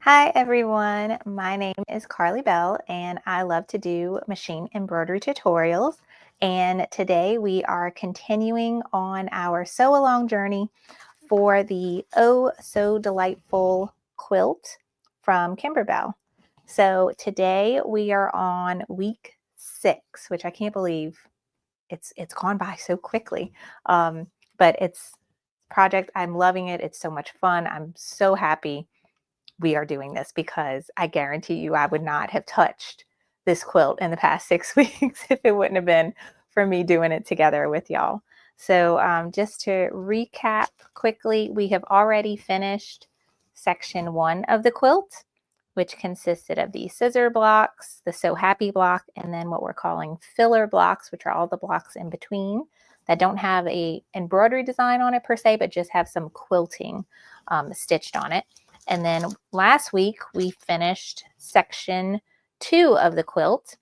Hi everyone, my name is Carly Bell and I love to do machine embroidery tutorials. And today we are continuing on our sew along journey for the Oh So Delightful quilt from Kimberbell. So today we are on week 6, which I can't believe it's gone by so quickly. But it's project, I'm loving it. It's so much fun. I'm so happy we are doing this because I guarantee you I would not have touched this quilt in the past 6 weeks if it wouldn't have been for me doing it together with y'all. So just to recap quickly, we have already finished section 1 of the quilt, which consisted of the scissor blocks, the So Happy block, and then what we're calling filler blocks, which are all the blocks in between that don't have a embroidery design on it per se, but just have some quilting stitched on it. And then last week we finished section 2 of the quilt,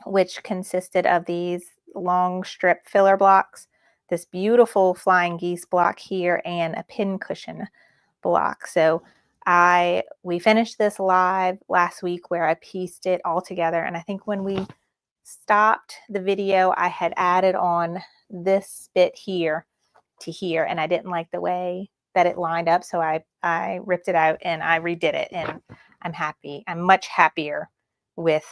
which consisted of these long strip filler blocks, this beautiful flying geese block here, and a pin cushion block. So we finished this live last week where I pieced it all together. And I think when we stopped the video, I had added on this bit here to here, and I didn't like the way that it lined up, so I ripped it out and I redid it, and I'm happy. I'm much happier with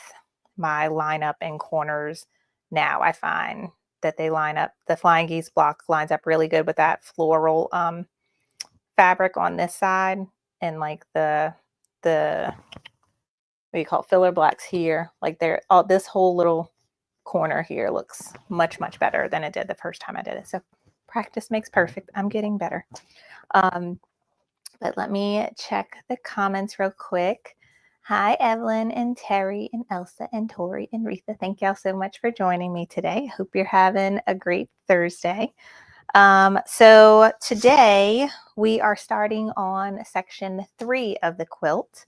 my lineup and corners now. I find that they line up, the flying geese block lines up really good with that floral fabric on this side, and like the what do you call it, filler blocks here, like they're all, this whole little corner here looks much better than it did the first time I did it. So practice makes perfect. I'm getting better. But let me check the comments real quick. Hi, Evelyn and Terry and Elsa and Tori and Retha. Thank y'all so much for joining me today. I hope you're having a great Thursday. So today we are starting on section 3 of the quilt,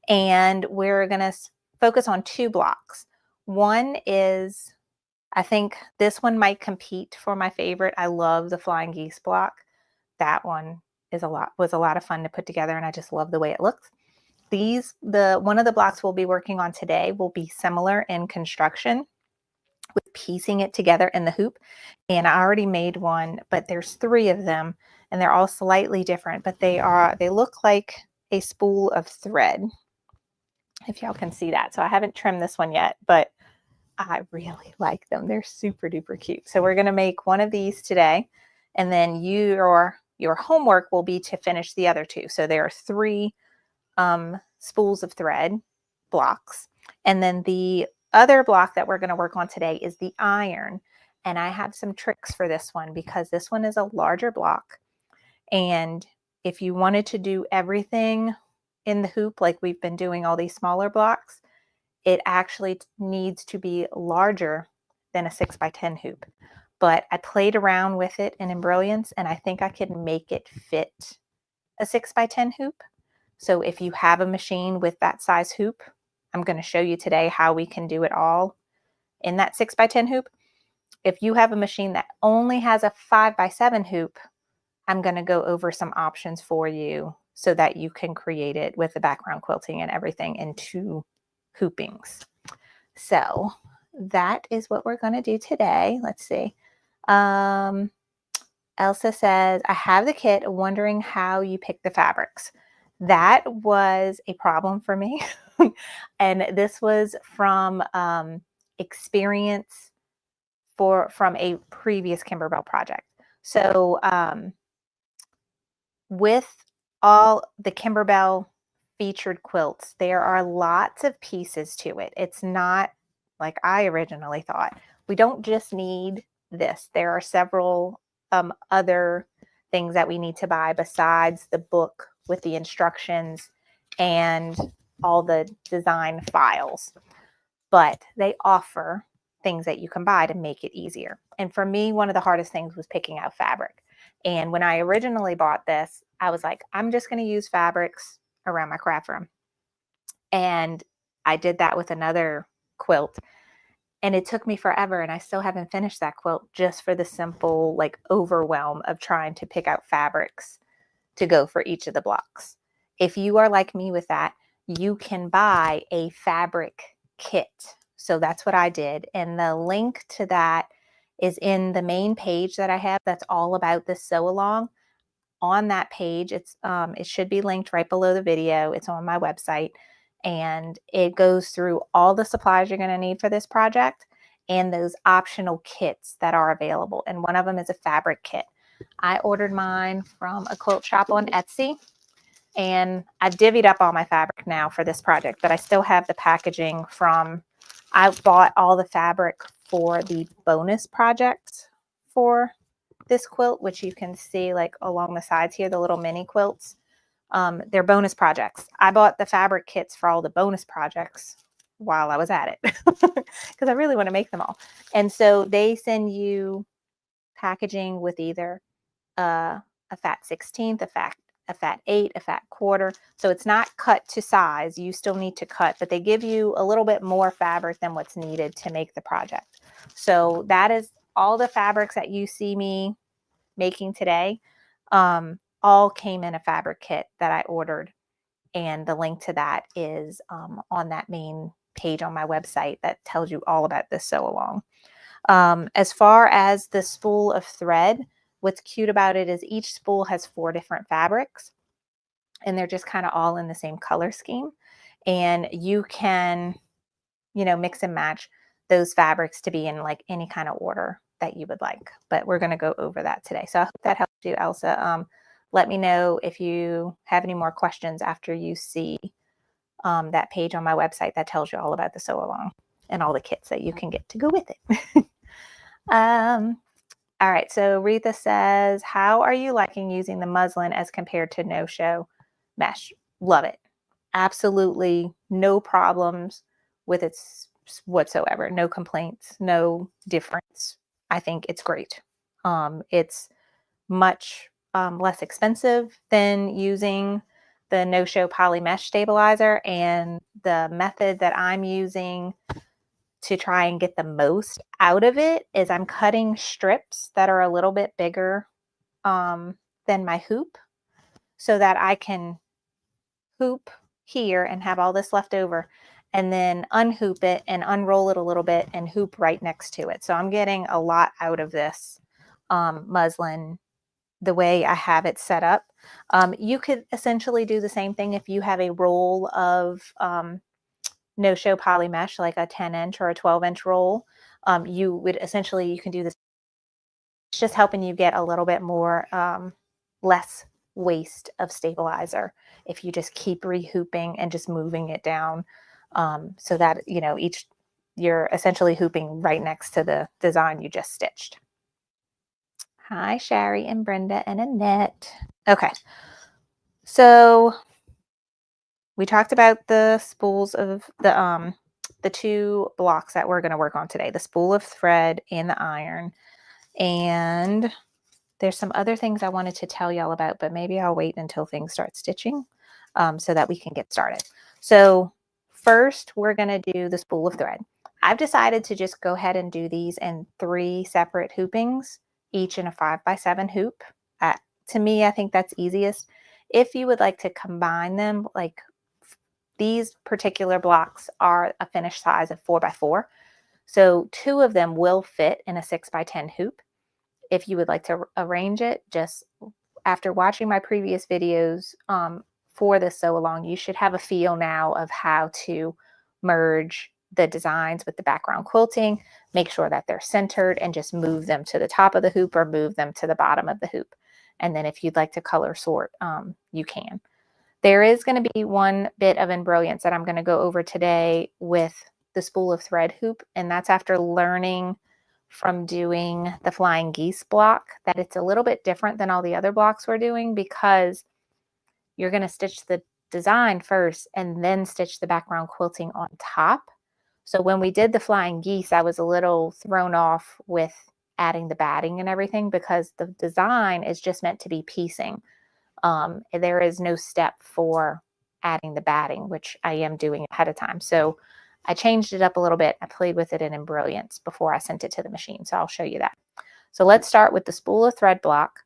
and we're going to focus on 2 blocks. One is, I think this one might compete for my favorite. I love the flying geese block. That one was a lot of fun to put together, and I just love the way it looks. One of the blocks we'll be working on today will be similar in construction with piecing it together in the hoop. And I already made one, but there's 3 of them and they're all slightly different, but they look like a spool of thread, if y'all can see that. So I haven't trimmed this one yet, but I really like them. They're super duper cute. So we're going to make one of these today, and then your homework will be to finish the other 2. So there are 3 spools of thread blocks. And then the other block that we're going to work on today is the iron. And I have some tricks for this one because this one is a larger block. And if you wanted to do everything in the hoop like we've been doing all these smaller blocks, it actually needs to be larger than a 6x10 hoop. But I played around with it in Embrilliance, and I think I can make it fit a 6x10 hoop. So if you have a machine with that size hoop, I'm going to show you today how we can do it all in that 6x10 hoop. If you have a machine that only has a 5x7 hoop, I'm going to go over some options for you so that you can create it with the background quilting and everything in 2 hoopings. So that is what we're going to do today. Let's see. Elsa says, I have the kit, wondering how you pick the fabrics. That was a problem for me. And this was from experience from a previous Kimberbell project. So with all the Kimberbell featured quilts, there are lots of pieces to it. It's not like I originally thought. We don't just need this. There are several other things that we need to buy besides the book with the instructions and all the design files. But they offer things that you can buy to make it easier. And for me, one of the hardest things was picking out fabric. And when I originally bought this, I was like, I'm just going to use fabrics around my craft room. And I did that with another quilt. And it took me forever, and I still haven't finished that quilt just for the simple like overwhelm of trying to pick out fabrics to go for each of the blocks. If you are like me with that, you can buy a fabric kit. So that's what I did. And the link to that is in the main page that I have that's all about this sew along. On that page, it should be linked right below the video. It's on my website, and it goes through all the supplies you're going to need for this project and those optional kits that are available. And one of them is a fabric kit. I ordered mine from a quilt shop on Etsy, and I've divvied up all my fabric now for this project, but I still have the packaging from, I bought all the fabric for the bonus project for this quilt, which you can see like along the sides here, the little mini quilts. They're bonus projects. I bought the fabric kits for all the bonus projects while I was at it because I really want to make them all. And so they send you packaging with either a fat 16th, a fat 8, a fat quarter. So it's not cut to size. You still need to cut, but they give you a little bit more fabric than what's needed to make the project. So that is all the fabrics that you see me making today, all came in a fabric kit that I ordered. And the link to that is on that main page on my website that tells you all about this sew along. As far as the spool of thread, what's cute about it is each spool has 4 different fabrics, and they're just kind of all in the same color scheme. And you can, mix and match those fabrics to be in like any kind of order that you would like. But we're going to go over that today. So I hope that helps you, Elsa. Let me know if you have any more questions after you see that page on my website that tells you all about the sew along and all the kits that you can get to go with it. All right, so Retha says, how are you liking using the muslin as compared to no-show mesh? Love it. Absolutely no problems with it whatsoever. No complaints, no difference. I think it's great. It's much less expensive than using the no-show poly mesh stabilizer, and the method that I'm using to try and get the most out of it is I'm cutting strips that are a little bit bigger than my hoop so that I can hoop here and have all this left over, and then unhoop it and unroll it a little bit and hoop right next to it. So I'm getting a lot out of this muslin the way I have it set up. You could essentially do the same thing if you have a roll of no-show poly mesh, like a 10-inch or a 12-inch roll. You can do this. It's just helping you get a little bit more, less waste of stabilizer if you just keep rehooping and just moving it down, so that, you're essentially hooping right next to the design you just stitched. Hi, Sherry and Brenda and Annette. Okay, so we talked about the spools of the 2 blocks that we're going to work on today, the spool of thread and the iron. And there's some other things I wanted to tell y'all about, but maybe I'll wait until things start stitching so that we can get started. So first, we're going to do the spool of thread. I've decided to just go ahead and do these in 3 separate hoopings, each in a 5x7 hoop. To me, I think that's easiest. If you would like to combine them, like these particular blocks are a finished size of 4x4. So 2 of them will fit in a 6x10 hoop. If you would like to arrange it, just after watching my previous videos for this sew along, you should have a feel now of how to merge the designs with the background quilting, make sure that they're centered, and just move them to the top of the hoop or move them to the bottom of the hoop. And then if you'd like to color sort, you can. There is going to be one bit of embrilliance that I'm going to go over today with the spool of thread hoop, and that's after learning from doing the flying geese block that it's a little bit different than all the other blocks we're doing, because you're going to stitch the design first and then stitch the background quilting on top. So when we did the flying geese, I was a little thrown off with adding the batting and everything, because the design is just meant to be piecing. There is no step for adding the batting, which I am doing ahead of time. So I changed it up a little bit. I played with it in embrilliance before I sent it to the machine. So I'll show you that. So let's start with the spool of thread block.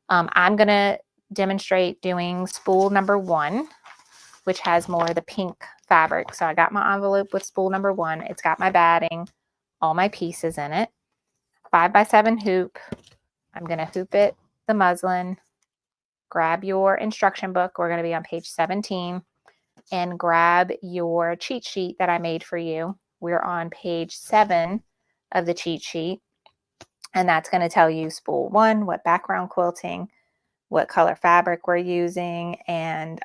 I'm going to demonstrate doing spool number 1. which has more of the pink fabric. So I got my envelope with spool number 1. It's got my batting, all my pieces in it. 5x7 hoop. I'm going to hoop it, the muslin. Grab your instruction book. We're going to be on page 17. And grab your cheat sheet that I made for you. We're on page 7 of the cheat sheet. And that's going to tell you spool 1, what background quilting, what color fabric we're using, and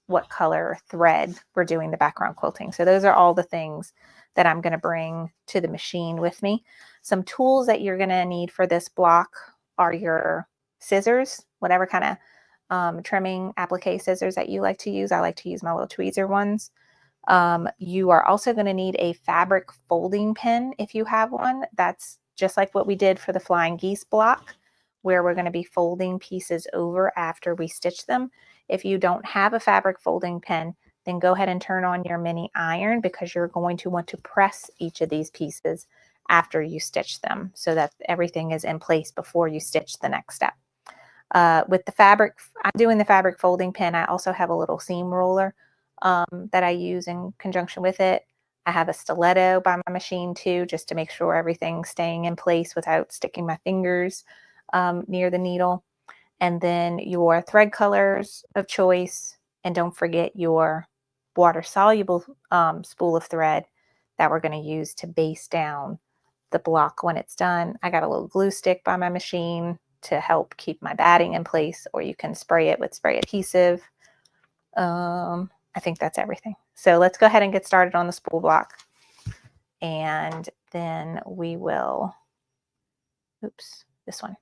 what color thread we're doing the background quilting. So those are all the things that I'm going to bring to the machine with me. Some tools that you're going to need for this block are your scissors, whatever kind of trimming applique scissors that you like to use. I like to use my little tweezer ones. You are also going to need a fabric folding pin if you have one. That's just like what we did for the flying geese block, where we're going to be folding pieces over after we stitch them. If you don't have a fabric folding pin, then go ahead and turn on your mini iron, because you're going to want to press each of these pieces after you stitch them so that everything is in place before you stitch the next step. With the fabric, I'm doing the fabric folding pin. I also have a little seam roller that I use in conjunction with it. I have a stiletto by my machine too, just to make sure everything's staying in place without sticking my fingers near the needle. And then your thread colors of choice, and don't forget your water soluble spool of thread that we're going to use to base down the block when it's done. I got a little glue stick by my machine to help keep my batting in place, or you can spray it with spray adhesive. I think that's everything. So let's go ahead and get started on the spool block. And then we will, oops, this one,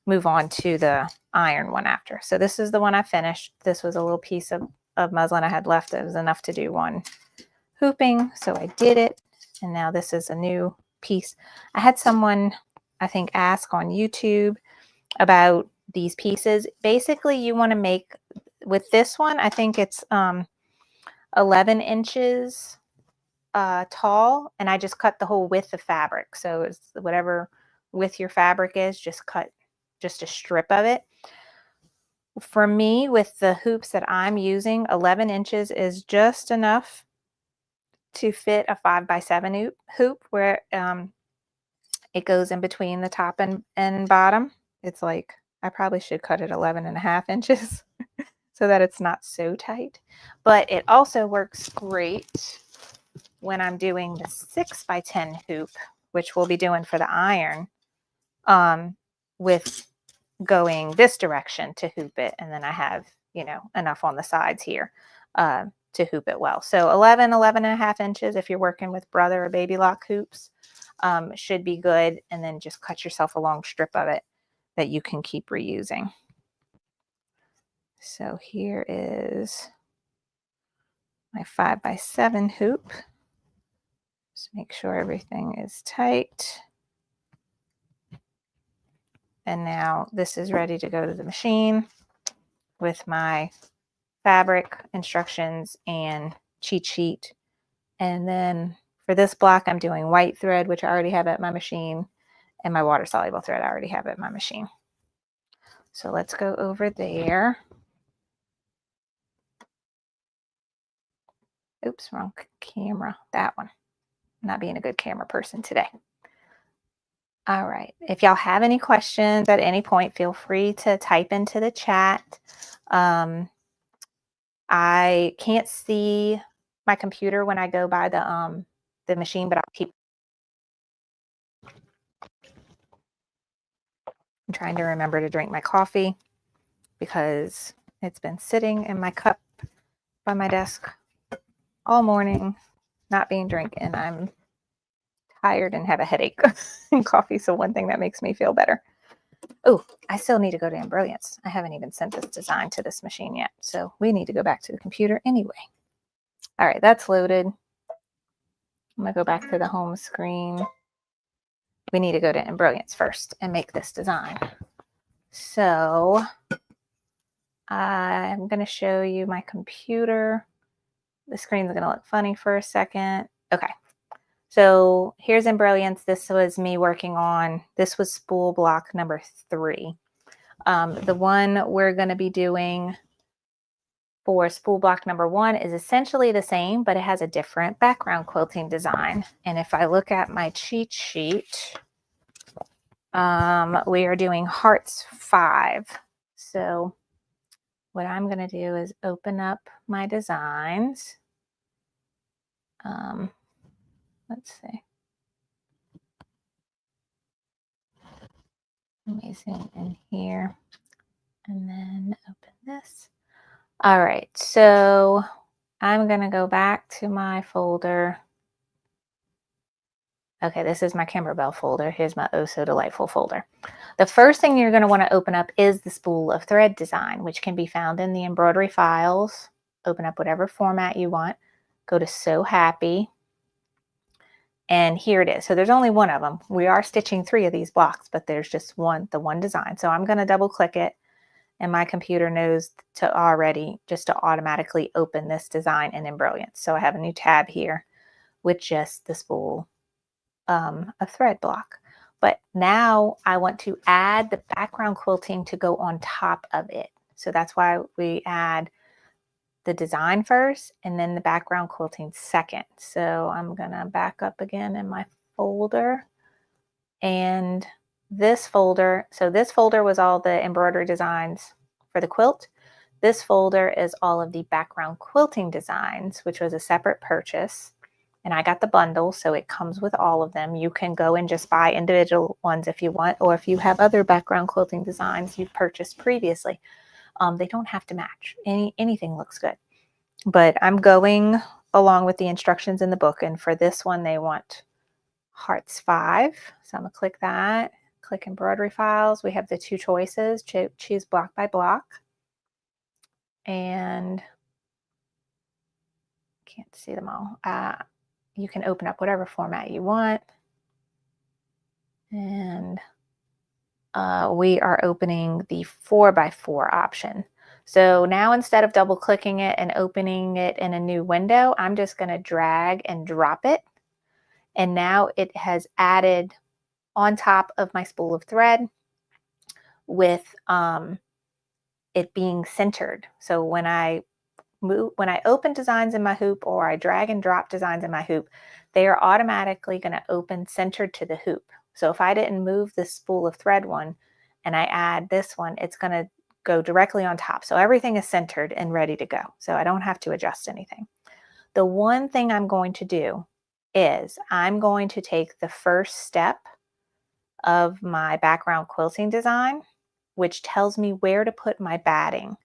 move on to the iron one after. So this is the one I finished. This was a little piece of muslin I had left. It was enough to do one hooping. So I did it. And now this is a new piece. I had someone, I think, ask on YouTube about these pieces. Basically, you want to make, with this one, I think it's 11 inches tall, and I just cut the whole width of fabric. So it's whatever width your fabric is, just cut just a strip of it. For me, with the hoops that I'm using, 11 inches is just enough to fit a 5x7 hoop where it goes in between the top and bottom. It's like, I probably should cut it 11.5 inches so that it's not so tight. But it also works great when I'm doing the 6x10 hoop, which we'll be doing for the iron, with going this direction to hoop it. And then I have, you know, enough on the sides here to hoop it well. So 11.5 inches, if you're working with brother or baby lock hoops, should be good. And then just cut yourself a long strip of it that you can keep reusing. So here is my 5x7 hoop. Just make sure everything is tight. And now this is ready to go to the machine with my fabric instructions and cheat sheet. And then for this block, I'm doing white thread, which I already have at my machine, and my water soluble thread I already have at my machine. So let's go over there. Oops, wrong camera. That one. I'm not being a good camera person today. All right. If y'all have any questions at any point, feel free to type into the chat. I can't see my computer when I go by the machine, but I'll keep. I'm trying to remember to drink my coffee because it's been sitting in my cup by my desk all morning, not being drank, and I'm tired and have a headache. And coffee's the one thing that makes me feel better. Oh, I still need to go to Embrilliance. I haven't even sent this design to this machine yet, so we need to go back to the computer anyway. All right, that's loaded. I'm gonna go back to the home screen. We need to go to Embrilliance first and make this design. So I'm going to show you my computer. The screen's going to look funny for a second. Okay. So here's Embrilliance. This was me working on, this was spool block number 3. The one we're going to be doing for spool block number 1 is essentially the same, but it has a different background quilting design. And if I look at my cheat sheet, we are doing hearts 5. So what I'm going to do is open up my designs. Let's see. Let me zoom in here and then open this. All right, so I'm going to go back to my folder. Okay, this is my Kimberbell folder. Here's my Oh So Delightful folder. The first thing you're going to want to open up is the spool of thread design, which can be found in the embroidery files. Open up whatever format you want. Go to So Happy. And here it is. So there's only one of them. We are stitching 3 of these blocks, but there's just the one design. So I'm going to double click it, and my computer knows to automatically open this design in Embrilliance. So I have a new tab here with just the spool of thread block. But now I want to add the background quilting to go on top of it. So that's why we add the design first and then the background quilting second. So I'm gonna back up again in my folder, and this folder, so this folder was all the embroidery designs for the quilt. This folder is all of the background quilting designs, which was a separate purchase. And I got the bundle, so it comes with all of them. You can go and just buy individual ones if you want, or if you have other background quilting designs you've purchased previously. They don't have to match. Anything looks good. But I'm going along with the instructions in the book, and for this one they want hearts 5. So I'm going to click that, click embroidery files. We have the 2 choices, choose block by block. And can't see them all. You can open up whatever format you want. And we are opening the 4x4 option. So now instead of double clicking it and opening it in a new window, I'm just going to drag and drop it. And now it has added on top of my spool of thread with it being centered. So when I open designs in my hoop, or I drag and drop designs in my hoop, they are automatically going to open centered to the hoop. So if I didn't move this spool of thread one and I add this one, it's going to go directly on top. So everything is centered and ready to go. So I don't have to adjust anything. The one thing I'm going to do is I'm going to take the first step of my background quilting design, which tells me where to put my batting.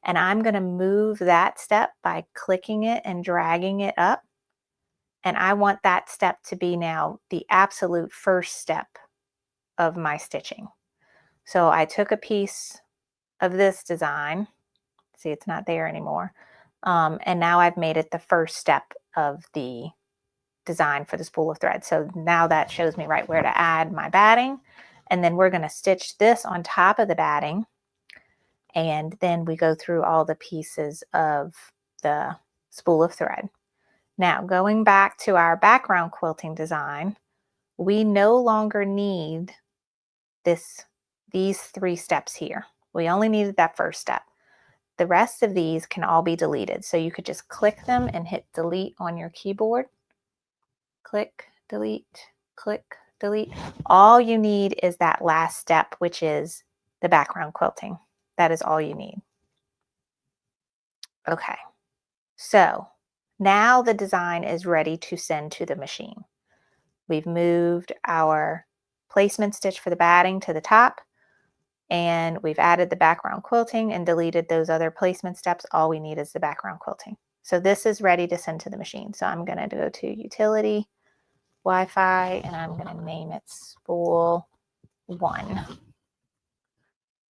And I'm going to move that step by clicking it and dragging it up. And I want that step to be now the absolute first step of my stitching. So I took a piece of this design. See, it's not there anymore. And now I've made it the first step of the design for the spool of thread. So now that shows me right where to add my batting. And then we're going to stitch this on top of the batting. And then we go through all the pieces of the spool of thread. Now, going back to our background quilting design, we no longer need these 3 steps here. We only needed that first step. The rest of these can all be deleted. So you could just click them and hit delete on your keyboard. Click, delete, click, delete. All you need is that last step, which is the background quilting. That is all you need. Okay, so now the design is ready to send to the machine. We've moved our placement stitch for the batting to the top, and we've added the background quilting and deleted those other placement steps. All we need is the background quilting. So this is ready to send to the machine. So I'm going to go to Utility, Wi-Fi, and I'm going to name it Spool 1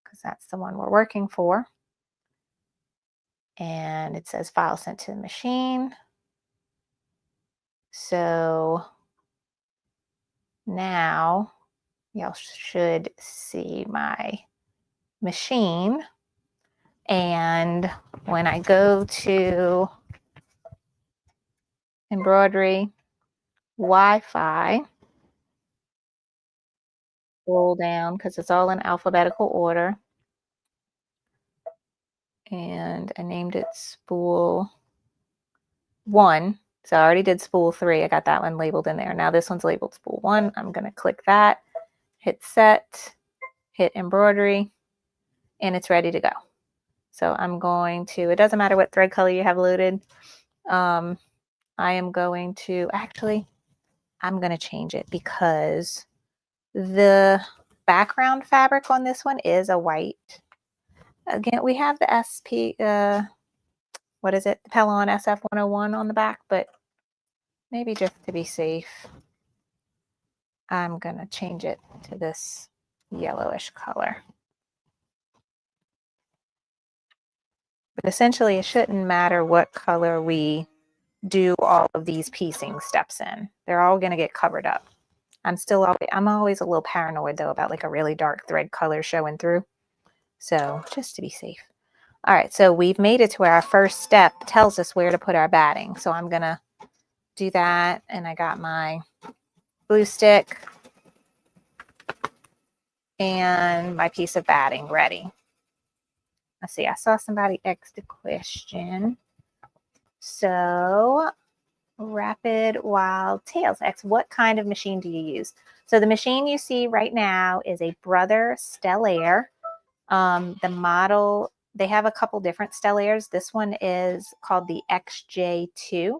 because that's the one we're working for. And it says file sent to the machine. So now y'all should see my machine. And when I go to embroidery, Wi-Fi, scroll down because it's all in alphabetical order. and I named it spool 1. So I already did spool 3. I got that one labeled in there. Now this one's labeled spool 1. I'm going to click that, hit set, hit embroidery, and it's ready to go. So I'm going to, it doesn't matter what thread color you have loaded. I am going to, actually, I'm going to change it because the background fabric on this one is a white. Again, we have the SP, what is it? The Pellon SF101 on the back, but maybe just to be safe, I'm going to change it to this yellowish color. But essentially, it shouldn't matter what color we do all of these piecing steps in. They're all going to get covered up. I'm always a little paranoid though about like a really dark thread color showing through. So just to be safe. All right, so we've made it to where our first step tells us where to put our batting. So I'm gonna do that, and I got my glue stick and my piece of batting ready. Let's see, I saw somebody ask a question. So Rapid Wild Tales asks, what kind of machine do you use? So the machine you see right now is a Brother Stellaire. The model, they have a couple different Stellaires. This one is called the XJ2,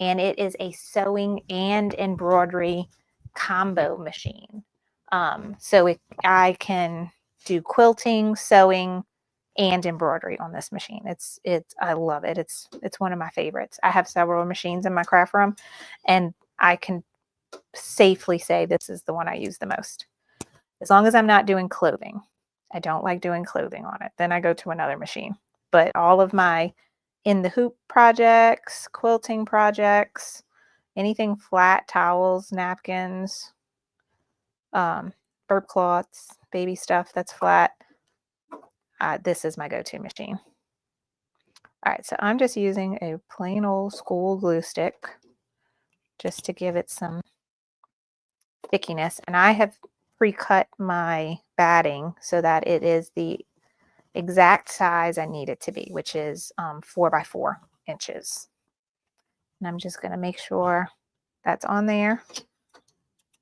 and it is a sewing and embroidery combo machine. I can do quilting, sewing, and embroidery on this machine. I love it. It's one of my favorites. I have several machines in my craft room, and I can safely say this is the one I use the most. As long as I'm not doing clothing. I don't like doing clothing on it. Then I go to another machine. But all of my in the hoop projects, quilting projects, anything flat, towels, napkins, burp cloths, baby stuff that's flat, this is my go-to machine. All right, so I'm just using a plain old school glue stick just to give it some stickiness. And I have pre-cut my batting so that it is the exact size I need it to be, which is 4 by 4 inches. And I'm just going to make sure that's on there.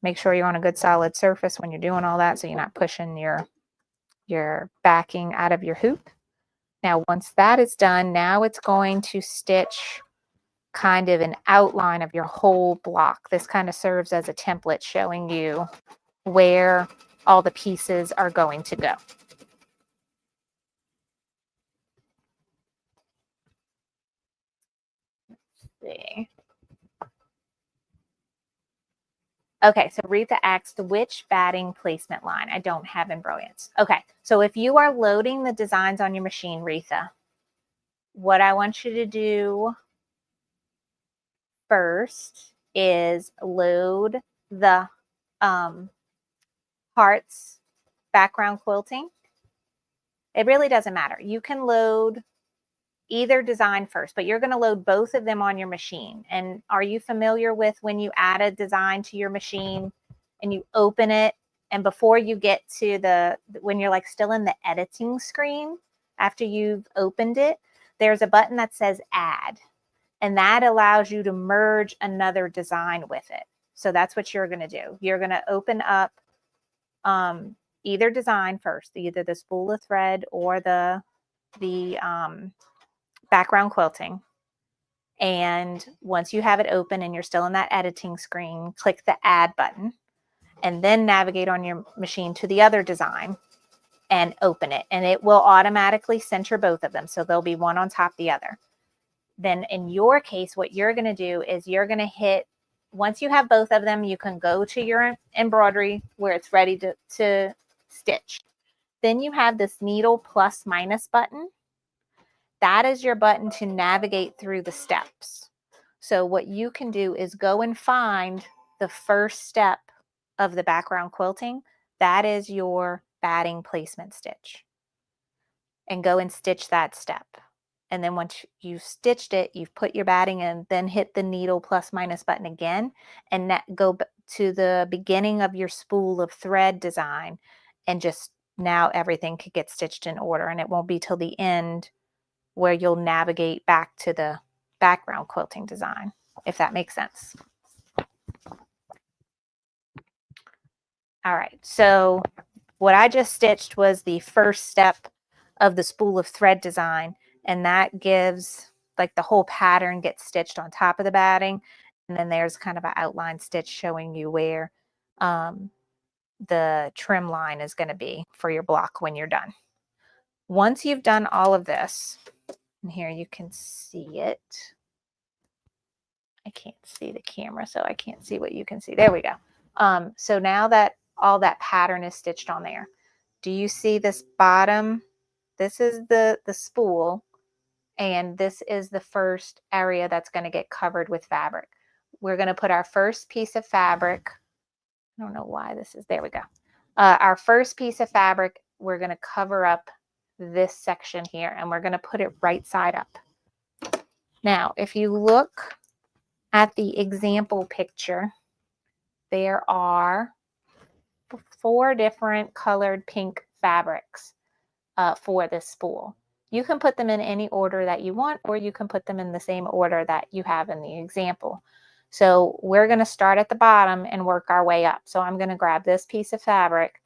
Make sure you're on a good solid surface when you're doing all that so you're not pushing your backing out of your hoop. Now, once that is done, now it's going to stitch kind of an outline of your whole block. This kind of serves as a template showing you where all the pieces are going to go. Let's see. Okay, so Retha asked which batting placement line. I don't have in Brilliance. Okay, so if you are loading the designs on your machine, Retha, what I want you to do first is load the hearts background quilting. It really doesn't matter. You can load either design first, but you're going to load both of them on your machine. And are you familiar with when you add a design to your machine and you open it, and before you get to when you're like still in the editing screen after you've opened it, there's a button that says add, and that allows you to merge another design with it. So that's what you're going to do. You're going to open up either design first, either the spool of thread or the background quilting. And once you have it open and you're still in that editing screen, click the add button and then navigate on your machine to the other design and open it. And it will automatically center both of them. So there'll be one on top of the other. Then in your case, what you're going to do is you're going to hit, once you have both of them, you can go to your embroidery where it's ready to stitch. Then you have this needle plus minus button. That is your button to navigate through the steps. So what you can do is go and find the first step of the background quilting. That is your batting placement stitch. And go and stitch that step. And then once you've stitched it, you've put your batting in, then hit the needle plus minus button again and go to the beginning of your spool of thread design, and just now everything could get stitched in order, and it won't be till the end where you'll navigate back to the background quilting design, if that makes sense. All right, so what I just stitched was the first step of the spool of thread design, and that gives, like, the whole pattern gets stitched on top of the batting, and then there's kind of an outline stitch showing you where the trim line is going to be for your block when you're done. Once you've done all of this, and here you can see it. I can't see the camera, so I can't see what you can see. There we go. So now that all that pattern is stitched on there, do you see this bottom? This is the spool, and this is the first area that's going to get covered with fabric. We're going to put our first piece of fabric. I don't know why this is, there we go. Our first piece of fabric, we're going to cover up this section here, and we're going to put it right side up. Now, if you look at the example picture, there are 4 different colored pink fabrics for this spool. You can put them in any order that you want, or you can put them in the same order that you have in the example. So we're going to start at the bottom and work our way up. So I'm going to grab this piece of fabric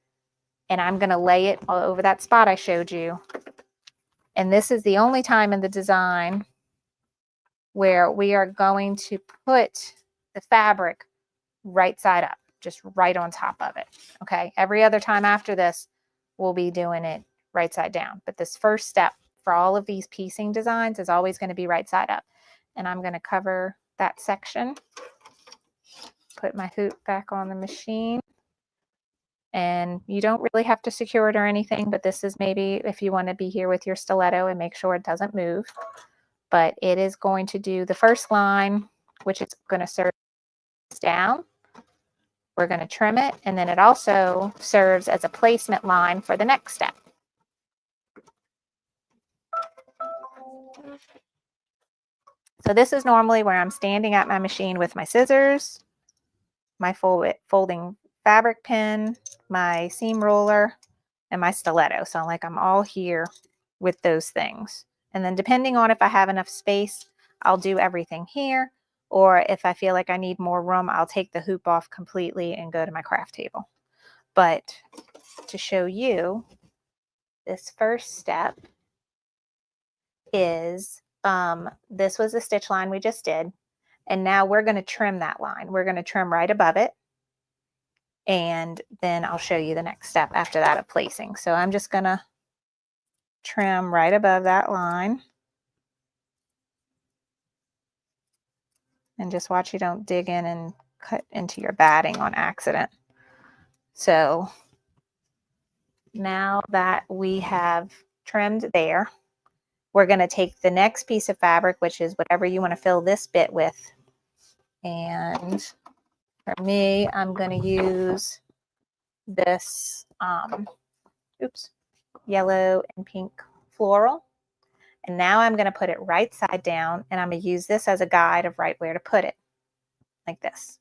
and I'm going to lay it all over that spot I showed you. And this is the only time in the design where we are going to put the fabric right side up, just right on top of it. Okay. Every other time after this, we'll be doing it right side down. But this first step for all of these piecing designs is always going to be right side up. And I'm going to cover that section, put my hoop back on the machine. And you don't really have to secure it or anything, but this is maybe if you want to be here with your stiletto and make sure it doesn't move. But it is going to do the first line, which is going to serve down. We're going to trim it, and then it also serves as a placement line for the next step. So this is normally where I'm standing at my machine with my scissors, my folding fabric pin, my seam roller, and my stiletto. So I'm all here with those things. And then depending on if I have enough space, I'll do everything here. Or if I feel like I need more room, I'll take the hoop off completely and go to my craft table. But to show you, this first step is, this was the stitch line we just did. And now we're going to trim that line. We're going to trim right above it. And then I'll show you the next step after that of placing. So I'm just going to trim right above that line. And just watch you don't dig in and cut into your batting on accident. So now that we have trimmed there, we're going to take the next piece of fabric, which is whatever you want to fill this bit with. And for me, I'm going to use this yellow and pink floral. And now I'm going to put it right side down, and I'm going to use this as a guide of right where to put it, like this.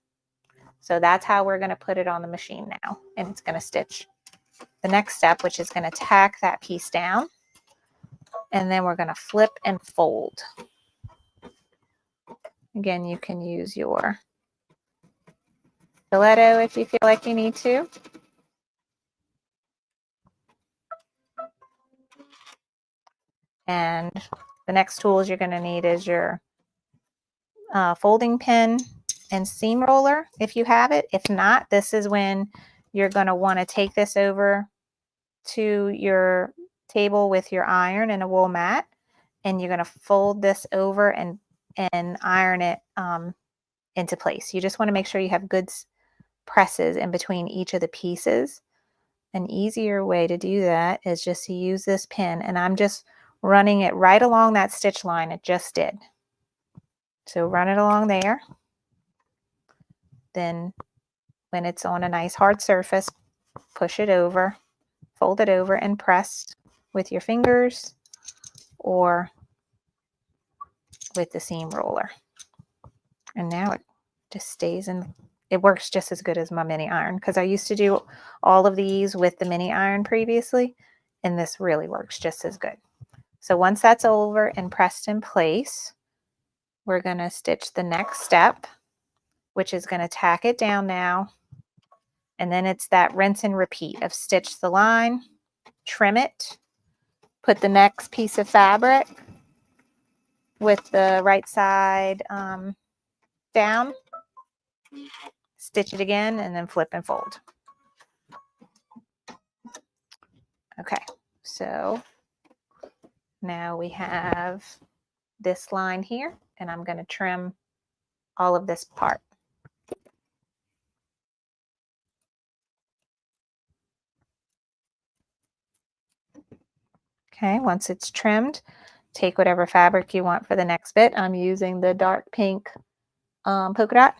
So that's how we're going to put it on the machine now. And it's going to stitch the next step, which is going to tack that piece down. And then we're going to flip and fold. Again, you can use your stiletto if you feel like you need to. And the next tools you're going to need is your folding pin and seam roller if you have it. If not, this is when you're going to want to take this over to your table with your iron and a wool mat, and you're going to fold this over and iron it into place. You just want to make sure you have good presses in between each of the pieces. An easier way to do that is just to use this pin, and I'm just running it right along that stitch line it just did. So run it along there. Then when it's on a nice hard surface, push it over, fold it over, and press with your fingers or with the seam roller. And now it just stays in. It works just as good as my mini iron, because I used to do all of these with the mini iron previously, and this really works just as good. So once that's over and pressed in place, we're going to stitch the next step, which is going to tack it down now. And then it's that rinse and repeat of stitch the line, trim it, put the next piece of fabric with the right side down, stitch it again, and then flip and fold. Okay, so now we have this line here, and I'm going to trim all of this part. Okay, once it's trimmed, take whatever fabric you want for the next bit. I'm using the dark pink polka dot.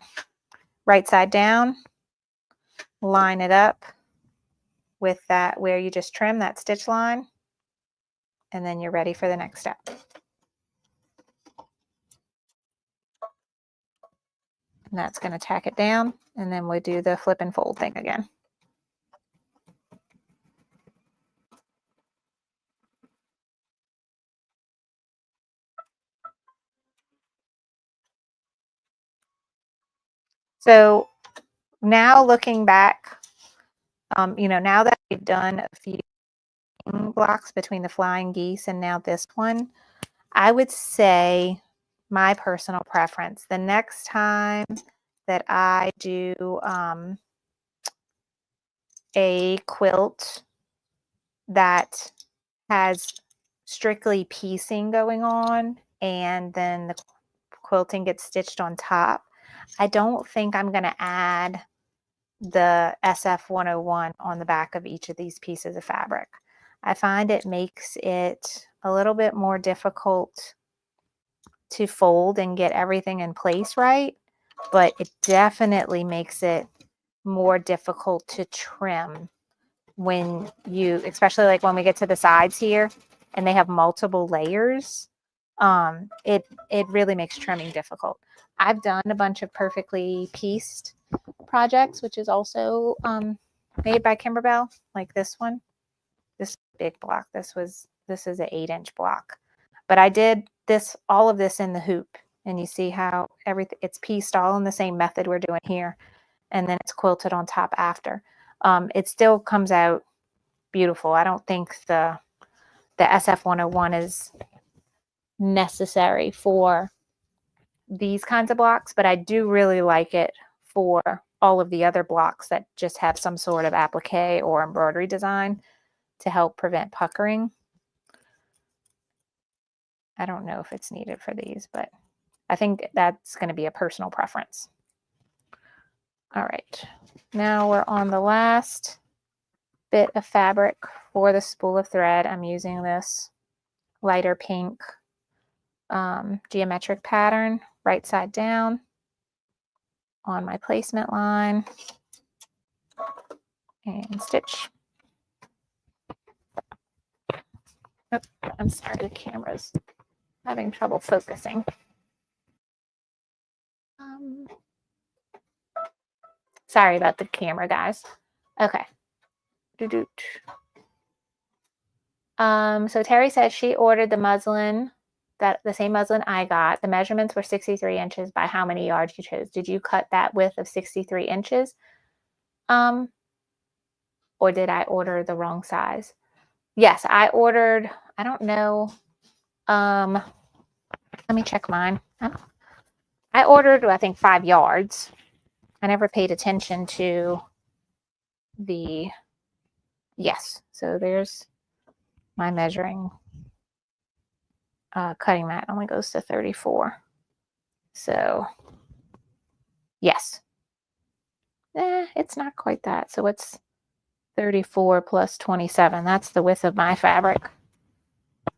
Right side down, line it up with that where you just trimmed that stitch line, and then you're ready for the next step. And that's going to tack it down, and then we do the flip and fold thing again. So now looking back, now that we've done a few blocks between the flying geese and now this one, I would say my personal preference, the next time that I do a quilt that has strictly piecing going on and then the quilting gets stitched on top, I don't think I'm going to add the SF 101 on the back of each of these pieces of fabric. I find it makes it a little bit more difficult to fold and get everything in place right, but it definitely makes it more difficult to trim when you, especially like when we get to the sides here and they have multiple layers, it really makes trimming difficult. I've done a bunch of perfectly pieced projects, which is also made by Kimberbell, like this one. This big block. This is an 8-inch block. But I did all of this in the hoop, and you see how everything it's pieced all in the same method we're doing here, and then it's quilted on top after. It still comes out beautiful. I don't think the SF 101 is necessary for these kinds of blocks, but I do really like it for all of the other blocks that just have some sort of applique or embroidery design to help prevent puckering. I don't know if it's needed for these, but I think that's going to be a personal preference. All right, now we're on the last bit of fabric for the spool of thread. I'm using this lighter pink geometric pattern, right side down on my placement line, and stitch. Oh, I'm sorry, the camera's having trouble focusing. Sorry about the camera, guys. Okay. So Terry says she ordered the muslin, the same muslin I got. The measurements were 63 inches by how many yards you chose. Did you cut that width of 63 inches? Or did I order the wrong size? Yes, I ordered, I don't know. Let me check mine. I ordered, I think, 5 yards. I never paid attention to the, yes. So there's my measuring cutting mat only goes to 34. So yes, it's not quite that. So it's 34 plus 27. That's the width of my fabric.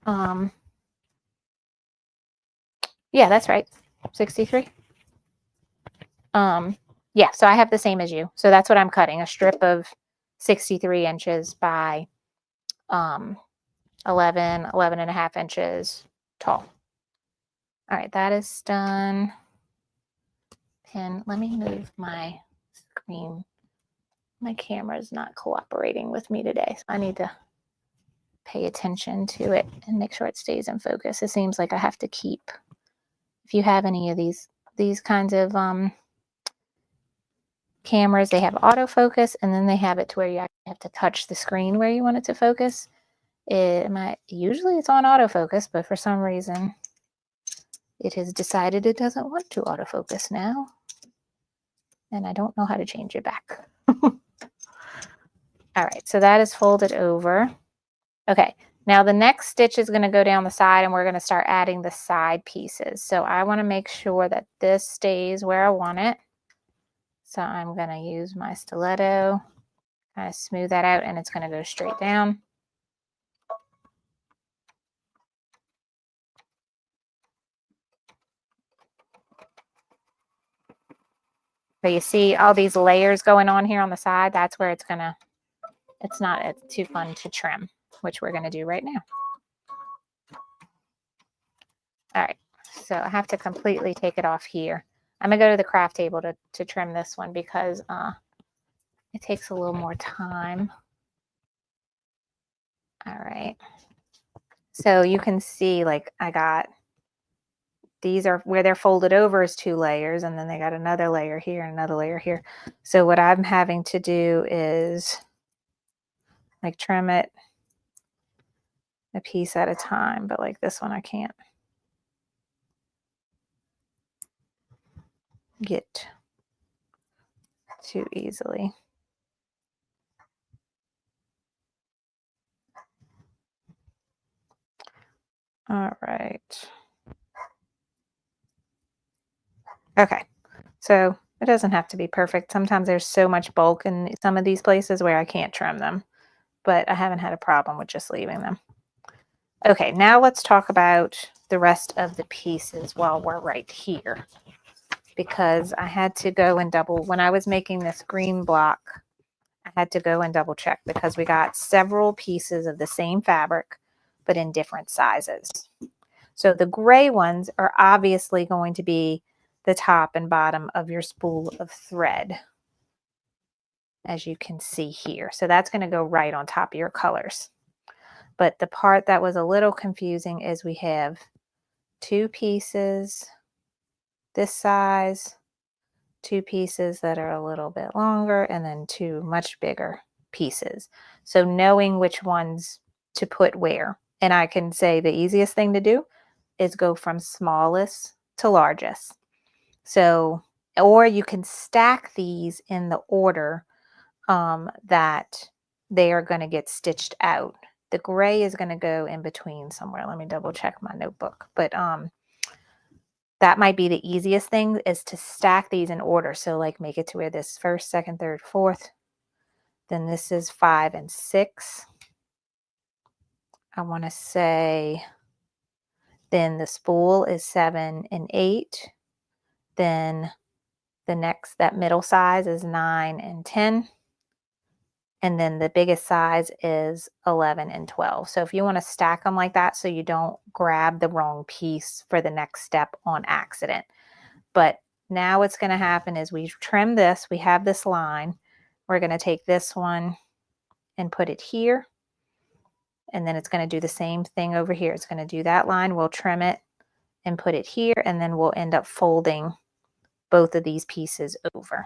Yeah, that's right. 63. Yeah, so I have the same as you. So that's what I'm cutting, a strip of 63 inches by 11 and a half inches tall. All right, that is done. And let me move my screen. My camera is not cooperating with me today, so I need to pay attention to it and make sure it stays in focus. It seems like I have to keep, if you have any of these kinds of cameras, they have autofocus, and then they have it to where you actually have to touch the screen where you want it to focus. Usually it's on autofocus, but for some reason it has decided it doesn't want to autofocus now, and I don't know how to change it back. All right, so that is folded over. Okay, now the next stitch is going to go down the side, and we're going to start adding the side pieces. So I want to make sure that this stays where I want it. So I'm going to use my stiletto, kind of smooth that out, and it's going to go straight down. So you see all these layers going on here on the side. That's where it's not too fun to trim, which we're going to do right now. All right, so I have to completely take it off here. I'm going to go to the craft table to trim this one because it takes a little more time. All right. So you can see, like, I got, these are where they're folded over is 2 layers, and then they got another layer here and another layer here. So what I'm having to do is like trim it a piece at a time, but like this one I can't get too easily. All right. Okay. So it doesn't have to be perfect. Sometimes there's so much bulk in some of these places where I can't trim them, but I haven't had a problem with just leaving them. Okay, now let's talk about the rest of the pieces while we're right here, because I had to go and double, when I was making this green block, I had to go and double check because we got several pieces of the same fabric, but in different sizes. So the gray ones are obviously going to be the top and bottom of your spool of thread, as you can see here. So that's going to go right on top of your colors. But the part that was a little confusing is we have 2 pieces this size, 2 pieces that are a little bit longer, and then 2 much bigger pieces. So knowing which ones to put where. And I can say the easiest thing to do is go from smallest to largest. So, or you can stack these in the order that they are going to get stitched out. The gray is going to go in between somewhere. Let me double check my notebook. But that might be the easiest thing, is to stack these in order. So like make it to where this first, second, third, fourth. Then this is 5 and 6. I want to say then the spool is 7 and 8. Then the next, that middle size is 9 and 10. And then the biggest size is 11 and 12. So if you want to stack them like that so you don't grab the wrong piece for the next step on accident. But now what's going to happen is we trim this. We have this line. We're going to take this one and put it here. And then it's going to do the same thing over here. It's going to do that line. We'll trim it and put it here. And then we'll end up folding both of these pieces over.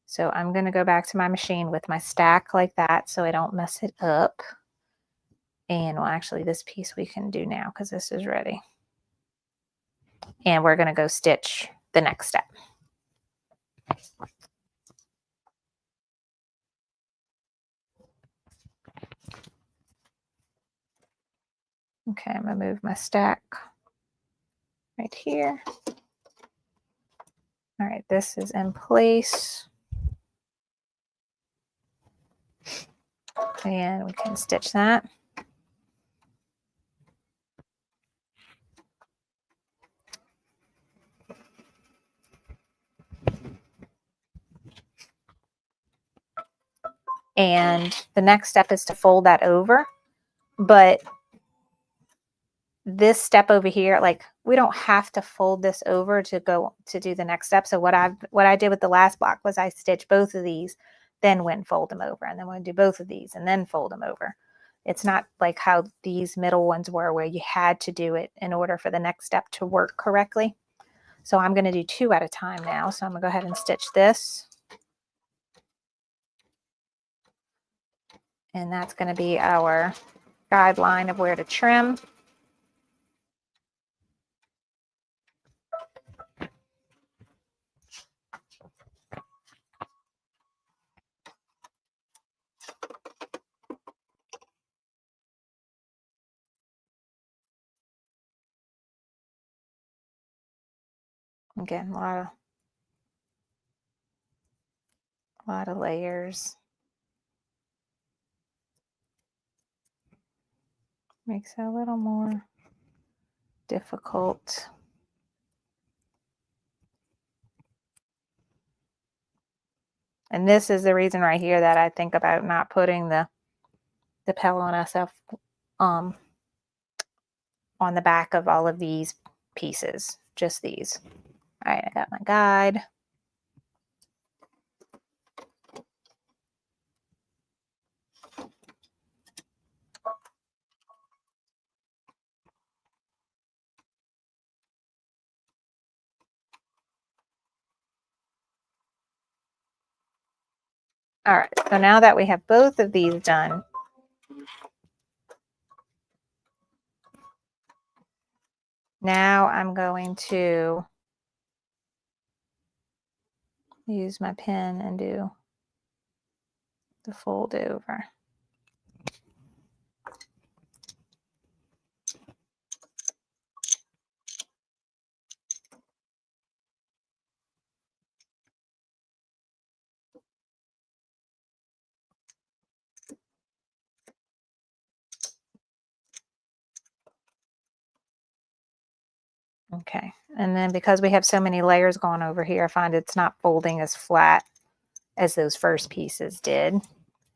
So I'm going to go back to my machine with my stack like that so I don't mess it up. And well, actually this piece we can do now because this is ready. And we're going to go stitch the next step. Okay, I'm going to move my stack right here. All right, this is in place. And we can stitch that. And the next step is to fold that over. But this step over here, like we don't have to fold this over to go to do the next step. So what I did with the last block was I stitched both of these, then went and fold them over, and then we'll do both of these and then fold them over. It's not like how these middle ones were where you had to do it in order for the next step to work correctly. So I'm going to do 2 at a time now. So I'm going to go ahead and stitch this. And that's going to be our guideline of where to trim. Again, a lot of layers. Makes it a little more difficult. And this is the reason right here that I think about not putting the Pell on SF on the back of all of these pieces, just these. All right, I got my guide. All right, so now that we have both of these done, now I'm going to use my pen and do the fold over. Okay, and then because we have so many layers going over here, I find it's not folding as flat as those first pieces did.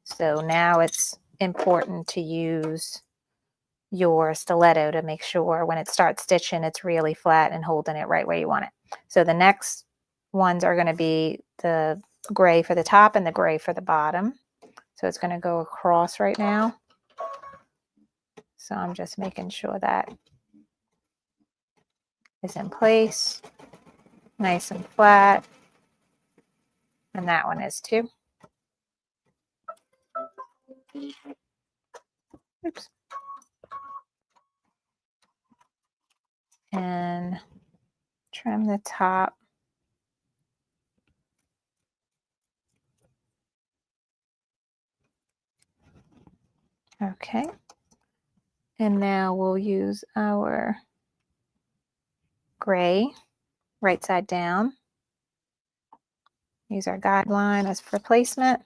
So now it's important to use your stiletto to make sure when it starts stitching, it's really flat and holding it right where you want it. So the next ones are going to be the gray for the top and the gray for the bottom. So it's going to go across right now. So I'm just making sure that is in place, nice and flat. And that one is too. Oops. And trim the top. Okay. And now we'll use our gray right side down. Use our guideline as for placement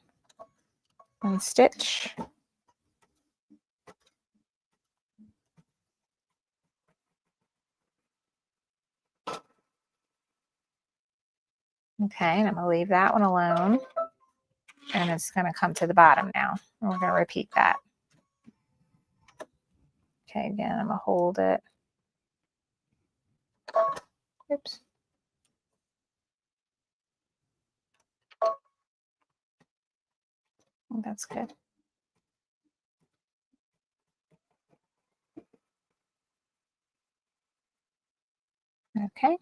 and stitch. Okay, and I'm going to leave that one alone. And it's going to come to the bottom now. And we're going to repeat that. Okay, again, I'm going to hold it. Oops. Oh, that's good. Okay.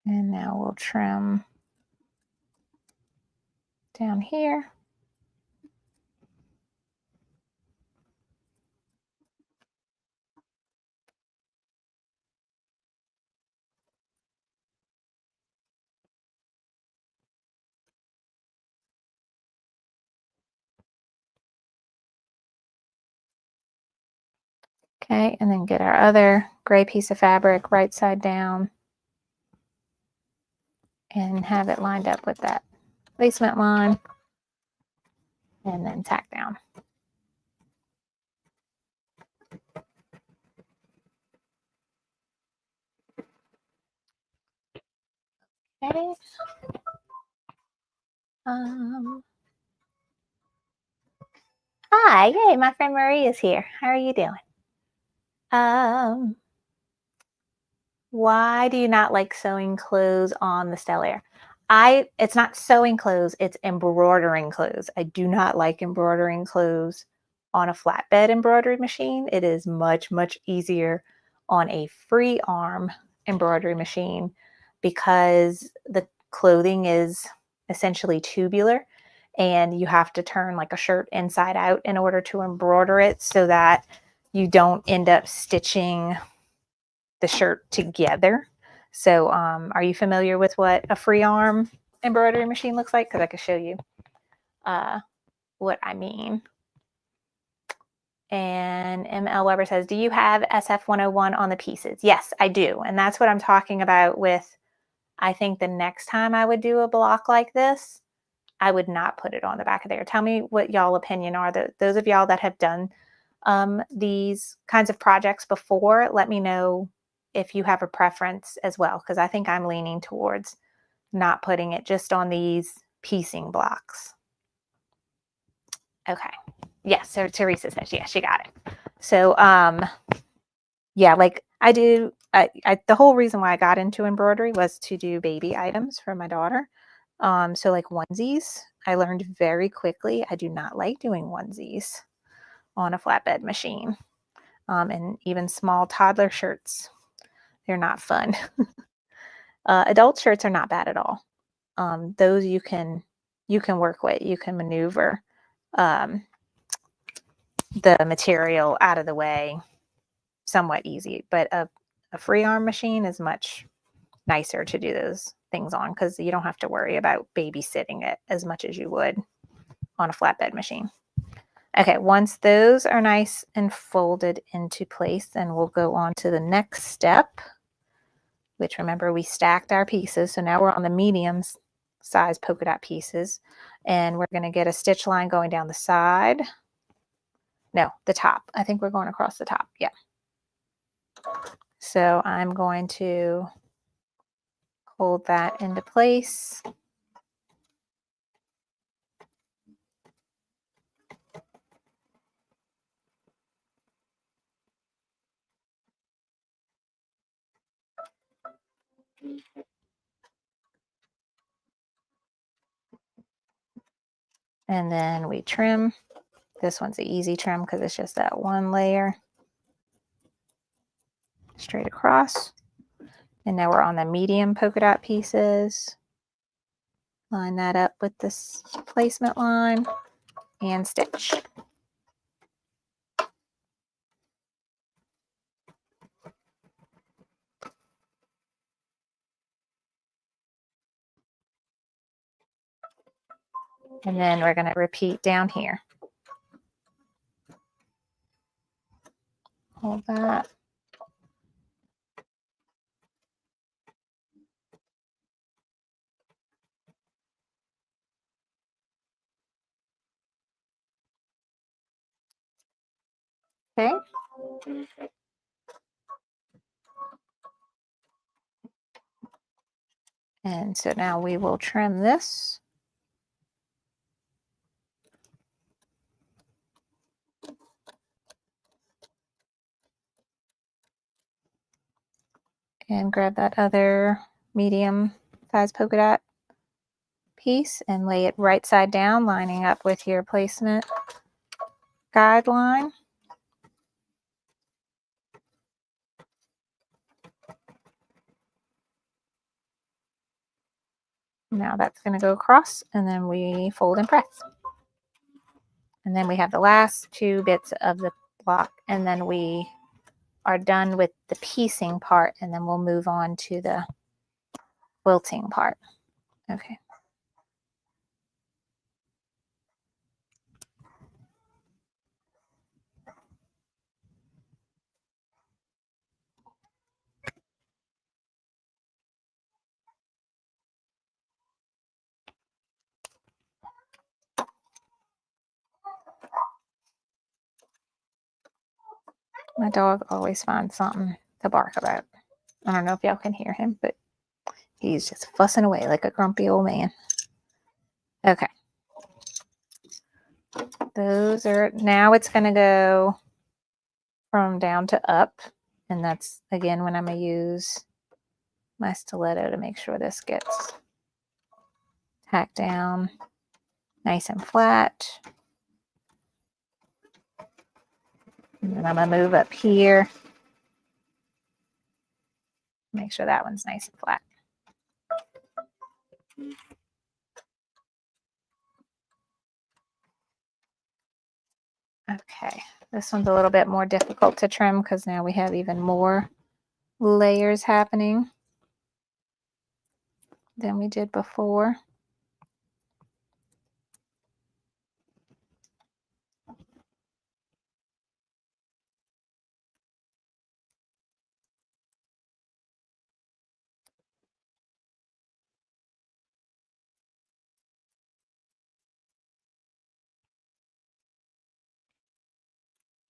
And now we'll trim down here. Okay, and then get our other gray piece of fabric right side down and have it lined up with that placement line and then tack down. Okay. Hi, yay, my friend Marie is here. How are you doing? Why do you not like sewing clothes on the Stellaire? It's not sewing clothes, it's embroidering clothes. I do not like embroidering clothes on a flatbed embroidery machine. It is much, much easier on a free arm embroidery machine because the clothing is essentially tubular and you have to turn like a shirt inside out in order to embroider it so that you don't end up stitching the shirt together. So, are you familiar with what a free arm embroidery machine looks like? Because I could show you uh, what I mean. And ML Weber says, do you have SF101 on the pieces? Yes, I do. And that's what I'm talking about with, I think the next time I would do a block like this, I would not put it on the back of there. Tell me what y'all opinion are. Those of y'all that have done these kinds of projects before, let me know if you have a preference as well, because I think I'm leaning towards not putting it just on these piecing blocks. Okay. Yes, so Teresa says, yeah, she got it. So, yeah, like I do, the whole reason why I got into embroidery was to do baby items for my daughter. So like onesies, I learned very quickly. I do not like doing onesies on a flatbed machine. And even small toddler shirts, they're not fun. Adult shirts are not bad at all. Those you can work with, you can maneuver um, the material out of the way somewhat easy. But a free arm machine is much nicer to do those things on because you don't have to worry about babysitting it as much as you would on a flatbed machine. Okay, once those are nice and folded into place, then we'll go on to the next step, which remember we stacked our pieces. So now we're on the medium size polka dot pieces and we're going to get a stitch line going down the side. No, the top. I think we're going across the top. Yeah. So I'm going to hold that into place. And then we trim. This one's an easy trim because it's just that one layer straight across. And now we're on the medium polka dot pieces. Line that up with this placement line and stitch. And then we're going to repeat down here. Hold that. Okay. And so now we will trim this. And grab that other medium size polka dot piece and lay it right side down, lining up with your placement guideline. Now that's going to go across and then we fold and press. And then we have the last two bits of the block and then we are done with the piecing part and then we'll move on to the quilting part. Okay. My dog always finds something to bark about. I don't know if y'all can hear him, but he's just fussing away like a grumpy old man. Okay. Those are, now it's going to go from down to up. And that's, again, when I'm going to use my stiletto to make sure this gets tacked down nice and flat. And then I'm going to move up here. Make sure that one's nice and flat. Okay, this one's a little bit more difficult to trim because now we have even more layers happening than we did before.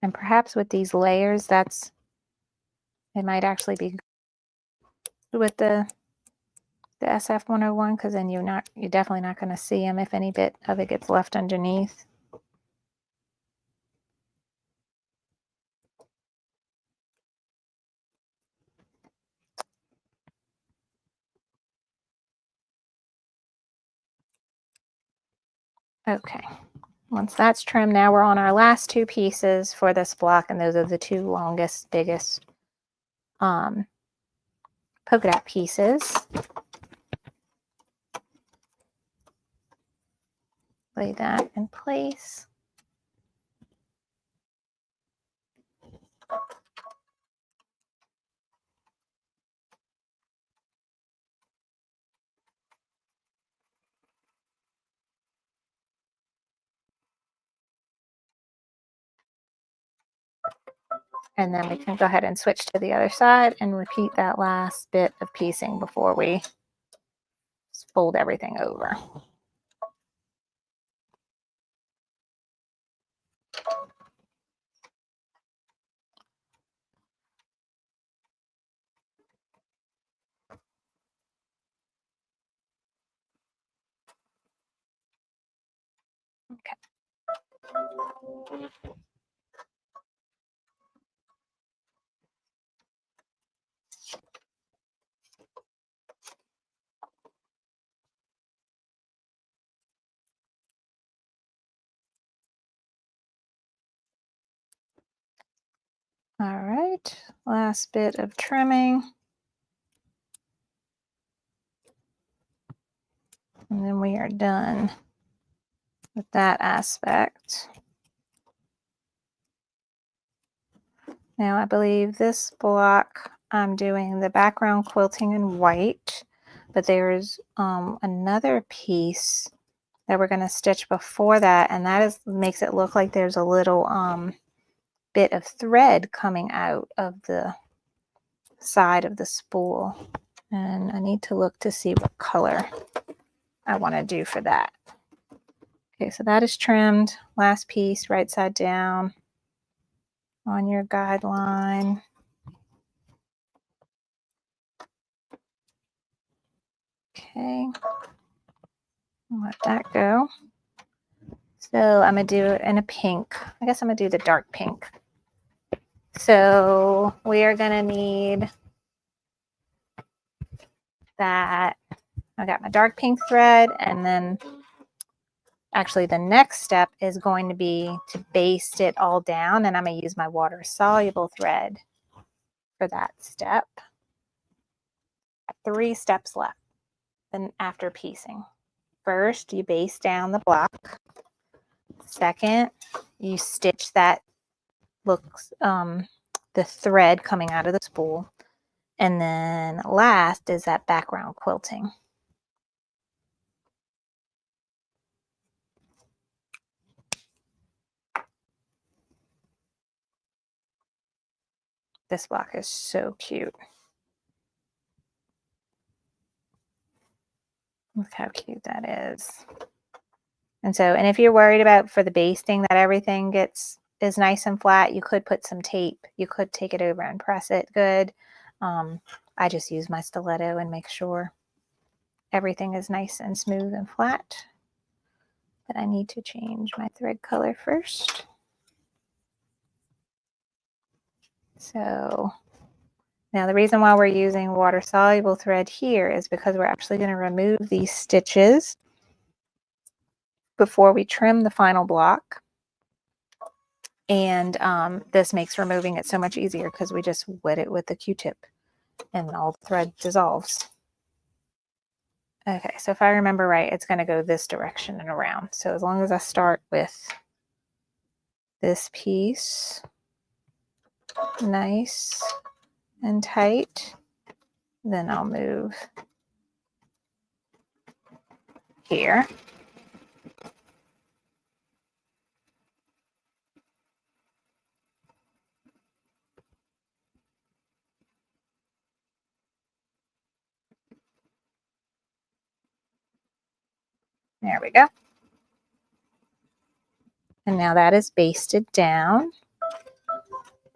And perhaps with these layers, it might actually be good with the SF-101 because then you're definitely not going to see them if any bit of it gets left underneath. Okay, once that's trimmed, now we're on our last two pieces for this block, and those are the two longest, biggest polka dot pieces. Lay that in place. And then we can go ahead and switch to the other side and repeat that last bit of piecing before we fold everything over. Okay. All right, last bit of trimming. And then we are done with that aspect. Now I believe this block I'm doing the background quilting in white, but there's another piece that we're going to stitch before that, and that makes it look like there's a little bit of thread coming out of the side of the spool, and I need to look to see what color I want to do for that. Okay, so that is trimmed. Last piece, right side down on your guideline. Okay, let that go. So I'm gonna do it in a pink. I guess I'm gonna do the dark pink. So we are gonna need that. I got my dark pink thread, and then actually the next step is going to be to baste it all down, and I'm gonna use my water soluble thread for that step. 3 steps left then after piecing. First, you baste down the block. Second, you stitch that looks the thread coming out of the spool. And then last is that background quilting. This block is so cute. Look how cute that is. And if you're worried about for the basting that everything is nice and flat, you could put some tape. You could take it over and press it good. I just use my stiletto and make sure everything is nice and smooth and flat. But I need to change my thread color first. So Now, the reason why we're using water-soluble thread here is because we're actually going to remove these stitches before we trim the final block. And this makes removing it so much easier because we just wet it with the Q-tip and all the thread dissolves. Okay, so if I remember right, it's going to go this direction and around. So as long as I start with this piece nice and tight, then I'll move here. There we go. And now that is basted down.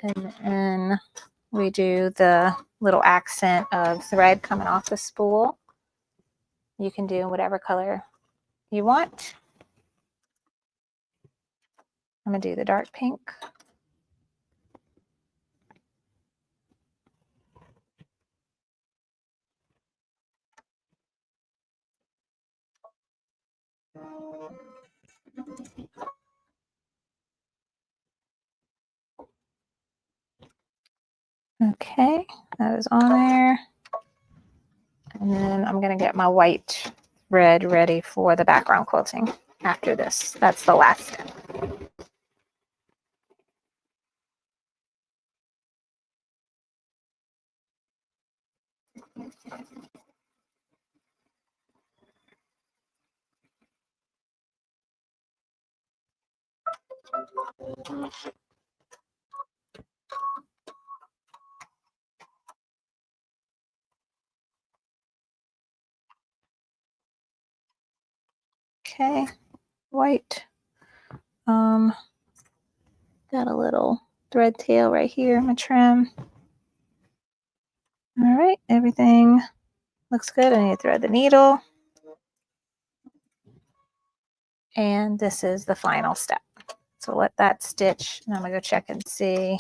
And then we do the little accent of thread coming off the spool. You can do whatever color you want. I'm going to do the dark pink. Okay, that is on there. And then I'm going to get my white thread ready for the background quilting after this. That's the last step. Okay, white. Got a little thread tail right here, I'm gonna trim. All right, everything looks good. I need to thread the needle. And this is the final step. So let that stitch, and I'm gonna go check and see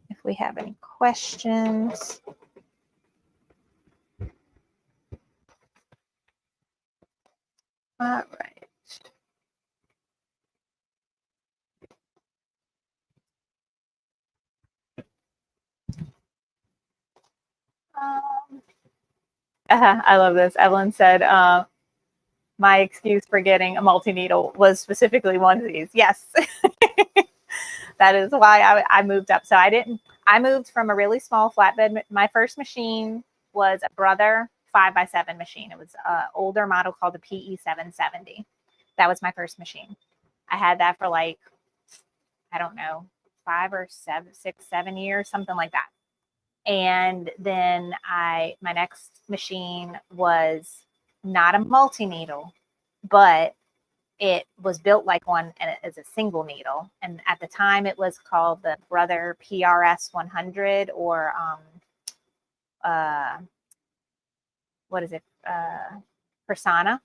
if we have any questions. All right. I love this. Evelyn said, my excuse for getting a multi-needle was specifically onesies. Yes. That is why I moved up. So I moved from a really small flatbed. My first machine was a Brother 5x7 machine. It was an older model called the PE 770. That was my first machine. I had that for like, I don't know, 5 or 6, 7 years, something like that. And then my next machine was not a multi-needle, but it was built like one and it is a single needle. And at the time it was called the Brother PRS 100 or what is it? Persona.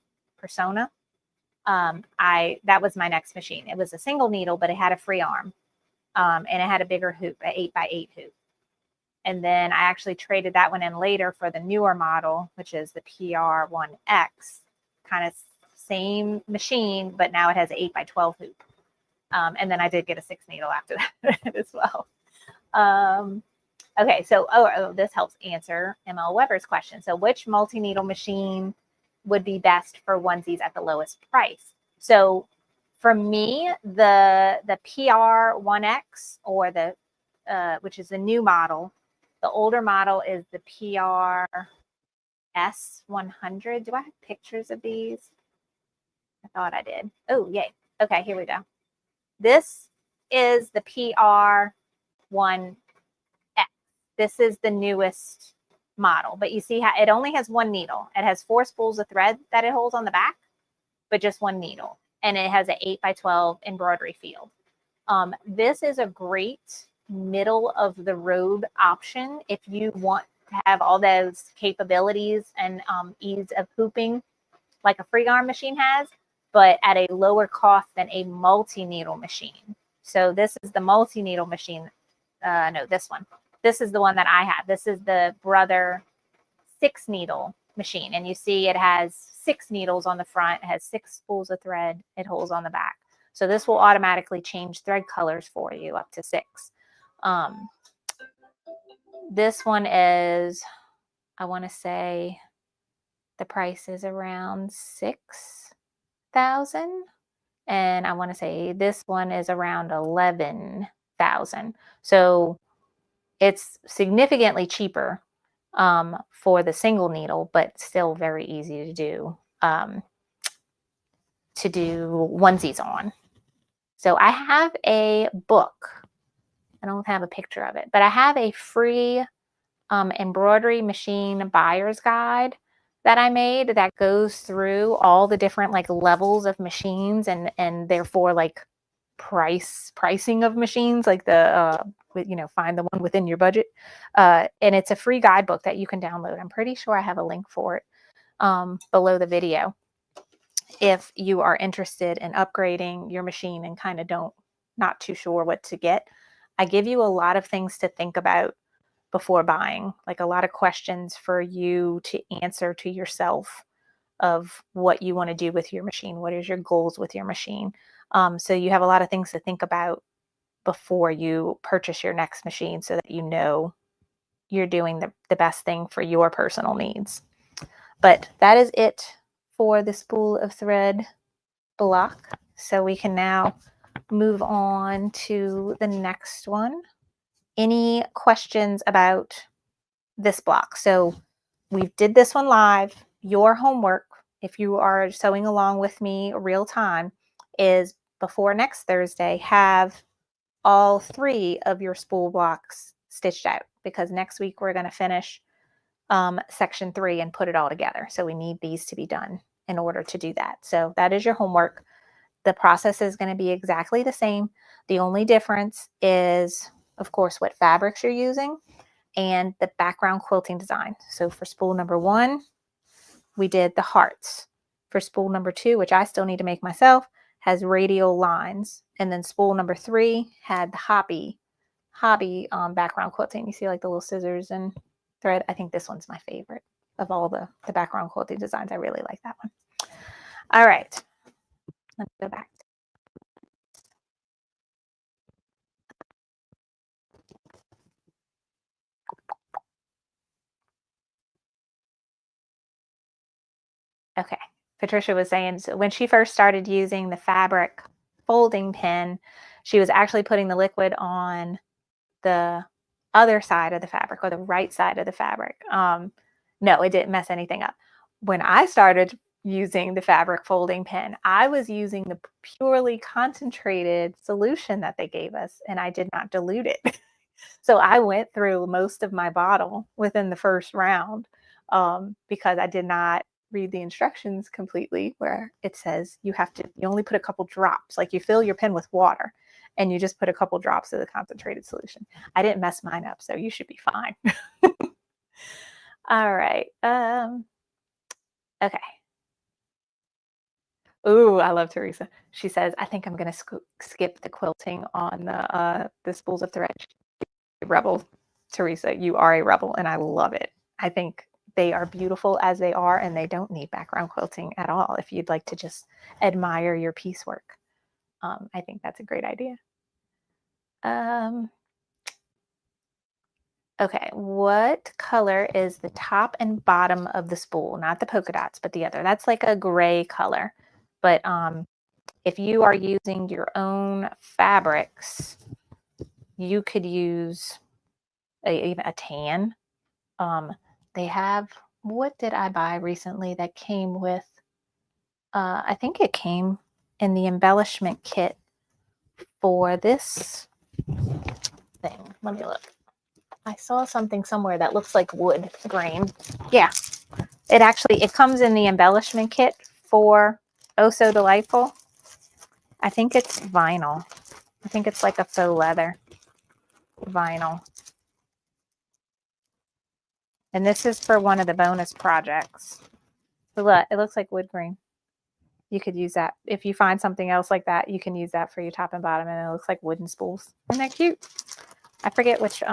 That was my next machine. It was a single needle, but it had a free arm. And it had a bigger hoop, an 8x8 hoop. And then I actually traded that one in later for the newer model, which is the PR1X, kind of same machine, but now it has an 8x12 hoop. And then I did get a 6 needle after that as well. Okay, so this helps answer ML Weber's question. So which multi-needle machine would be best for onesies at the lowest price? So for me, the PR1X or the which is the new model. The older model is the PRS 100. Do I have pictures of these? I thought I did. Oh, yay. Okay, here we go. This is the PR1X. This is the newest model, but you see how it only has one needle. It has 4 spools of thread that it holds on the back, but just one needle. And it has an 8x12 embroidery field. This is a great middle of the road option if you want to have all those capabilities and ease of hooping like a free arm machine has, but at a lower cost than a multi-needle machine. So this is the multi-needle machine. No, this one. this is the one that I have. This is the Brother 6 needle machine. And you see it has 6 needles on the front. It has 6 spools of thread. It holds on the back. So this will automatically change thread colors for you up to 6. This one is, I want to say the price is around $6,000. And I want to say this one is around $11,000. So it's significantly cheaper for the single needle, but still very easy to do onesies on. So I have a book. I don't have a picture of it, but I have a free embroidery machine buyer's guide that I made that goes through all the different like levels of machines and therefore like pricing of machines, like the find the one within your budget. And it's a free guidebook that you can download. I'm pretty sure I have a link for it below the video if you are interested in upgrading your machine and kind of not too sure what to get. I give you a lot of things to think about before buying, like a lot of questions for you to answer to yourself of what you want to do with your machine. What is your goals with your machine? So you have a lot of things to think about before you purchase your next machine so that you know you're doing the best thing for your personal needs. But that is it for the spool of thread block. So we can now move on to the next one. Any questions about this block? So we did this one live. Your homework, if you are sewing along with me real time, is before next Thursday, have all 3 of your spool blocks stitched out, because next week we're going to finish section 3 and put it all together. So we need these to be done in order to do that. So that is your homework. The process is going to be exactly the same. The only difference is, of course, what fabrics you're using and the background quilting design. So for spool number 1, we did the hearts. For spool number 2, which I still need to make myself, has radial lines. And then spool number 3 had the hobby background quilting. You see like the little scissors and thread. I think this one's my favorite of all the background quilting designs. I really like that one. All right, let's go back. Okay, Patricia was saying, so when she first started using the fabric folding pin, she was actually putting the liquid on the other side of the fabric, or the right side of the fabric. No, it didn't mess anything up. When I started using the fabric folding pin, I was using the purely concentrated solution that they gave us, and I did not dilute it. So I went through most of my bottle within the first round because I did not read the instructions completely, where it says you only put a couple drops, like you fill your pen with water and you just put a couple drops of the concentrated solution. I didn't mess mine up, so you should be fine. All right. Okay. Ooh, I love Teresa. She says, I think I'm going to skip the quilting on the spools of thread. Rebel, Teresa, you are a rebel, and I love it. I think they are beautiful as they are, and they don't need background quilting at all if you'd like to just admire your piecework. I think that's a great idea. Okay, what color is the top and bottom of the spool? Not the polka dots, but the other. That's like a gray color. But if you are using your own fabrics, you could use even a tan. They have, what did I buy recently that came with, I think it came in the embellishment kit for this thing. Let me look. I saw something somewhere that looks like wood grain. Yeah, it comes in the embellishment kit for Oh So Delightful. I think it's vinyl. I think it's like a faux leather vinyl. And this is for one of the bonus projects. But look, it looks like wood grain. You could use that. If you find something else like that, you can use that for your top and bottom, and it looks like wooden spools. Isn't that cute? I forget which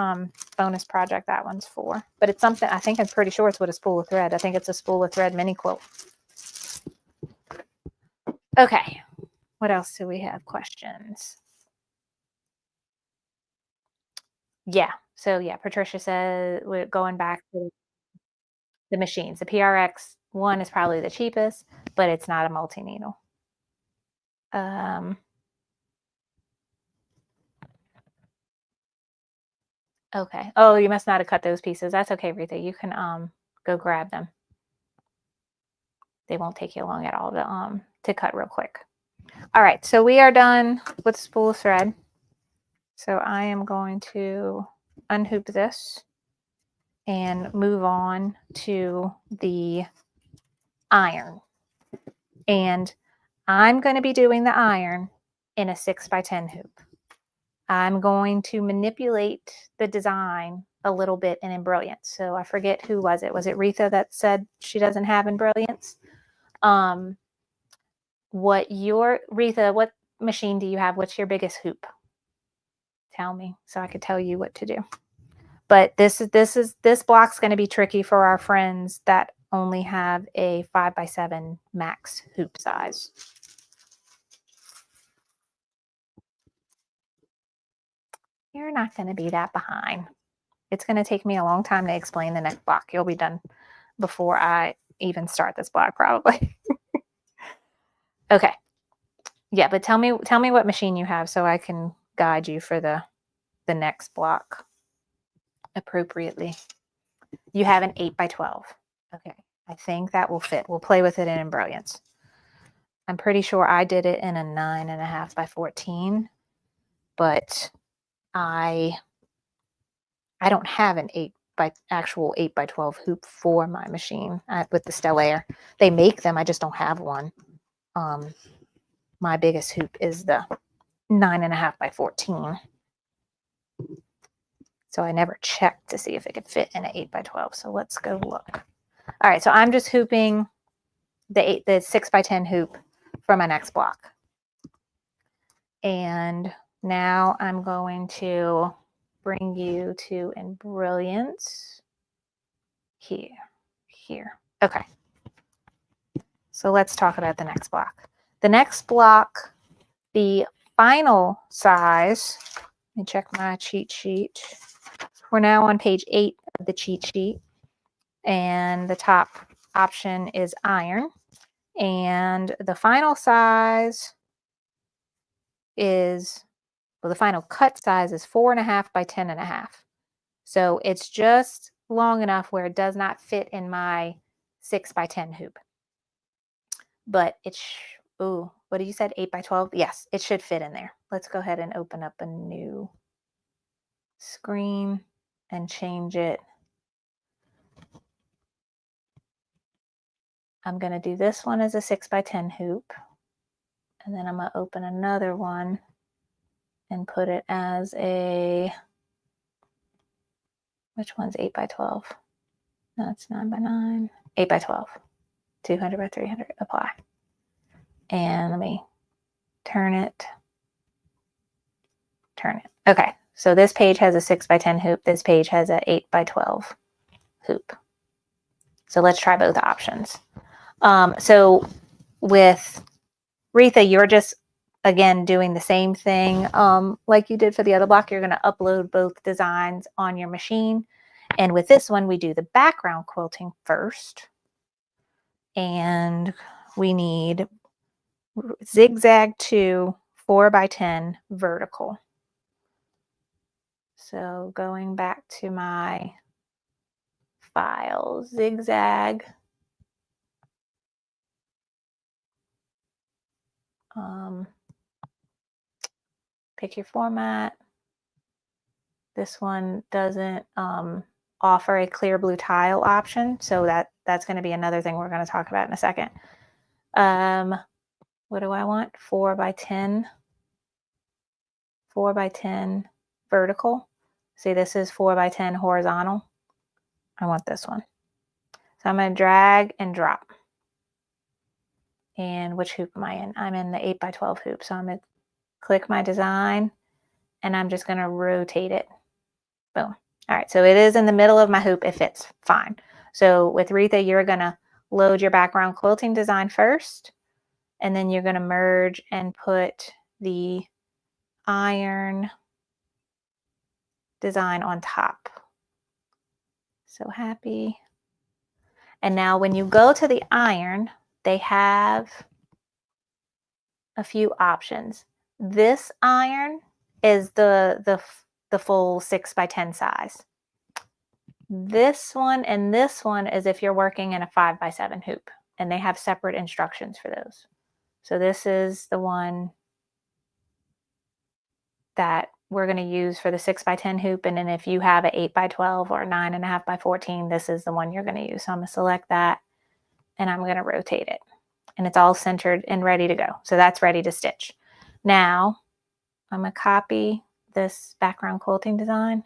bonus project that one's for, but it's something, I think I'm pretty sure it's with a spool of thread. I think it's a spool of thread mini quilt. Okay, what else do we have questions? Yeah, so yeah, Patricia says we're going back to the machines. The PRX one is probably the cheapest, but it's not a multi-needle. Okay. Oh, you must not have cut those pieces. That's okay, Rita. You can go grab them. They won't take you long at all to cut real quick. All right, so we are done with spool thread. So I am going to unhoop this and move on to the iron. And I'm going to be doing the iron in a 6x10 hoop. I'm going to manipulate the design a little bit in Embrilliance. So I forget who was it. Was it Retha that said she doesn't have Embrilliance? Retha, what machine do you have? What's your biggest hoop? Tell me so I could tell you what to do. But this block's going to be tricky for our friends that only have a 5x7 max hoop size. You're not going to be that behind. It's going to take me a long time to explain the next block. You'll be done before I even start this block, probably. Okay. Yeah, but tell me what machine you have so I can guide you for the next block appropriately. You have an 8x12. Okay. I think that will fit. We'll play with it in Embrilliance. I'm pretty sure I did it in a 9.5x14, but I don't have an actual 8x12 hoop for my machine with the Stellaire. They make them. I just don't have one. My biggest hoop is the 9.5x14. So I never checked to see if it could fit in an 8x12. So let's go look. All right, so I'm just hooping the 6x10 hoop for my next block. And now I'm going to bring you to Embrilliance here. Okay. So let's talk about the next block. The next block, the final size, let me check my cheat sheet. We're now on page 8 of the cheat sheet, and the top option is iron. And the final size is, well, the final cut size is 4.5 by 10.5. So it's just long enough where it does not fit in my 6x10 hoop. But it's, ooh, what did you said? 8x12? Yes, it should fit in there. Let's go ahead and open up a new screen and change it. I'm going to do this one as a 6x10 hoop. And then I'm going to open another one and put it as a, which one's 8x12? No, it's 9x9. 8x12. 200 by 300. Apply. And let me turn it. Okay, so this page has a 6x10 hoop. This page has an 8x12 hoop. So let's try both options. So with Retha, you're just, again, doing the same thing like you did for the other block. You're going to upload both designs on your machine. And with this one, we do the background quilting first. And we need zigzag 2 4x10 vertical. So going back to my file, zigzag. Pick your format. This one doesn't offer a clear blue tile option, so that's going to be another thing we're going to talk about in a second. What do I want? 4x10. 4x10 vertical. See, this is 4x10 horizontal. I want this one. So I'm going to drag and drop. And which hoop am I in? I'm in the 8x12 hoop. So I'm going to click my design and I'm just going to rotate it Boom. All right, so it is in the middle of my hoop. It fits fine. So with Retha, you're gonna load your background quilting design first, and then you're gonna merge and put the iron design on top. So happy. And now when you go to the iron, they have a few options. This iron is the full 6x10 size. This one and this one is if you're working in a 5x7 hoop, and they have separate instructions for those. So this is the one that we're going to use for the 6x10 hoop, and then if you have an 8x12 or 9.5x14, this is the one you're going to use. So I'm going to select that, and I'm going to rotate it, and it's all centered and ready to go. So that's ready to stitch. Now I'm going to copy this background quilting design,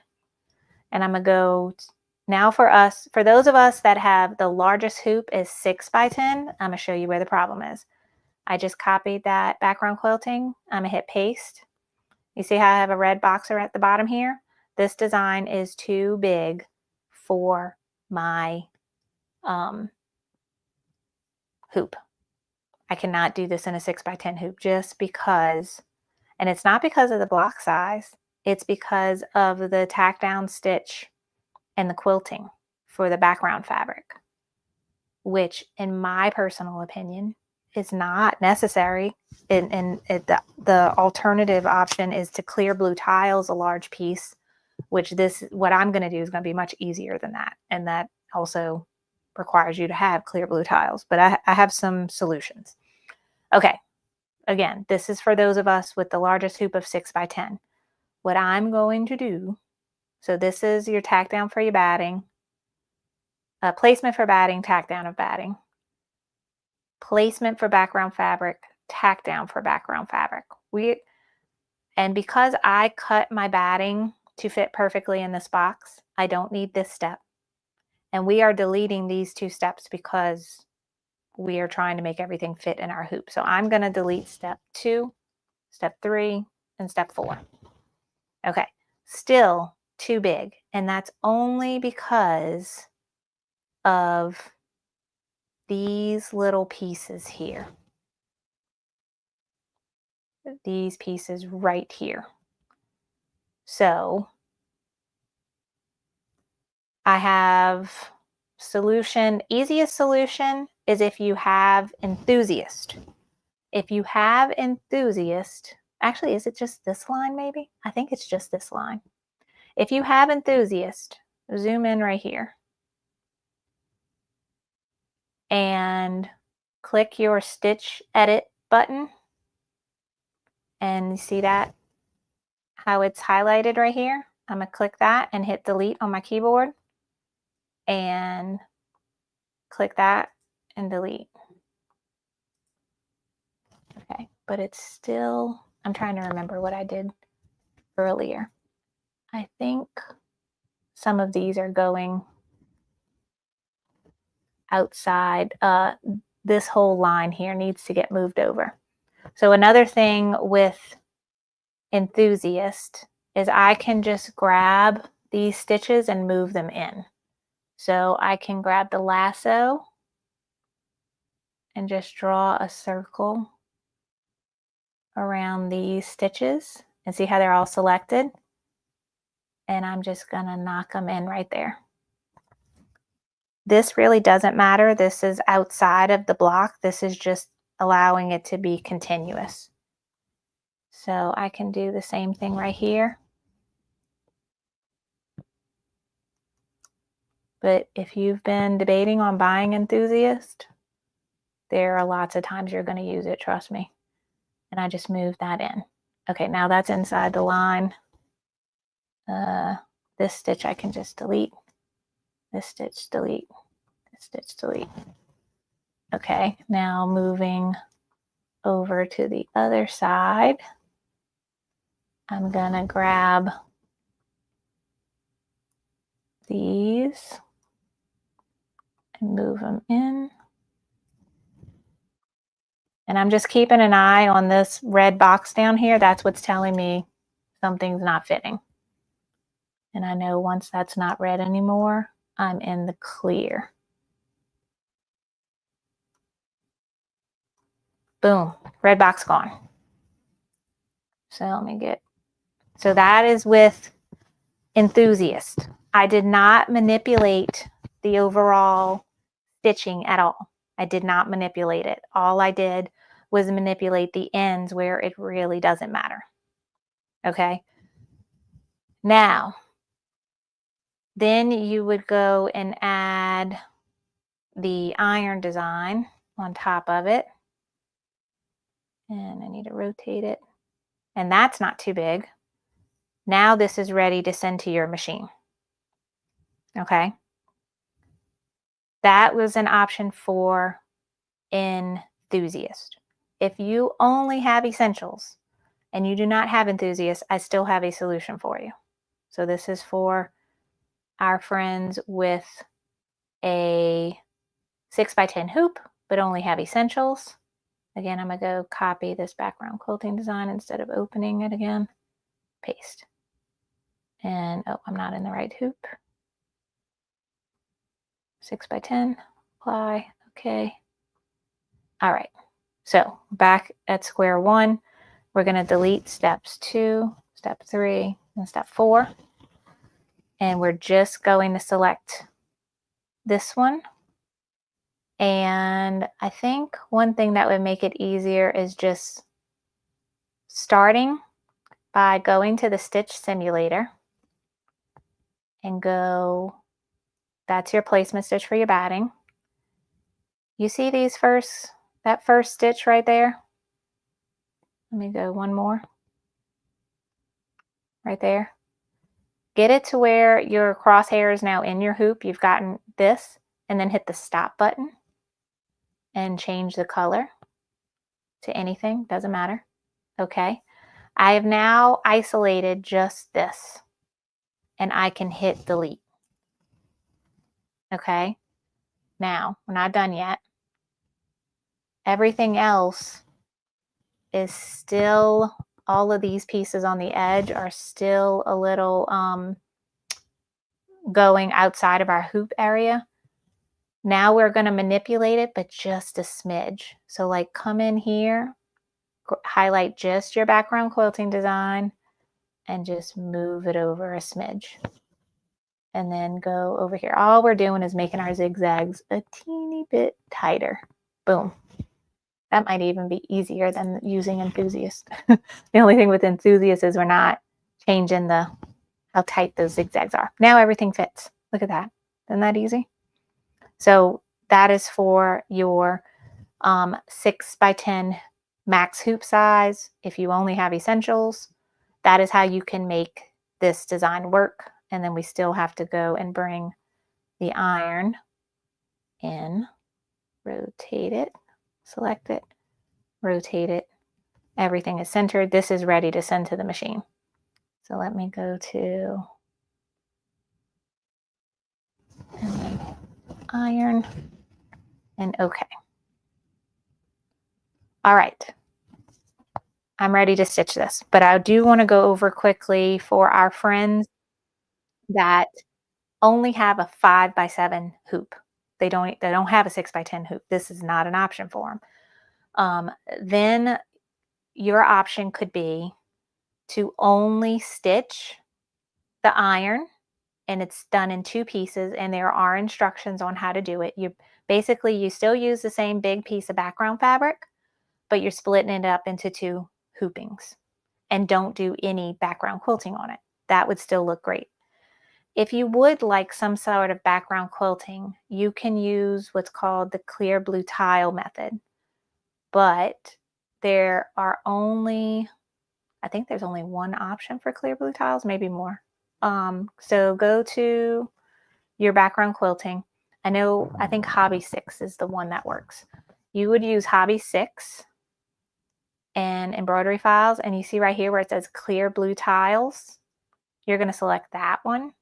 and I'm going to go now for those of us that have the largest hoop is 6x10. I'm going to show you where the problem is. I just copied that background quilting. I'm going to hit paste. You see how I have a red box at the bottom here? This design is too big for my hoop. I cannot do this in a 6x10 hoop just because, and it's not because of the block size, it's because of the tack down stitch and the quilting for the background fabric, which in my personal opinion is not necessary. The alternative option is to clear blue tiles a large piece, which what I'm going to do is going to be much easier than that. And that also requires you to have clear blue tiles, but I have some solutions. Okay. Again, this is for those of us with the largest hoop of 6x10. What I'm going to do, so this is your tack down for your batting, placement for batting, tack down of batting, placement for background fabric, tack down for background fabric. And because I cut my batting to fit perfectly in this box, I don't need this step. And we are deleting these two steps because we are trying to make everything fit in our hoop. So I'm going to delete step 2, step 3, and step 4. Okay, still too big. And that's only because of these little pieces here. These pieces right here. So I have solution. Easiest solution is if you have enthusiast. If you have enthusiast, actually, is it just this line maybe? I think it's just this line. If you have enthusiast, zoom in right here and click your stitch edit button. And you see that, how it's highlighted right here? I'm going to click that and hit delete on my keyboard and click that and delete. Okay, but it's still, I'm trying to remember what I did earlier. I think some of these are going outside. This whole line here needs to get moved over. So another thing with enthusiast is I can just grab these stitches and move them in. So I can grab the lasso and just draw a circle around these stitches and see how they're all selected. And I'm just gonna knock them in right there. This really doesn't matter. This is outside of the block. This is just allowing it to be continuous. So I can do the same thing right here. But if you've been debating on buying Enthusiast, there are lots of times you're going to use it, trust me. And I just moved that in. Okay, now that's inside the line. This stitch I can just delete. This stitch, delete. This stitch, delete. Okay, now moving over to the other side. I'm going to grab these and move them in. And I'm just keeping an eye on this red box down here. That's what's telling me something's not fitting. And I know once that's not red anymore, I'm in the clear. Boom, red box gone. So let me get, so that is with Enthusiast. I did not manipulate the overall stitching at all. I did not manipulate it. All I did was manipulate the ends where it really doesn't matter. Okay. Now, then you would go and add the iron design on top of it. And I need to rotate it. And that's not too big. Now this is ready to send to your machine. Okay. That was an option for Enthusiast. If you only have Essentials and you do not have Enthusiast, I still have a solution for you. So this is for our friends with a 6x10 hoop, but only have Essentials. Again, I'm going to go copy this background quilting design instead of opening it again. Paste. And, oh, I'm not in the right hoop. 6x10, apply, okay. All right, so back at square one, we're going to delete steps 2, step 3, and step 4. And we're just going to select this one. And I think one thing that would make it easier is just starting by going to the stitch simulator and go, that's your placement stitch for your batting. You see these that first stitch right there? Let me go one more. Right there. Get it to where your crosshair is now in your hoop. You've gotten this, and then hit the stop button and change the color to anything, doesn't matter. Okay. I have now isolated just this, and I can hit delete. Okay. Now, we're not done yet. Everything else is still, all of these pieces on the edge are still a little going outside of our hoop area. Now we're going to manipulate it, but just a smidge. So like come in here, highlight just your background quilting design, and just move it over a smidge. And then go over here. All we're doing is making our zigzags a teeny bit tighter. Boom. That might even be easier than using Enthusiast. The only thing with Enthusiast is we're not changing how tight those zigzags are. Now everything fits. Look at that. Isn't that easy? So that is for your 6x10 max hoop size. If you only have Essentials, that is how you can make this design work. And then we still have to go and bring the iron in, rotate it, select it, rotate it. Everything is centered. This is ready to send to the machine. So let me go to and then iron and okay. All right. I'm ready to stitch this, but I do want to go over quickly for our friends that only have a 5x7 hoop. They don't have a 6x10 hoop. This is not an option for them. Then your option could be to only stitch the iron, and it's done in 2 pieces, and there are instructions on how to do it. You still use the same big piece of background fabric, but you're splitting it up into 2 hoopings, and don't do any background quilting on it. That would still look great. If you would like some sort of background quilting, you can use what's called the clear blue tile method, but there are only, I think there's only one option for clear blue tiles, maybe more. So go to your background quilting. I think Hobby 6 is the one that works. You would use Hobby 6 and embroidery files, and you see right here where it says clear blue tiles. You're going to select that one,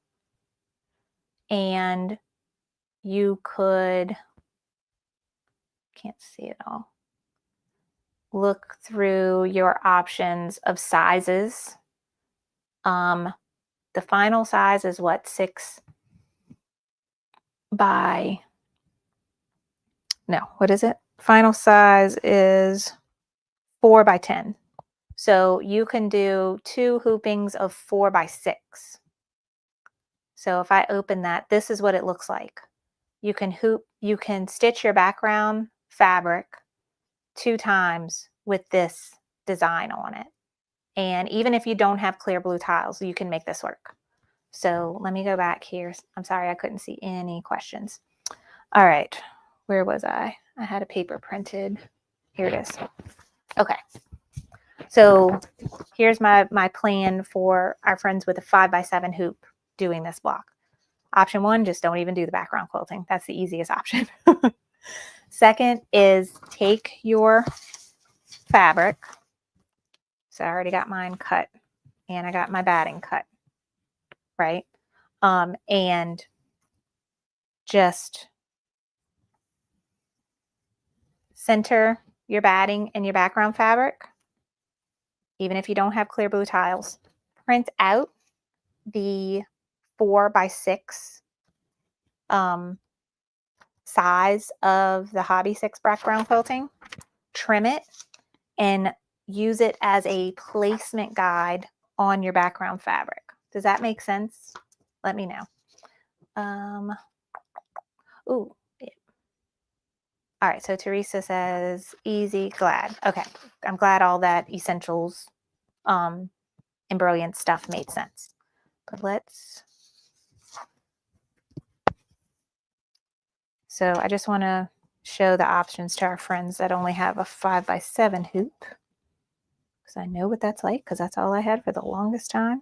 and you could, can't see it all, look through your options of sizes. the final size is what, 6 by, no, what is it? Final size is 4 by 10. So you can do 2 hoopings of 4 by 6. So if I open that, this is what it looks like. You can stitch your background fabric 2 times with this design on it. And even if you don't have clear blue tiles, you can make this work. So let me go back here. I'm sorry, I couldn't see any questions. All right, where was I? I had a paper printed. Here it is. Okay. So here's my plan for our friends with a 5 by 7 hoop doing this block. Option 1, just don't even do the background quilting. That's the easiest option. Second is take your fabric. So I already got mine cut and I got my batting cut, right? And just center your batting and your background fabric, even if you don't have clear blue tiles. Print out the 4 by 6 size of the Hobby 6 background quilting, trim it, and use it as a placement guide on your background fabric. Does that make sense? Let me know. Ooh. Yeah. All right, so Teresa says, easy, glad. Okay, I'm glad all that essentials and brilliant stuff made sense. But let's, so I just want to show the options to our friends that only have a 5 by 7 hoop, because I know what that's like, because that's all I had for the longest time.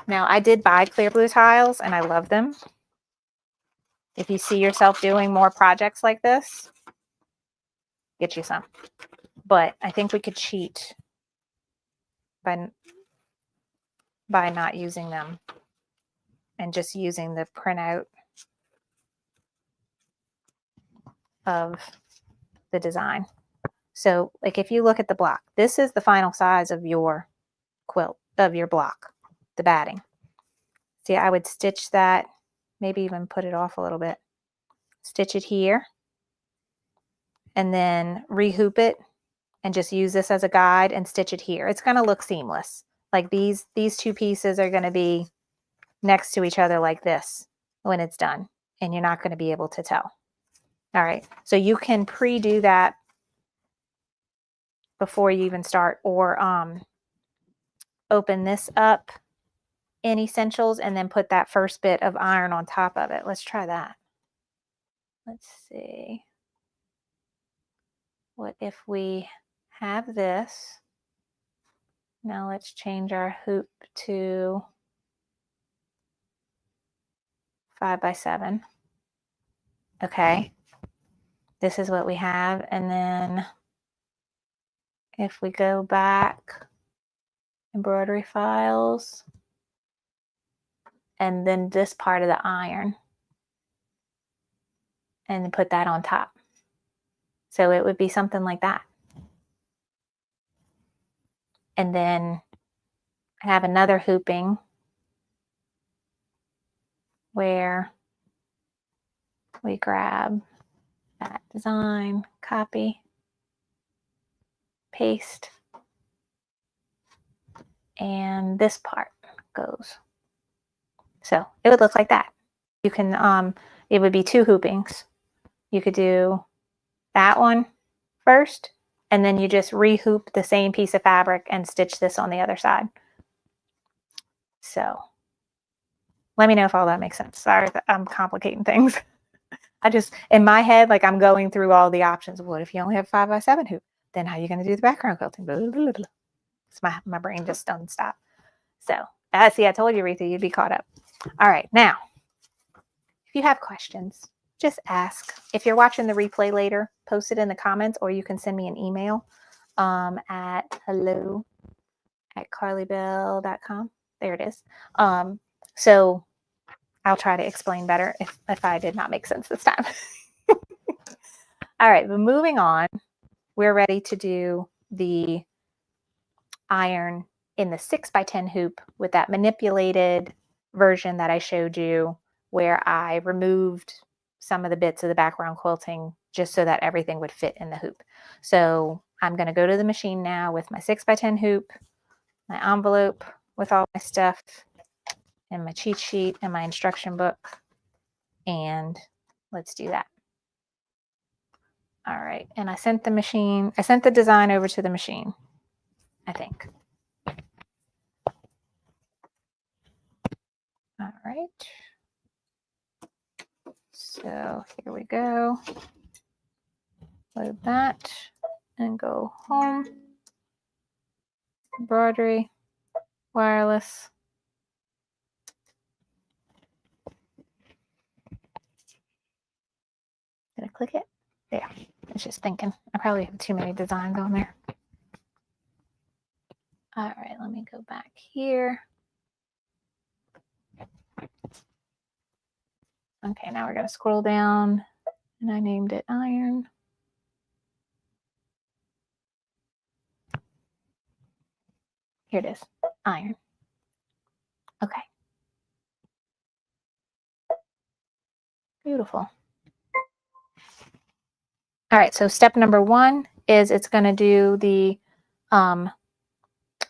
Now I did buy clear blue tiles and I love them. If you see yourself doing more projects like this, get you some. But I think we could cheat by not using them and just using the printout of the design. So like if you look at the block, this is the final size of your quilt, of your block, the batting. See, I would stitch that, maybe even put it off a little bit. Stitch it here and then rehoop it and just use this as a guide and stitch it here. It's going to look seamless. Like these 2 pieces are going to be next to each other like this when it's done, and you're not going to be able to tell. All right, so you can pre-do that before you even start, or open this up in Essentials and then put that first bit of iron on top of it. Let's try that. Let's see. What if we have this? Now let's change our hoop to 5 by 7. Okay. This is what we have. And then if we go back, embroidery files, and then this part of the iron, and put that on top. So it would be something like that. And then have another hooping where we grab that design, copy, paste, and this part goes. So it would look like that. You can, it would be 2 hoopings. You could do that one first, and then you just rehoop the same piece of fabric and stitch this on the other side. So let me know if all that makes sense. Sorry that I'm complicating things. I just, in my head, like I'm going through all the options. What if you only have 5 by 7 hoop? Then how are you going to do the background quilting? Blah, blah, blah. It's my brain just doesn't stop. So, see, I told you, Aretha, you'd be caught up. All right, now, if you have questions, just ask. If you're watching the replay later, post it in the comments, or you can send me an email at hello@carlybell.com. There it is. So I'll try to explain better if I did not make sense this time. All right, but moving on, we're ready to do the iron in the 6x10 hoop with that manipulated version that I showed you, where I removed some of the bits of the background quilting just so that everything would fit in the hoop. So I'm going to go to the machine now with my 6x10 hoop, my envelope with all my stuff, and my cheat sheet and my instruction book, and let's do that. All right, and I sent the design over to the machine, I think. All right. So here we go. Load that and go home. Embroidery, wireless. Did I click it? Yeah, it's just thinking. I probably have too many designs on there. All right, let me go back here. Okay, now we're going to scroll down, and I named it iron. Here it is, iron. Okay. Beautiful. All right, so step number 1 is it's going to do the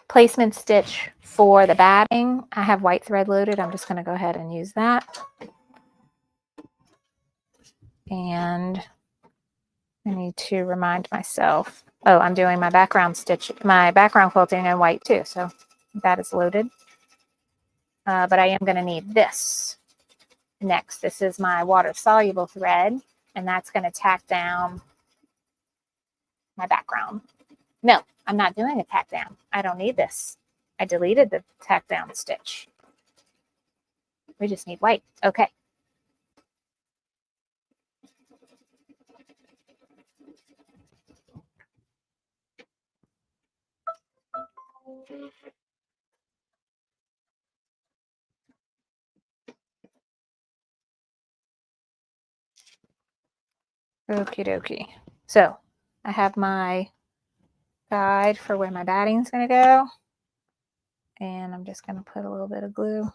placement stitch for the batting. I have white thread loaded. I'm just going to go ahead and use that. And I need to remind myself, oh, I'm doing my background quilting in white too, so that is loaded. But I am going to need this next. This is my water-soluble thread, and that's going to tack down my background. No, I'm not doing a tack down. I don't need this. I deleted the tack down stitch. We just need white. Okay. Okie dokie. So I have my guide for where my batting is going to go. And I'm just going to put a little bit of glue.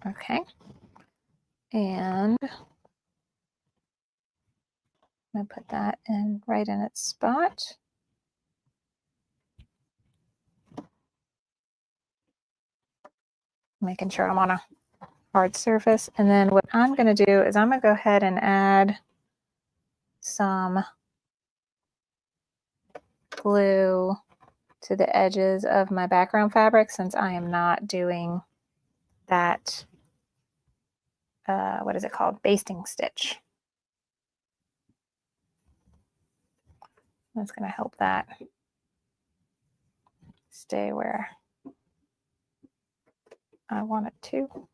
Okay. And I'm going to put that in right in its spot. Making sure I'm on a hard surface. And then what I'm going to do is I'm going to go ahead and add some glue to the edges of my background fabric, since I am not doing that, what is it called? Basting stitch. That's going to help that stay where I want it to.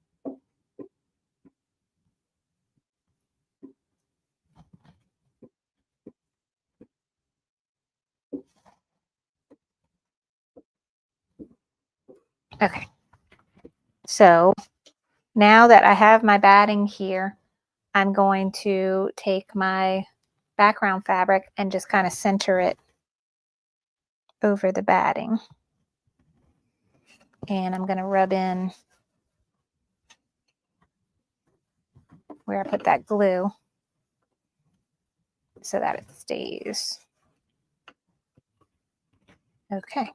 Okay. So now that I have my batting here, I'm going to take my background fabric and just kind of center it over the batting. And I'm going to rub in where I put that glue so that it stays. Okay.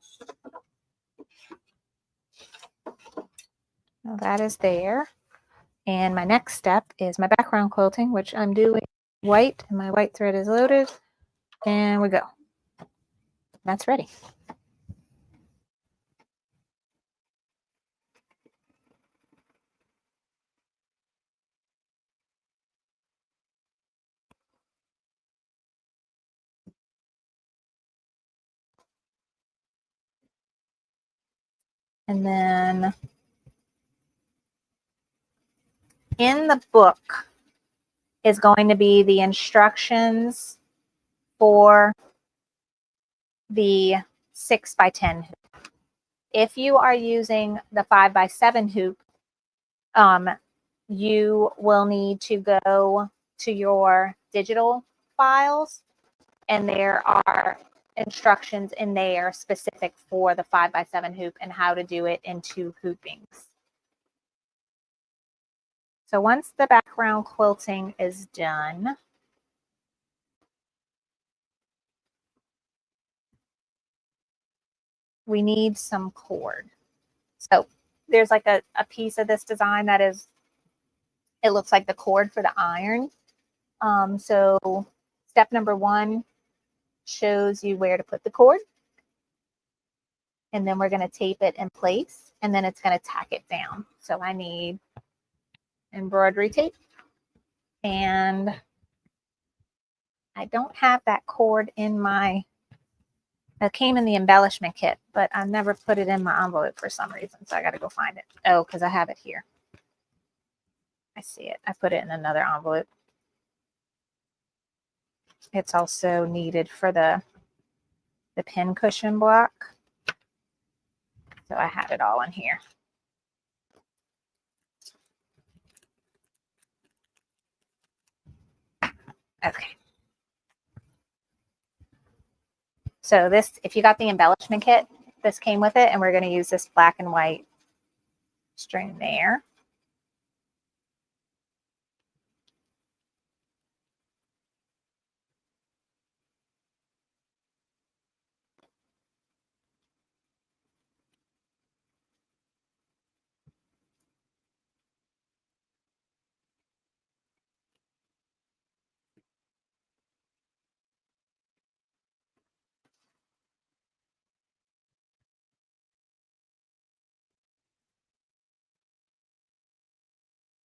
Now that is there. And my next step is my background quilting, which I'm doing white, and my white thread is loaded. And we go. That's ready. And then in the book is going to be the instructions for the 6x10 hoop. If you are using the 5x7 hoop, you will need to go to your digital files, and there are instructions in there specific for the 5x7 hoop and how to do it in 2 hoopings. So once the background quilting is done, we need some cord. So there's like a piece of this design that is, it looks like the cord for the iron. So step number 1 shows you where to put the cord. And then we're going to tape it in place, and then it's going to tack it down. So I need embroidery tape, and I don't have that cord in my, it came in the embellishment kit, but I never put it in my envelope for some reason, so I got to go find it. Oh, because I have it here. I see it. I put it in another envelope. It's also needed for the pin cushion block. So I have it all in here. Okay. So this, if you got the embellishment kit, this came with it, and we're going to use this black and white string there.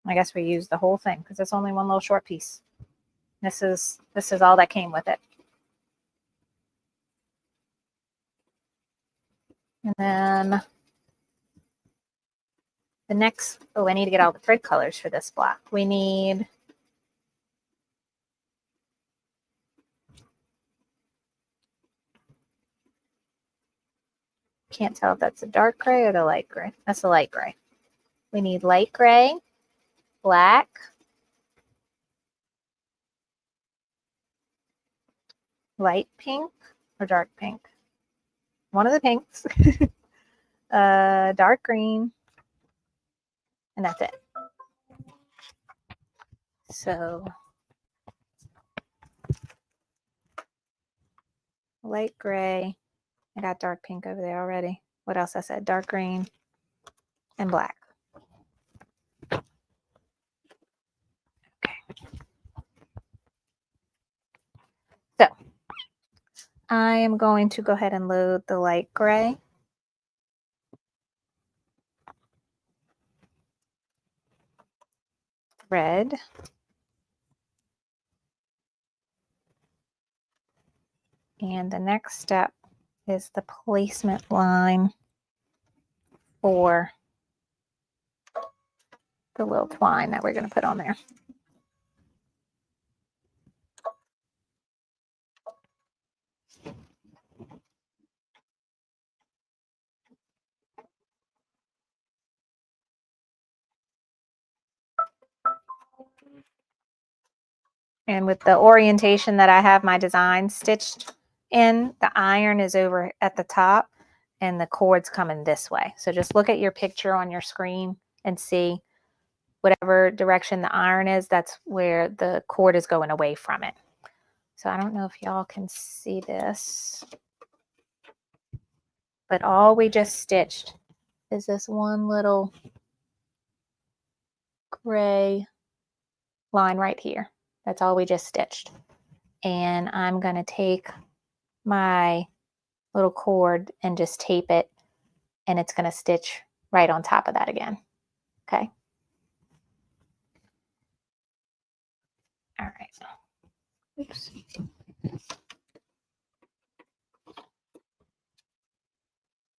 I guess we use the whole thing because it's only one little short piece. This is all that came with it. And then the next, oh, I need to get all the thread colors for this block. We need can't tell if that's a dark gray or the light gray. That's the light gray. We need light gray, black, light pink, or dark pink. One of the pinks. Dark green, and that's it. So light gray. I got dark pink over there already. What else I said? Dark green and black. Okay. So I am going to go ahead and load the light gray. Red. And the next step is the placement line for the little twine that we're going to put on there. And with the orientation that I have my design stitched in, the iron is over at the top and the cord's coming this way. So just look at your picture on your screen and see whatever direction the iron is, that's where the cord is going away from it. So I don't know if y'all can see this, but all we just stitched is this one little gray line right here. That's all we just stitched. And I'm going to take my little cord and just tape it, and it's going to stitch right on top of that again. Okay. All right. Oops.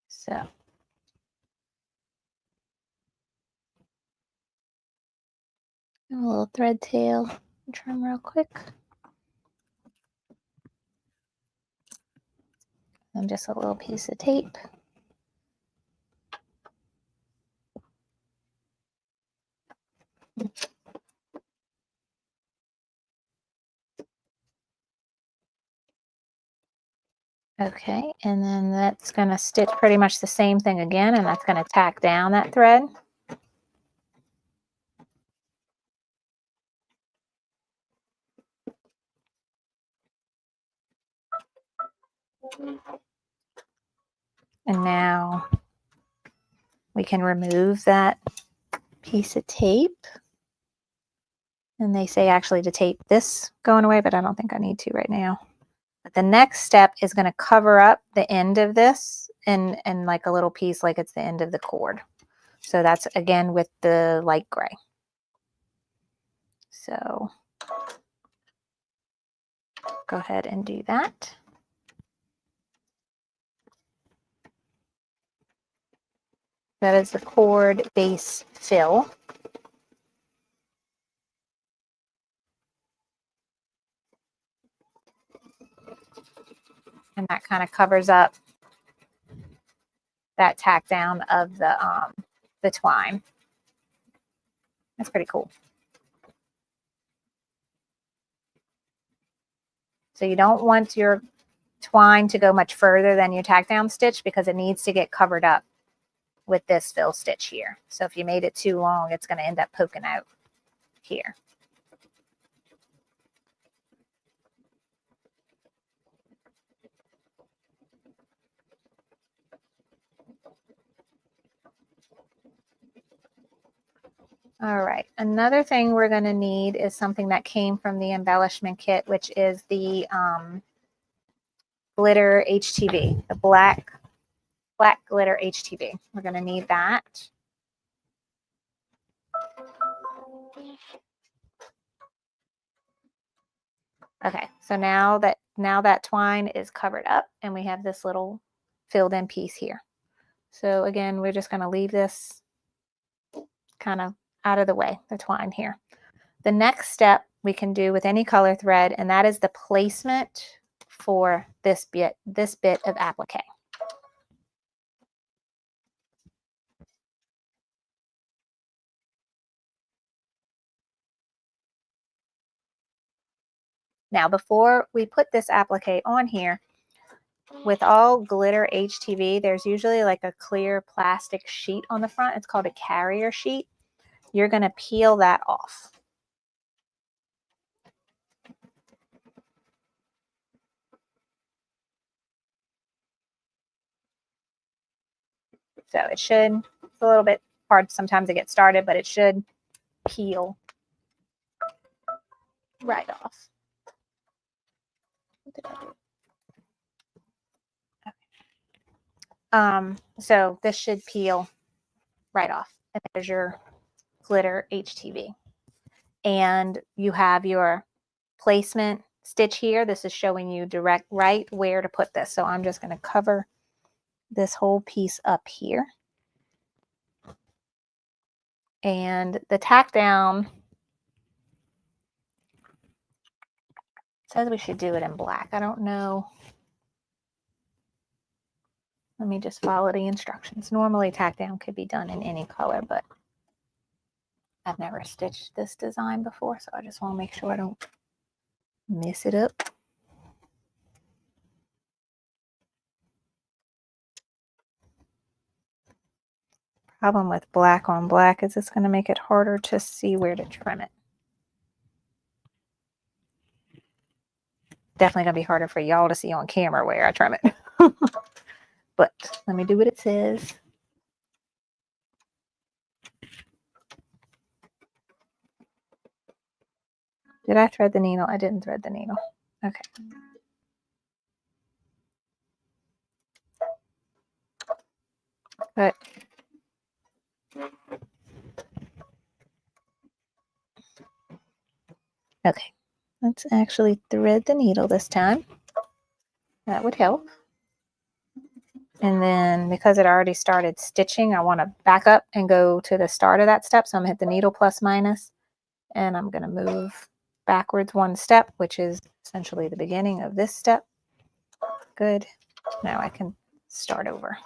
So a little thread tail, trim real quick. and just a little piece of tape. Okay, and then that's going to stitch pretty much the same thing again, and that's going to tack down that thread. And now we can remove that piece of tape. And they say actually to tape this going away, but I don't think I need to right now. But the next step is going to cover up the end of this and like a little piece like it's the end of the cord. So that's again with the light gray. So go ahead and do that. That is the cord base fill. And that kind of covers up that tack down of the twine. That's pretty cool. So you don't want your twine to go much further than your tack down stitch because it needs to get covered up with this fill stitch here. So if you made it too long, it's going to end up poking out here. All right, another thing we're going to need is something that came from the embellishment kit, which is the glitter HTV, the black glitter HTV. We're going to need that. Okay, so now that twine is covered up and we have this little filled in piece here. So again, we're just going to leave this kind of out of the way, the twine here. The next step we can do with any color thread, and that is the placement for this bit of applique. Now, before we put this applique on here, with all glitter HTV, there's usually like a clear plastic sheet on the front. It's called a carrier sheet. You're going to peel that off. So it should, it's a little bit hard sometimes to get started, but it should peel right off. What did I do? So this should peel right off. And there's your glitter HTV. And you have your placement stitch here. This is showing you right where to put this. So I'm just going to cover this whole piece up here. And the tack down says we should do it in black. I don't know. Let me just follow the instructions. Normally tack down could be done in any color, but I've never stitched this design before, so I just want to make sure I don't mess it up. Problem with black on black is it's going to make it harder to see where to trim it. Definitely going to be harder for y'all to see on camera where I trim it. But let me do what it says. Did I thread the needle? I didn't thread the needle. Okay. But okay, let's actually thread the needle this time. That would help. And then because it already started stitching, I want to back up and go to the start of that step. So I'm going to hit the needle plus minus, and I'm going to move backwards one step, which is essentially the beginning of this step. Good. Now I can start over.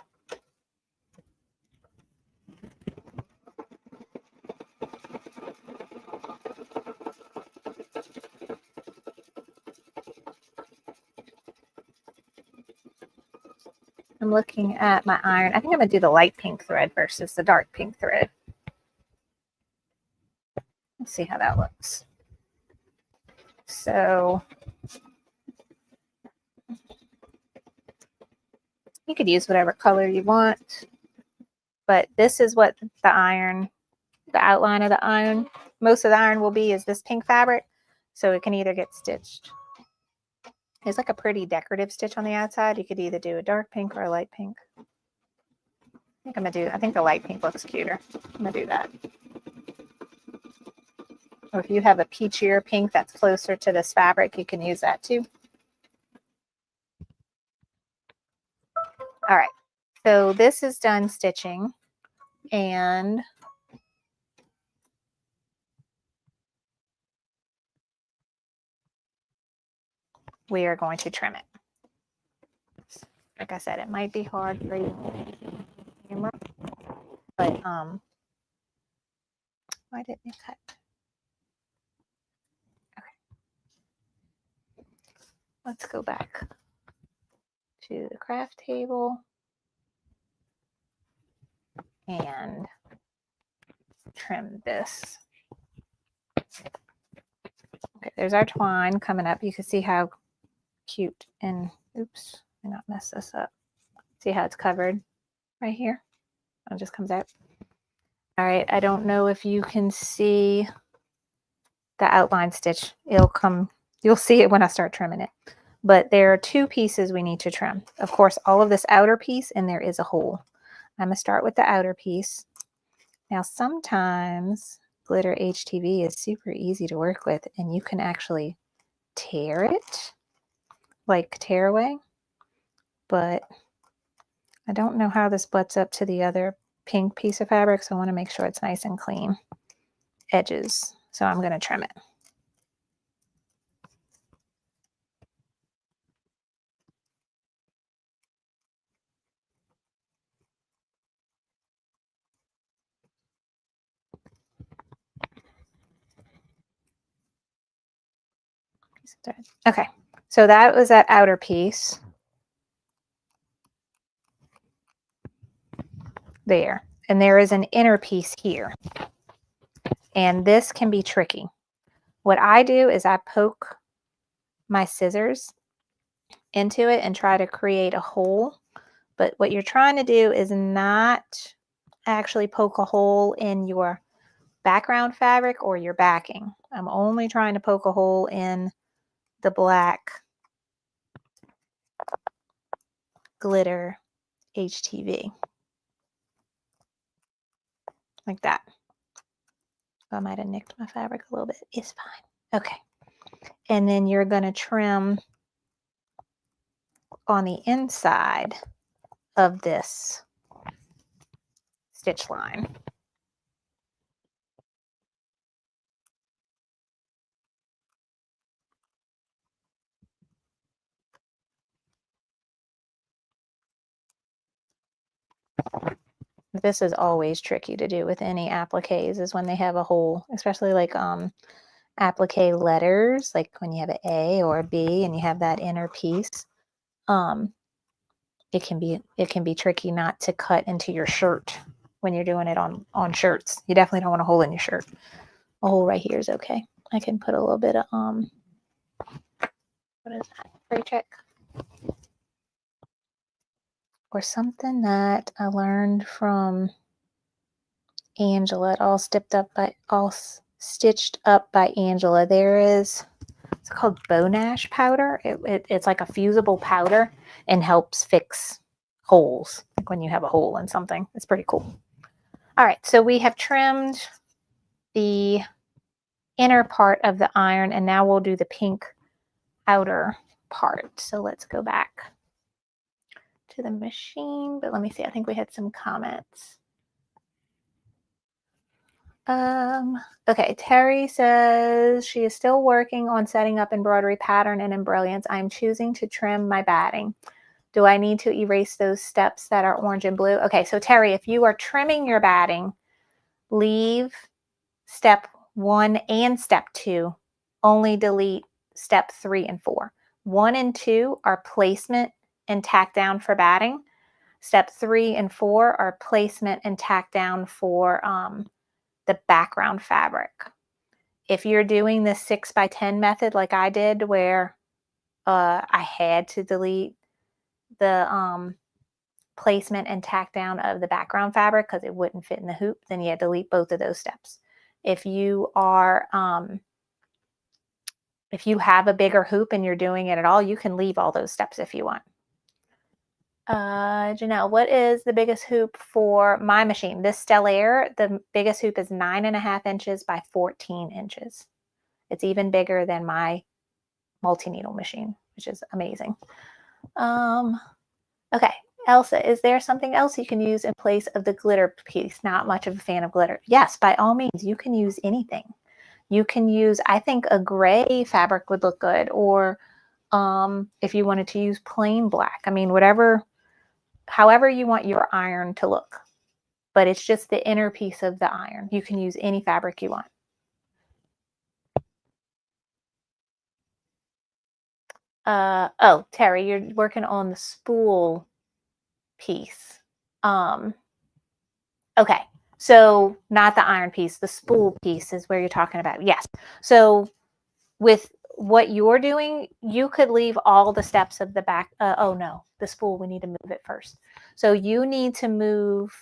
I'm looking at my iron. I think I'm going to do the light pink thread versus the dark pink thread. Let's see how that looks. So you could use whatever color you want, but this is what the iron, the outline of the iron, most of the iron will be is this pink fabric. So it can either get stitched. It's like a pretty decorative stitch on the outside. You could either do a dark pink or a light pink. I think the light pink looks cuter. I'm gonna do that. Or if you have a peachier pink that's closer to this fabric, you can use that too. All right, so this is done stitching, and we are going to trim it. Like I said, it might be hard for you, but why didn't you cut? Okay, let's go back to the craft table and trim this. Okay, there's our twine coming up. You can see how cute and oops, let me not mess this up. See how it's covered right here? It just comes out. All right, I don't know if you can see the outline stitch. It'll come, you'll see it when I start trimming it. But there are two pieces we need to trim. Of course, all of this outer piece, and there is a hole. I'm gonna start with the outer piece. Now, sometimes glitter HTV is super easy to work with, and you can actually tear it, like tear away. But I don't know how this butts up to the other pink piece of fabric, so I want to make sure it's nice and clean edges. So I'm going to trim it. Okay, so that was that outer piece. There. And there is an inner piece here. And this can be tricky. What I do is I poke my scissors into it and try to create a hole. But what you're trying to do is not actually poke a hole in your background fabric or your backing. I'm only trying to poke a hole in the black glitter HTV. Like that. I might have nicked my fabric a little bit. It's fine. Okay. And then you're going to trim on the inside of this stitch line. This is always tricky to do with any appliques, is when they have a hole, especially like applique letters, like when you have an A or a B and you have that inner piece. It can be tricky not to cut into your shirt when you're doing it on shirts. You definitely don't want a hole in your shirt. A hole right here is okay. I can put a little bit of what is that? Spray check. Or something that I learned from Angela. All stitched up by Angela. It's called Bonash powder. It's like a fusible powder and helps fix holes, like when you have a hole in something. It's pretty cool. All right, so we have trimmed the inner part of the iron, and now we'll do the pink outer part. So let's go back to the machine, but let me see. I think we had some comments. Okay, Terry says she is still working on setting up embroidery pattern and embrilliance. I'm choosing to trim my batting. Do I need to erase those steps that are orange and blue? Okay, so Terry, if you are trimming your batting, leave step 1 and step 2. Only delete step 3 and 4. 1 and 2 are placement and tack down for batting. Step 3 and 4 are placement and tack down for the background fabric. If you're doing the 6x10 method like I did, where I had to delete the placement and tack down of the background fabric because it wouldn't fit in the hoop, then you delete both of those steps. If you are if you have a bigger hoop and you're doing it at all, you can leave all those steps if you want. Janelle, what is the biggest hoop for my machine? This Stellaire, the biggest hoop is 9.5 inches by 14 inches. It's even bigger than my multi-needle machine, which is amazing. Okay, Elsa, is there something else you can use in place of the glitter piece? Not much of a fan of glitter. Yes, by all means, you can use anything. You can use, I think a gray fabric would look good, or if you wanted to use plain black. I mean, whatever, however you want your iron to look. But it's just the inner piece of the iron. You can use any fabric you want. Oh, Terry, you're working on the spool piece. Okay, so not the iron piece, the spool piece is where you're talking about. Yes. So with what you're doing, you could leave all the steps of the back. Oh no, the spool, we need to move it first. So you need to move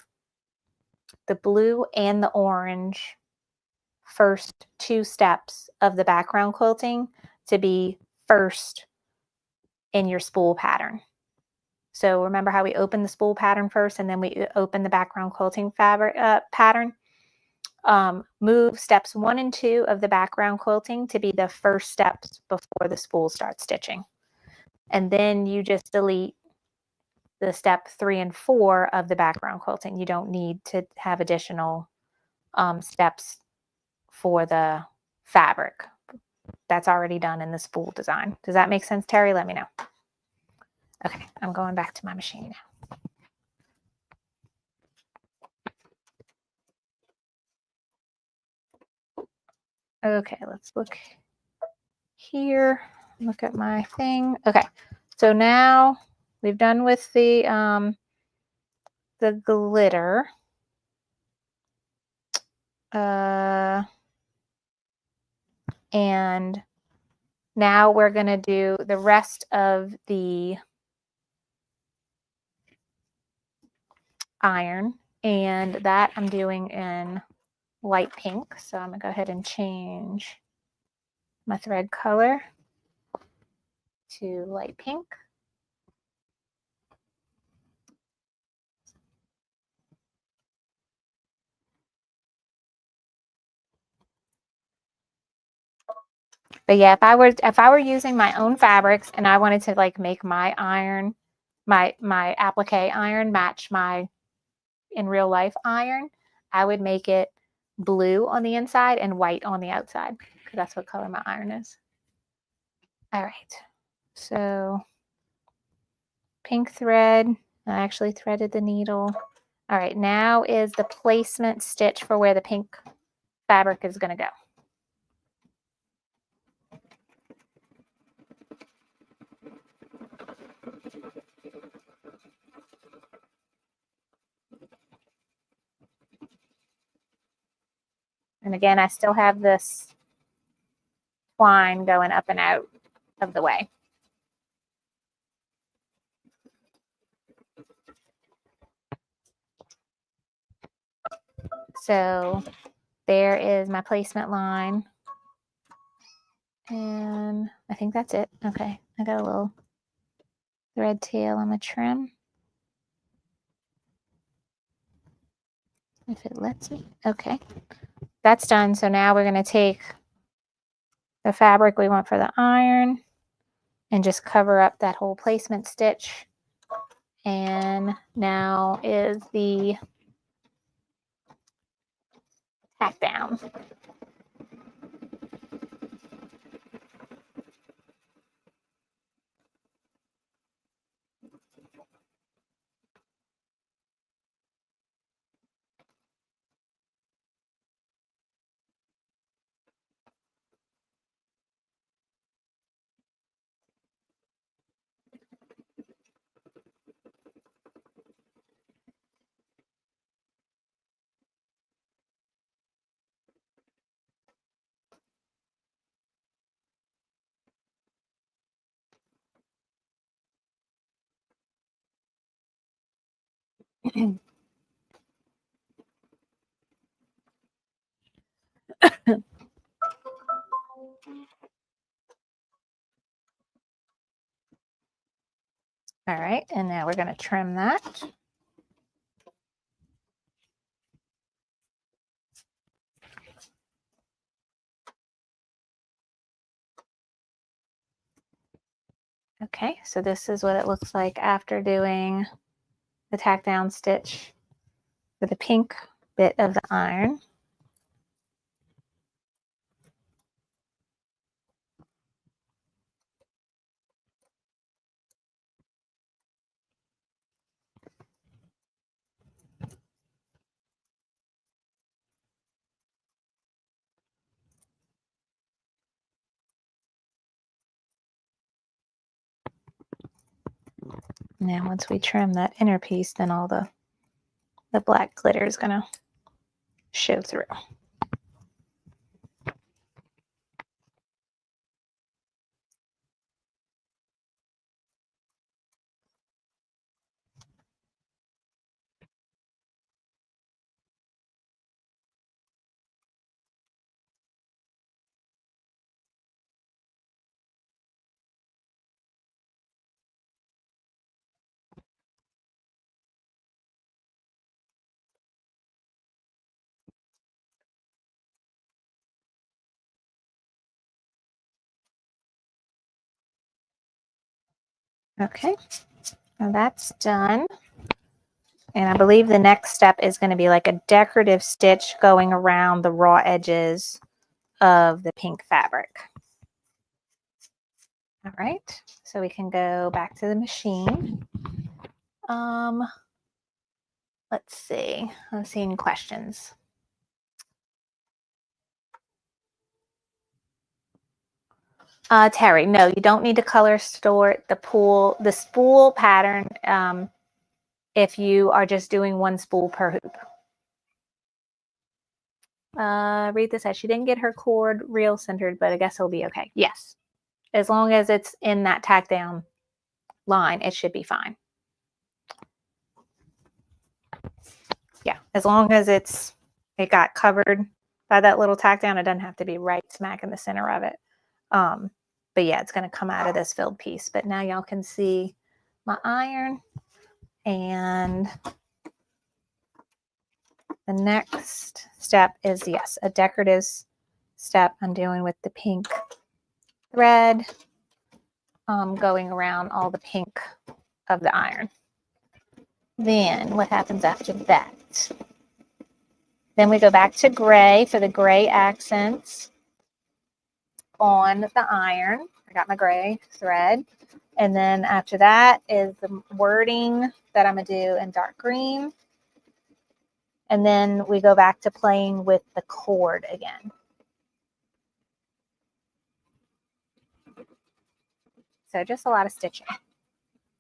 the blue and the orange first 2 steps of the background quilting to be first in your spool pattern. So remember how we opened the spool pattern first and then we open the background quilting fabric pattern? Move steps 1 and 2 of the background quilting to be the first steps before the spool starts stitching. And then you just delete the step 3 and 4 of the background quilting. You don't need to have additional steps for the fabric. That's already done in the spool design. Does that make sense, Terry? Let me know. Okay, I'm going back to my machine now. Okay, let's look here. Look at my thing. Okay, so now we've done with the glitter. And now we're going to do the rest of the iron, and that I'm doing in light pink. So I'm going to go ahead and change my thread color to light pink. But yeah, if I were using my own fabrics and I wanted to like make my iron, my applique iron match my in real life iron, I would make it blue on the inside and white on the outside, because that's what color my iron is. All right, so pink thread. I actually threaded the needle. All right, now is the placement stitch for where the pink fabric is going to go. And again, I still have this twine going up and out of the way. So there is my placement line. And I think that's it. Okay, I got a little thread tail on the trim. If it lets me. Okay, that's done. So now we're going to take the fabric we want for the iron and just cover up that whole placement stitch. And now is the tack down. All right, and now we're going to trim that. Okay, so this is what it looks like after doing the tack down stitch for the pink bit of the iron. Now once we trim that inner piece, then all the black glitter is going to show through. Okay, now that's done. And I believe the next step is going to be like a decorative stitch going around the raw edges of the pink fabric. All right, so we can go back to the machine. Let's see, I'm seeing questions. Terry, no, you don't need to color store the spool pattern if you are just doing one spool per hoop. Rita said she didn't get her cord real centered, but I guess it'll be okay. Yes, as long as it's in that tack down line, it should be fine. Yeah, as long as it got covered by that little tack down, it doesn't have to be right smack in the center of it. But yeah, it's going to come out of this filled piece. But now y'all can see my iron, and the next step is, yes, a decorative step. I'm doing with the pink thread, going around all the pink of the iron. Then what happens after that? Then we go back to gray for the gray accents on the iron. I got my gray thread. And then after that is the wording that I'm going to do in dark green. And then we go back to playing with the cord again. So just a lot of stitching.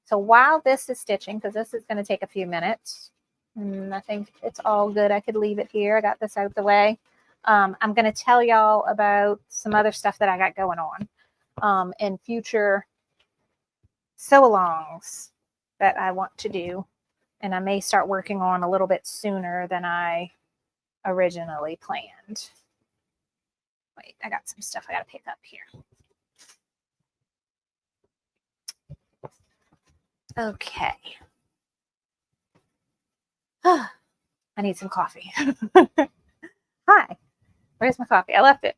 So while this is stitching, because this is going to take a few minutes, and I think it's all good. I could leave it here. I got this out of the way. I'm going to tell y'all about some other stuff that I got going on in future sew-alongs that I want to do. And I may start working on a little bit sooner than I originally planned. Wait, I got some stuff I got to pick up here. Okay. I need some coffee. Hi, where's my coffee? I left it.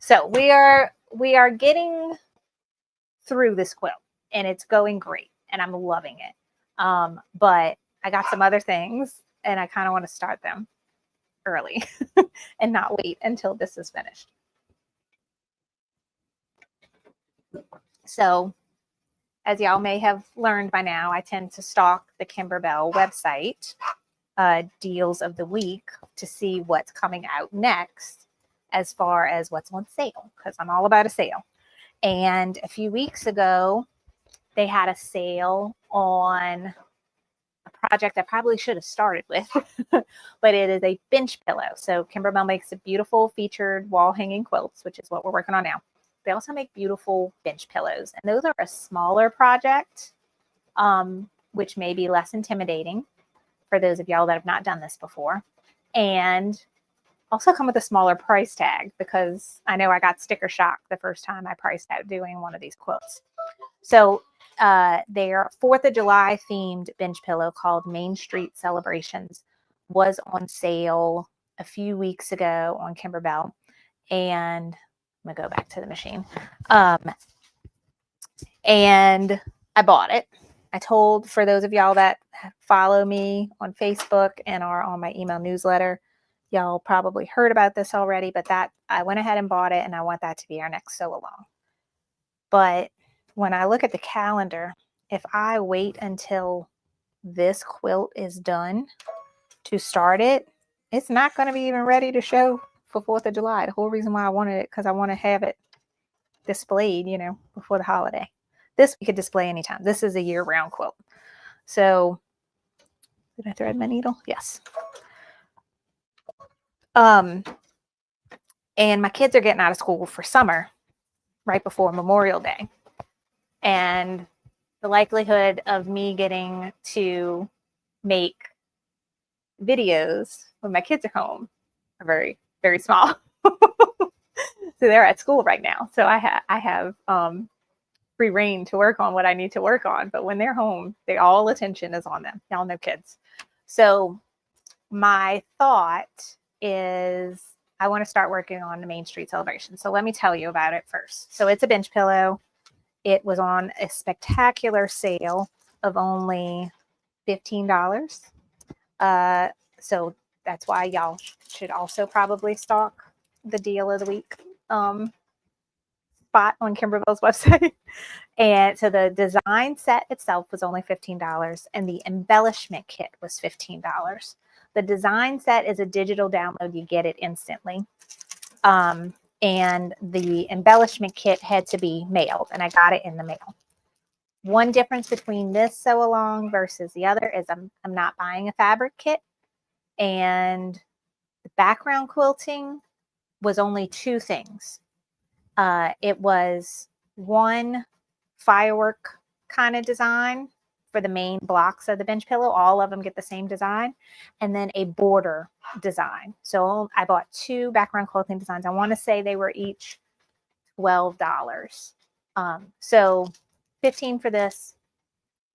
So we are getting through this quilt, and it's going great, and I'm loving it. But I got some other things, and I kind of want to start them early and not wait until this is finished. So as y'all may have learned by now, I tend to stalk the Kimberbell website deals of the week to see what's coming out next as far as what's on sale, because I'm all about a sale. And a few weeks ago, they had a sale on a project I probably should have started with, but it is a bench pillow. So Kimberbell makes a beautiful featured wall hanging quilts, which is what we're working on now. They also make beautiful bench pillows, and those are a smaller project. which may be less intimidating for those of y'all that have not done this before. And also come with a smaller price tag, because I know I got sticker shock the first time I priced out doing one of these quilts. So their 4th of July themed bench pillow called Main Street Celebrations was on sale a few weeks ago on Kimberbell. And I'm gonna go back to the machine. And I bought it. I told, for those of y'all that follow me on Facebook and are on my email newsletter, y'all probably heard about this already, but that I went ahead and bought it, and I want that to be our next sew along. But when I look at the calendar, if I wait until this quilt is done to start it, it's not going to be even ready to show for 4th of July. The whole reason why I wanted it, because I want to have it displayed, you know, before the holiday. This we could display anytime. This is a year-round quilt. So, did I thread my needle? Yes. And my kids are getting out of school for summer right before Memorial Day. And the likelihood of me getting to make videos when my kids are home are very, very small. So they're at school right now. So I have free reign to work on what I need to work on. But when they're home, all attention is on them. Y'all know kids. So my thought is I want to start working on the Main Street Celebration. So let me tell you about it first. So it's a bench pillow. It was on a spectacular sale of only $15. So that's why y'all should also probably stalk the deal of the week spot on Kimberbell's website. And so the design set itself was only $15, and the embellishment kit was $15. The design set is a digital download. You get it instantly. And the embellishment kit had to be mailed, and I got it in the mail. One difference between this sew along versus the other is I'm not buying a fabric kit, and the background quilting was only 2 things. It was one firework kind of design for the main blocks of the bench pillow. All of them get the same design, and then a border design. So I bought 2 background quilting designs. I want to say they were each $12. So 15 for this,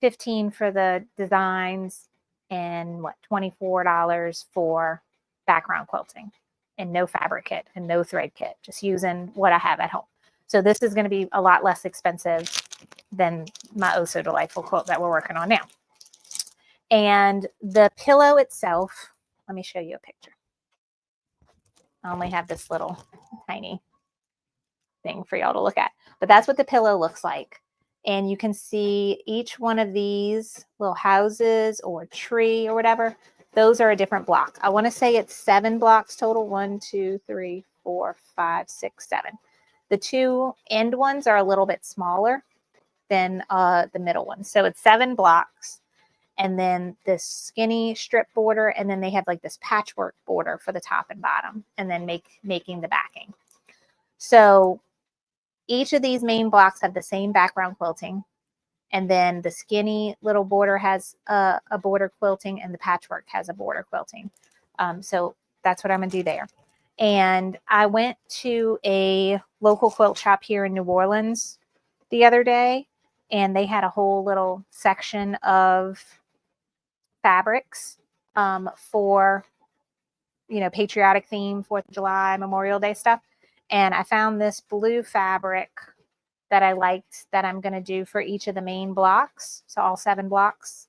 15 for the designs, and what, $24 for background quilting, and no fabric kit and no thread kit, just using what I have at home. So this is going to be a lot less expensive than my Oh So Delightful quilt that we're working on now. And the pillow itself, let me show you a picture. I only have this little tiny thing for y'all to look at, but that's what the pillow looks like. And you can see each one of these little houses or tree or whatever, those are a different block. I want to say it's 7 blocks total. 1, 2, 3, 4, 5, 6, 7. The 2 end ones are a little bit smaller than the middle ones. So it's 7 blocks, and then this skinny strip border, and then they have like this patchwork border for the top and bottom, and then making the backing. So each of these main blocks have the same background quilting, and then the skinny little border has a border quilting, and the patchwork has a border quilting. So that's what I'm going to do there. And I went to a local quilt shop here in New Orleans the other day, and they had a whole little section of fabrics for, you know, patriotic theme, 4th of July, Memorial Day stuff. And I found this blue fabric that I liked that I'm going to do for each of the main blocks. So all 7 blocks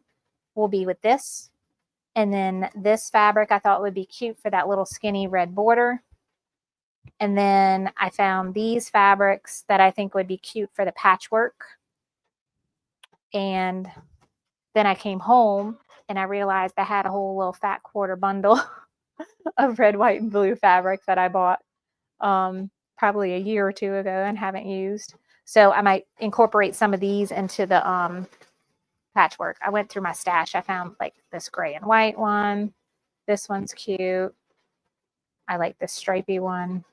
will be with this. And then this fabric I thought would be cute for that little skinny red border. And then I found these fabrics that I think would be cute for the patchwork. And then I came home and I realized I had a whole little fat quarter bundle of red, white, and blue fabric that I bought probably a year or 2 ago and haven't used. So I might incorporate some of these into the patchwork. I went through my stash. I found like this gray and white one. This one's cute. I like this stripy one.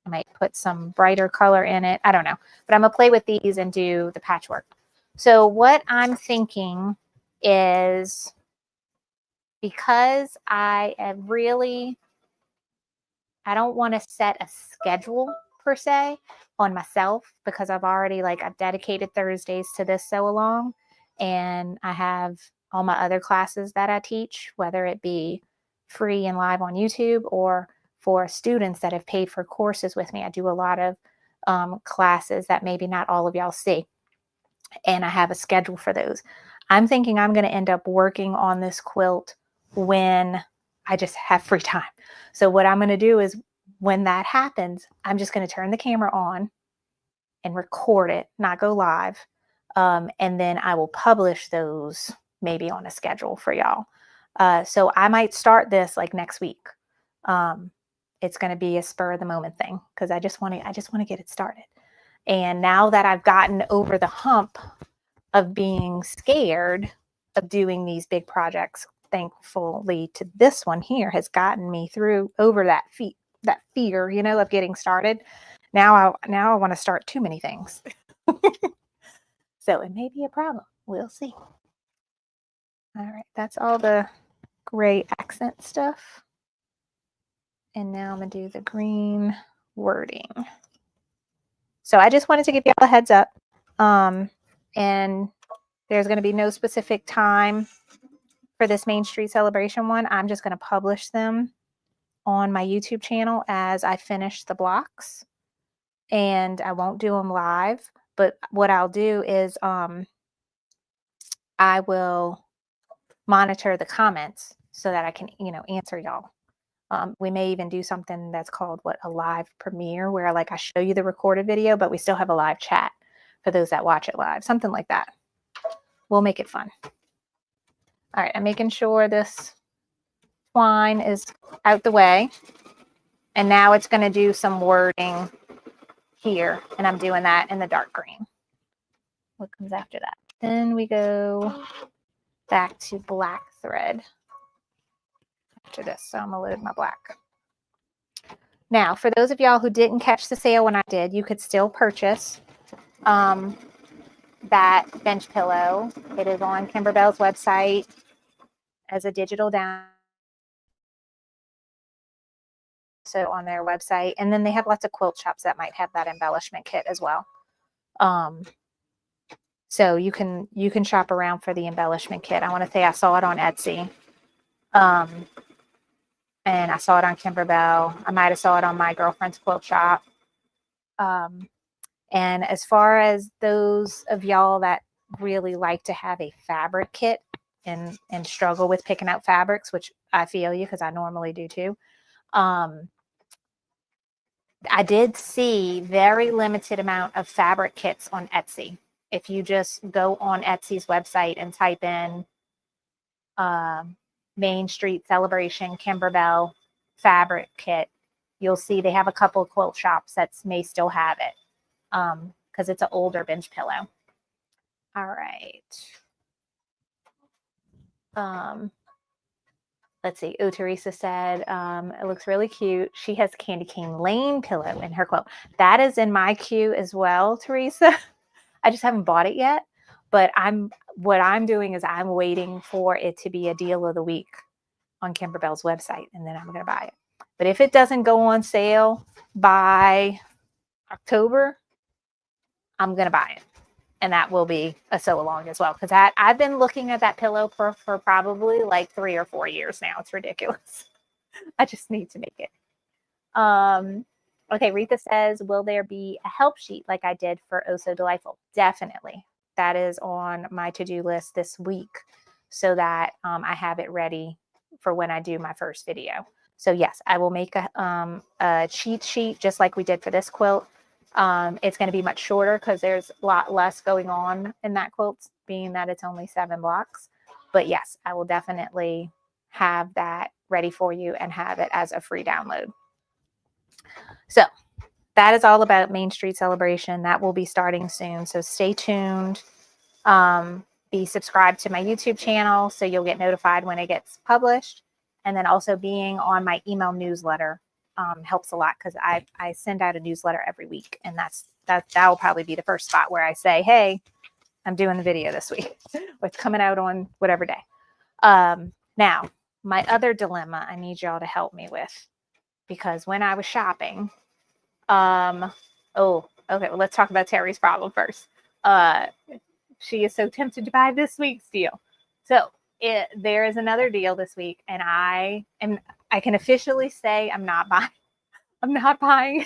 I might put some brighter color in it. I don't know. But I'm going to play with these and do the patchwork. So what I'm thinking is because I don't want to set a schedule per se on myself, because I've dedicated Thursdays to this sew along, and I have all my other classes that I teach, whether it be free and live on YouTube or for students that have paid for courses with me. I do a lot of classes that maybe not all of y'all see, and I have a schedule for those. I'm thinking I'm going to end up working on this quilt when I just have free time. So what I'm going to do is, when that happens, I'm just going to turn the camera on and record it, not go live. And then I will publish those maybe on a schedule for y'all. So I might start this like next week. It's going to be a spur of the moment thing, because I just want to get it started. And now that I've gotten over the hump of being scared of doing these big projects, thankfully to this one here has gotten me through over that fear, of getting started. Now I want to start too many things. So it may be a problem. We'll see. All right, that's all the gray accent stuff. And now I'm going to do the green wording. So I just wanted to give you all a heads up. And there's going to be no specific time for this Main Street Celebration one. I'm just going to publish them on my YouTube channel as I finish the blocks. And I won't do them live. But what I'll do is I will monitor the comments so that I can, answer y'all. We may even do something that's called a live premiere, where I show you the recorded video, but we still have a live chat for those that watch it live, something like that. We'll make it fun. All right, I'm making sure this twine is out the way. And now it's going to do some wording here, and I'm doing that in the dark green. What comes after that? Then we go back to black thread after this. So I'm going to load my black. Now, for those of y'all who didn't catch the sale when I did, you could still purchase that bench pillow. It is on Kimberbell's website as a digital download. So on their website, and then they have lots of quilt shops that might have that embellishment kit as well. So you can shop around for the embellishment kit. I want to say I saw it on Etsy, and I saw it on Kimberbell. I might have saw it on my girlfriend's quilt shop. And as far as those of y'all that really like to have a fabric kit and struggle with picking out fabrics, which I feel you, because I normally do too. I did see very limited amount of fabric kits on Etsy. If you just go on Etsy's website and type in Main Street Celebration Kimberbell fabric kit, you'll see they have a couple of quilt shops that may still have it, because it's an older bench pillow. All right. Let's see. Oh, Teresa said, it looks really cute. She has Candy Cane Lane pillow in her quilt. That is in my queue as well, Teresa. I just haven't bought it yet. But what I'm doing is I'm waiting for it to be a deal of the week on Kimberbell's website, and then I'm going to buy it. But if it doesn't go on sale by October, I'm going to buy it. And that will be a sew along as well, because I've been looking at that pillow for probably like 3 or 4 years now. It's ridiculous. I just need to make it. Okay, Rita says, will there be a help sheet like I did for Oh So Delightful? Definitely. That is on my to-do list this week, so that I have it ready for when I do my first video. So yes, I will make a cheat sheet just like we did for this quilt. It's going to be much shorter because there's a lot less going on in that quilt, being that it's only 7 blocks. But yes, I will definitely have that ready for you and have it as a free download. So that is all about Main Street Celebration. That will be starting soon. So stay tuned. Be subscribed to my YouTube channel so you'll get notified when it gets published. And then also being on my email newsletter helps a lot, because I send out a newsletter every week, and that will probably be the first spot where I say, hey, I'm doing the video this week. It's coming out on whatever day. Now, my other dilemma I need y'all to help me with, because when I was shopping, okay, well, let's talk about Terry's problem first. She is so tempted to buy this week's deal. So there is another deal this week, and I can officially say I'm not buying,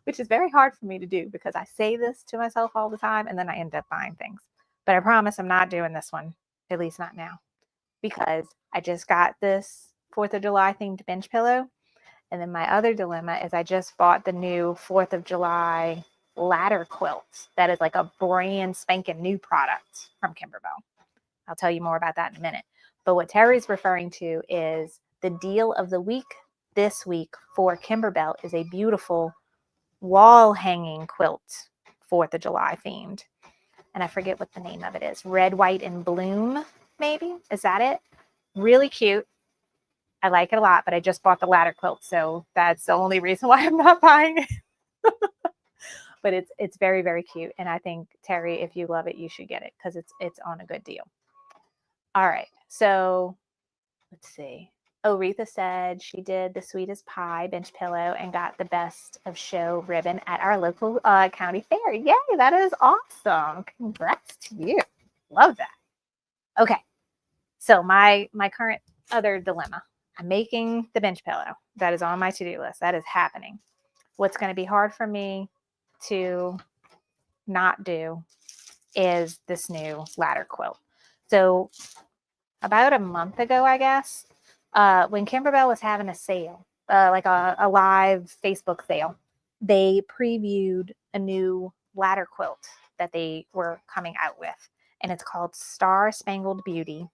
which is very hard for me to do because I say this to myself all the time and then I end up buying things. But I promise I'm not doing this one, at least not now, because I just got this 4th of July themed bench pillow. And then my other dilemma is I just bought the new 4th of July ladder quilt. That is like a brand spanking new product from Kimberbell. I'll tell you more about that in a minute. But what Terry's referring to is the deal of the week this week for Kimberbell is a beautiful wall hanging quilt, 4th of July themed. And I forget what the name of it is. Red, white, and bloom, maybe? Is that it? Really cute. I like it a lot, but I just bought the ladder quilt, so that's the only reason why I'm not buying it. But it's very, very cute. And I think, Terry, if you love it, you should get it because it's on a good deal. All right. So let's see. Oh, Retha said she did the sweetest pie bench pillow and got the best of show ribbon at our local county fair. Yay, that is awesome. Congrats to you. Love that. Okay. So my current other dilemma. I'm making the bench pillow. That is on my to-do list. That is happening. What's going to be hard for me to not do is this new ladder quilt. So about a month ago, I guess, when Kimberbell was having a sale, like a live Facebook sale, they previewed a new ladder quilt that they were coming out with. And it's called Star Spangled Beauty.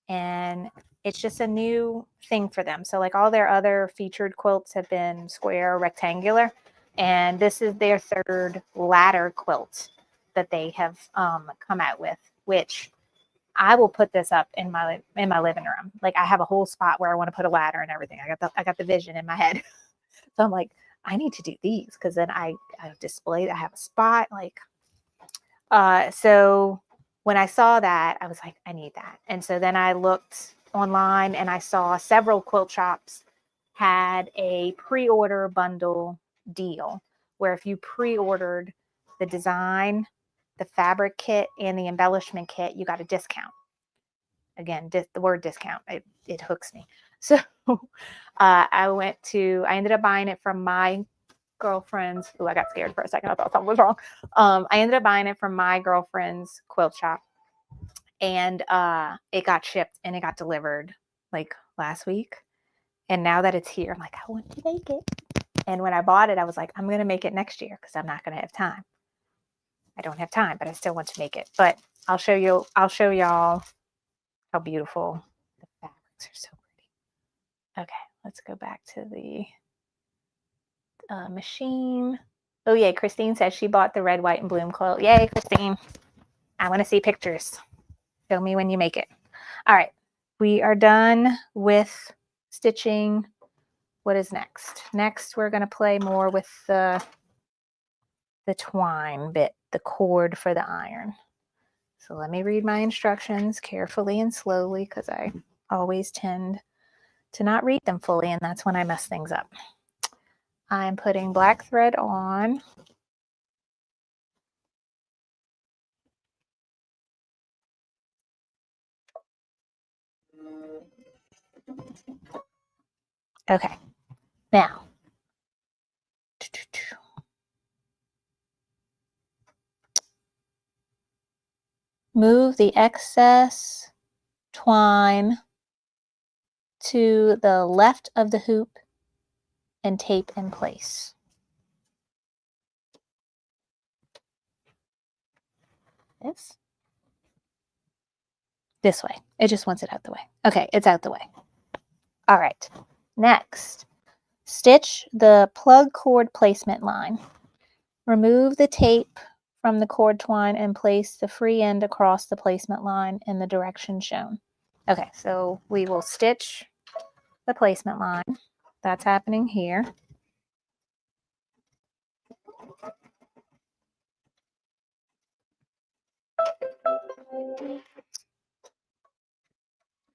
And it's just a new thing for them. So like all their other featured quilts have been square or rectangular. And this is their 3rd ladder quilt that they have come out with, which I will put this up in my living room. Like I have a whole spot where I want to put a ladder and everything. I got the vision in my head. So I'm like, I need to do these because then I display. I have a spot. Like, so when I saw that, I was like, I need that. And so then I looked online and I saw several quilt shops had a pre-order bundle deal where if you pre-ordered the design, the fabric kit, and the embellishment kit, you got a discount. Again, the word discount, it hooks me. So I ended up buying it from my girlfriend's. Oh, I got scared for a second. I thought something was wrong. I ended up buying it from my girlfriend's quilt shop, and it got shipped and it got delivered like last week. And now that it's here, I'm like, I want to make it. And when I bought it, I was like, I'm going to make it next year because I'm not going to have time. I don't have time, but I still want to make it. But I'll show y'all how beautiful the fabrics are. So pretty. Okay, let's go back to the machine. Oh, yeah, Christine says she bought the red, white, and bloom quilt. Yay, Christine. I want to see pictures. Show me when you make it. All right, we are done with stitching. What is next? Next, we're going to play more with the twine bit, the cord for the iron. So let me read my instructions carefully and slowly because I always tend to not read them fully, and that's when I mess things up. I'm putting black thread on. Okay, now move the excess twine to the left of the hoop and tape in place. This way. It just wants it out the way. Okay, it's out the way. All right. Next, stitch the plug cord placement line. Remove the tape from the cord twine and place the free end across the placement line in the direction shown. Okay, so we will stitch the placement line. That's happening here.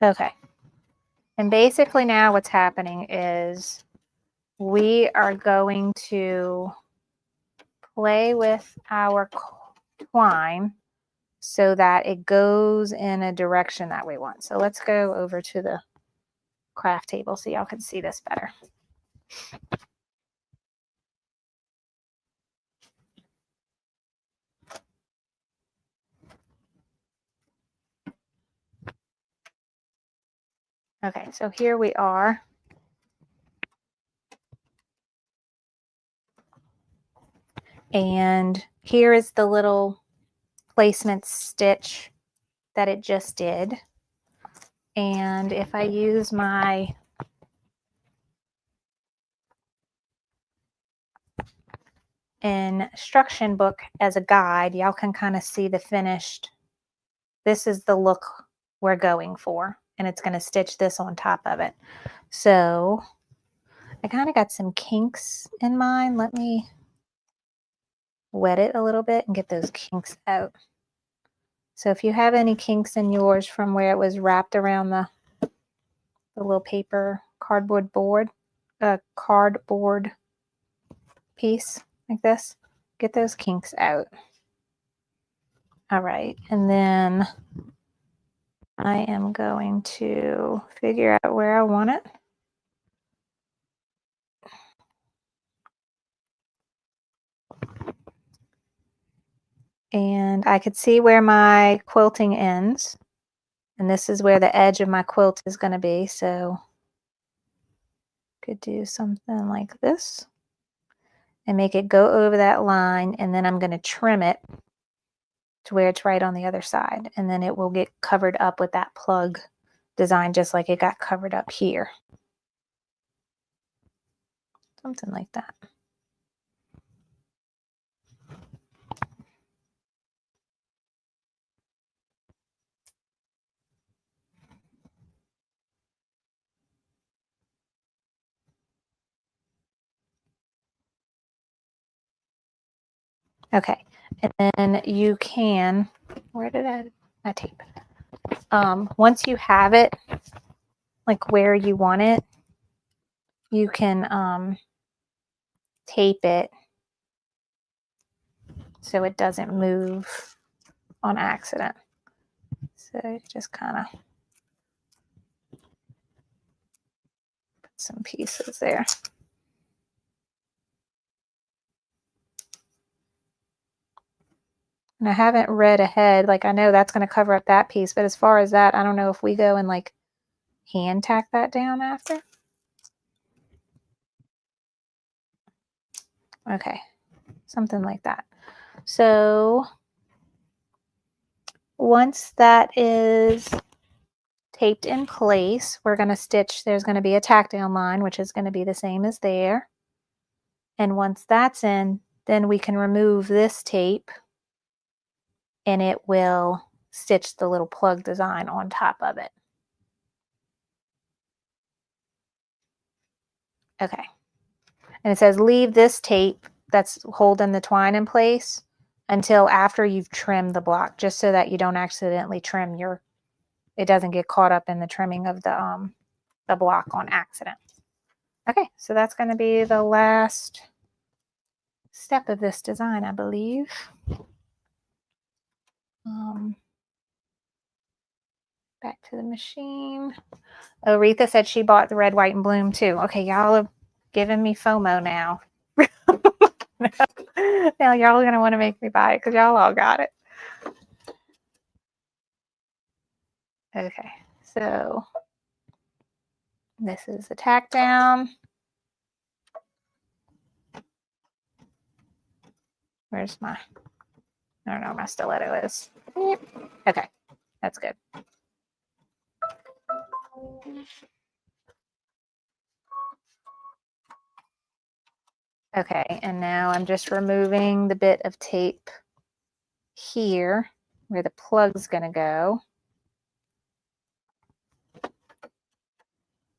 Okay. And basically now what's happening is we are going to play with our twine so that it goes in a direction that we want. So let's go over to the craft table so y'all can see this better. Okay, so here we are. And here is the little placement stitch that it just did. And if I use my instruction book as a guide, y'all can kind of see the finished. This is the look we're going for, and it's going to stitch this on top of it. So I kind of got some kinks in mine. Let me wet it a little bit and get those kinks out. So if you have any kinks in yours from where it was wrapped around the little paper cardboard piece like this, get those kinks out. All right, and then I am going to figure out where I want it. And I could see where my quilting ends. And this is where the edge of my quilt is going to be. So could do something like this and make it go over that line. And then I'm going to trim it to where it's right on the other side. And then it will get covered up with that plug design, just like it got covered up here. Something like that. Okay, and then you can, where did I tape it? Once you have it, like where you want it, you can tape it so it doesn't move on accident. So you just kind of put some pieces there. And I haven't read ahead, like I know that's going to cover up that piece, but as far as that, I don't know if we go and like hand tack that down after. Okay, something like that. So once that is taped in place, we're going to stitch, there's going to be a tack down line, which is going to be the same as there. And once that's in, then we can remove this tape and it will stitch the little plug design on top of it. Okay. And it says leave this tape that's holding the twine in place until after you've trimmed the block, just so that you don't accidentally trim it doesn't get caught up in the trimming of the block on accident. Okay, so that's going to be the last step of this design, I believe. Back to the machine. Oh, Retha said she bought the red, white, and bloom too. Okay, y'all are giving me FOMO now. Now y'all are going to want to make me buy it because y'all all got it. Okay, so this is the tack down. Where's my, I don't know where my stiletto is. Okay, that's good. Okay, and now I'm just removing the bit of tape here where the plug's going to go.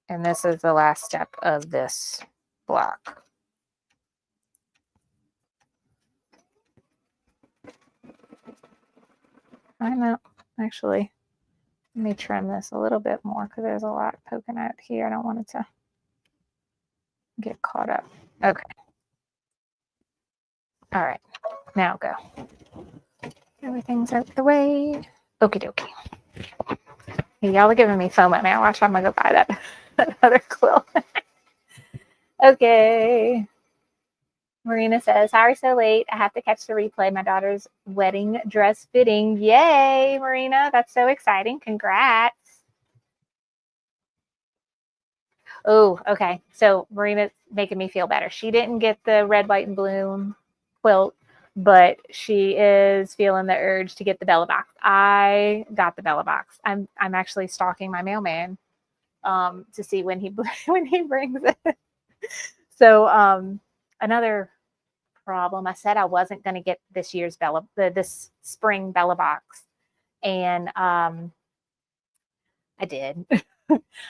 And this is the last step of this block. I know, actually, Let me trim this a little bit more because there's a lot poking out here. I don't want it to get caught up. Okay. All right. Now go. Everything's out the way. Okie dokie. Y'all are giving me FOMO now. Watch, I'm going to go buy that other quilt. Okay. Marina says, sorry so late. I have to catch the replay. My daughter's wedding dress fitting. Yay, Marina. That's so exciting. Congrats. Oh, okay. So Marina's making me feel better. She didn't get the red, white, and bloom quilt, but she is feeling the urge to get the Bella box. I got the Bella box. I'm actually stalking my mailman to see when he brings it. So another problem. I said I wasn't going to get this year's this spring Bella box, and I did.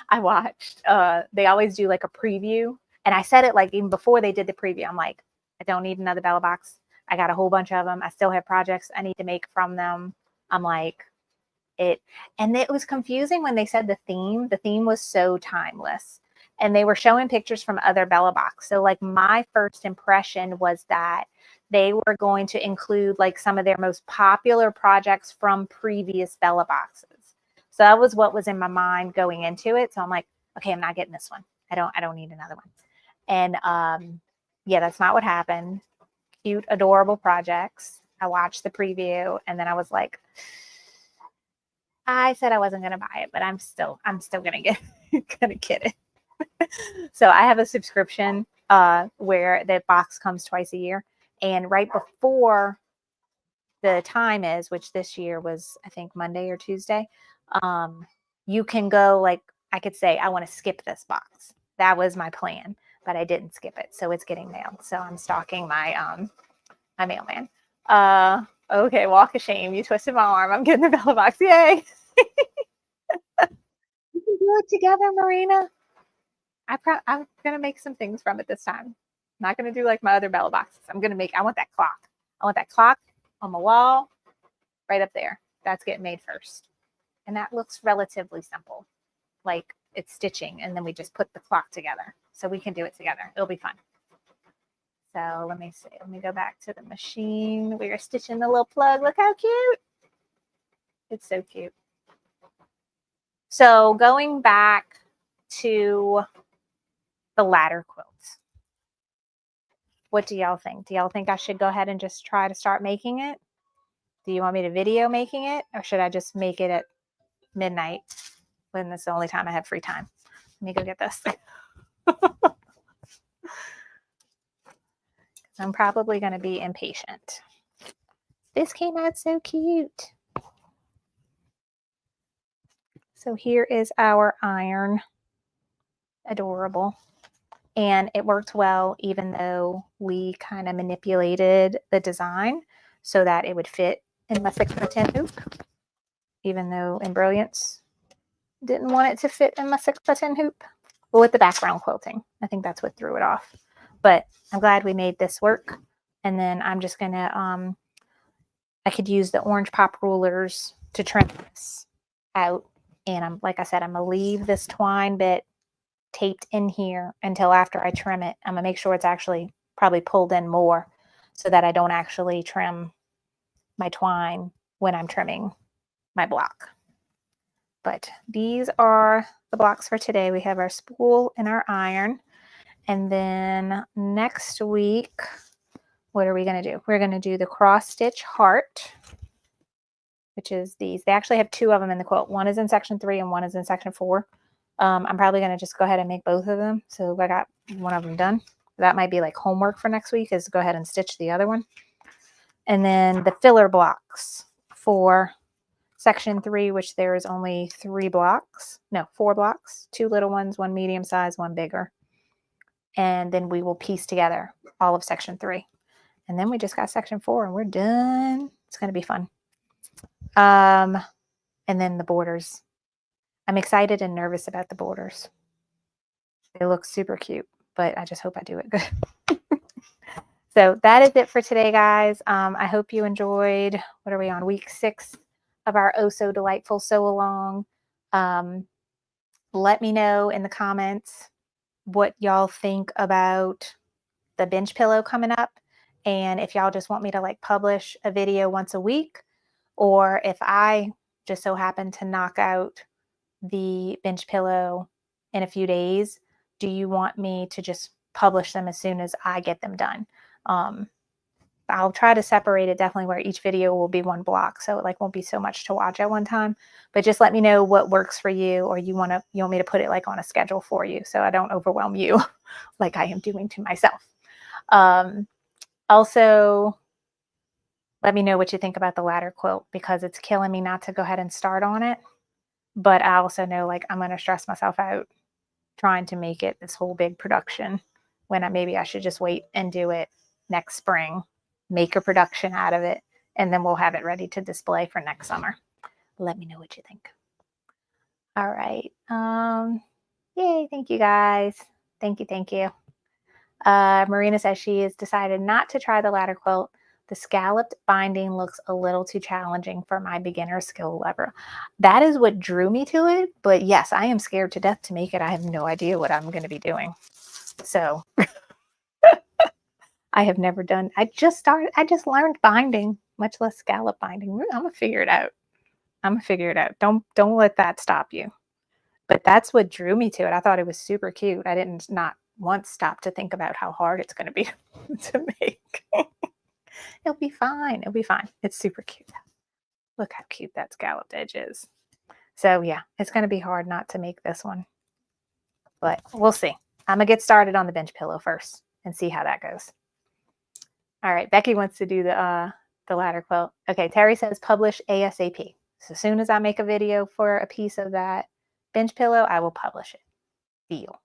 I watched. They always do like a preview, and I said it like even before they did the preview. I'm like, I don't need another Bella box. I got a whole bunch of them. I still have projects I need to make from them. I'm like, and it was confusing when they said the theme. The theme was so timeless, and they were showing pictures from other Bella box. So like my first impression was that they were going to include like some of their most popular projects from previous Bella boxes. So that was what was in my mind going into it. So I'm like, okay, I'm not getting this one. I don't need another one. And yeah, that's not what happened. Cute, adorable projects. I watched the preview, and then I was like, I said I wasn't gonna buy it, but I'm still gonna get it. So I have a subscription where the box comes twice a year, and right before the time is, which this year was I think Monday or Tuesday, you can go like I could say I want to skip this box. That was my plan, but I didn't skip it, so it's getting mailed. So I'm stalking my my mailman. Okay, walk of shame. You twisted my arm. I'm getting the Bella box. Yay! We can do it together, Marina. I'm gonna make some things from it this time. I'm not gonna do like my other Bella boxes. I want that clock. I want that clock on the wall, right up there. That's getting made first. And that looks relatively simple. Like it's stitching, and then we just put the clock together. So we can do it together. It'll be fun. So let me see. Let me go back to the machine. We are stitching the little plug. Look how cute. It's so cute. So going back to the ladder quilts. What do y'all think? Do y'all think I should go ahead and just try to start making it? Do you want me to video making it, or should I just make it at midnight when it's the only time I have free time? Let me go get this. I'm probably going to be impatient. This came out so cute. So here is our iron. Adorable. And it worked well, even though we kind of manipulated the design so that it would fit in my 6x10 hoop, even though in Brilliance didn't want it to fit in my 6x10 hoop. But with the background quilting, I think that's what threw it off. But I'm glad we made this work. And then I'm just going to, I could use the orange pop rulers to trim this out. And like I said, I'm going to leave this twine bit taped in here until after I trim it. I'm going to make sure it's actually probably pulled in more so that I don't actually trim my twine when I'm trimming my block. But these are the blocks for today. We have our spool and our iron. And then next week, what are we going to do? We're going to do the cross stitch heart, which is these. They actually have two of them in the quilt. One is in section 3 and one is in section 4. I'm probably going to just go ahead and make both of them. So I got one of them done. That might be like homework for next week, is to go ahead and stitch the other one. And then the filler blocks for section 3, which there is only 4 blocks, 2 little ones, 1 medium size, 1 bigger. And then we will piece together all of section 3. And then we just got section 4 and we're done. It's going to be fun. And then the borders. I'm excited and nervous about the borders. They look super cute, but I just hope I do it good. So that is it for today, guys. I hope you enjoyed, what are we on, week 6 of our Oh So Delightful Sew Along. Let me know in the comments what y'all think about the bench pillow coming up, and if y'all just want me to like publish a video once a week, or if I just so happen to knock out the bench pillow in a few days, do you want me to just publish them as soon as I get them done? I'll try to separate it definitely where each video will be one block, so it like won't be so much to watch at one time. But just let me know what works for you, or you want me to put it like on a schedule for you so I don't overwhelm you like I am doing to myself. Also, let me know what you think about the ladder quilt, because it's killing me not to go ahead and start on it. But I also know like I'm going to stress myself out trying to make it this whole big production when maybe I should just wait and do it next spring, make a production out of it, and then we'll have it ready to display for next summer. Let me know what you think. All right. Yay. Thank you guys. Thank you. Thank you. Marina says she has decided not to try the ladder quilt. The scalloped binding looks a little too challenging for my beginner skill level. That is what drew me to it. But yes, I am scared to death to make it. I have no idea what I'm going to be doing. So I have never done, I just learned binding, much less scallop binding. I'm going to figure it out. Don't let that stop you. But that's what drew me to it. I thought it was super cute. I didn't not once stop to think about how hard it's going to be to make. It'll be fine. It'll be fine. It's super cute. Look how cute that scalloped edge is. So yeah, it's going to be hard not to make this one. But we'll see. I'm going to get started on the bench pillow first and see how that goes. All right. Becky wants to do the ladder quilt. Okay. Terry says publish ASAP. So as soon as I make a video for a piece of that bench pillow, I will publish it. Deal.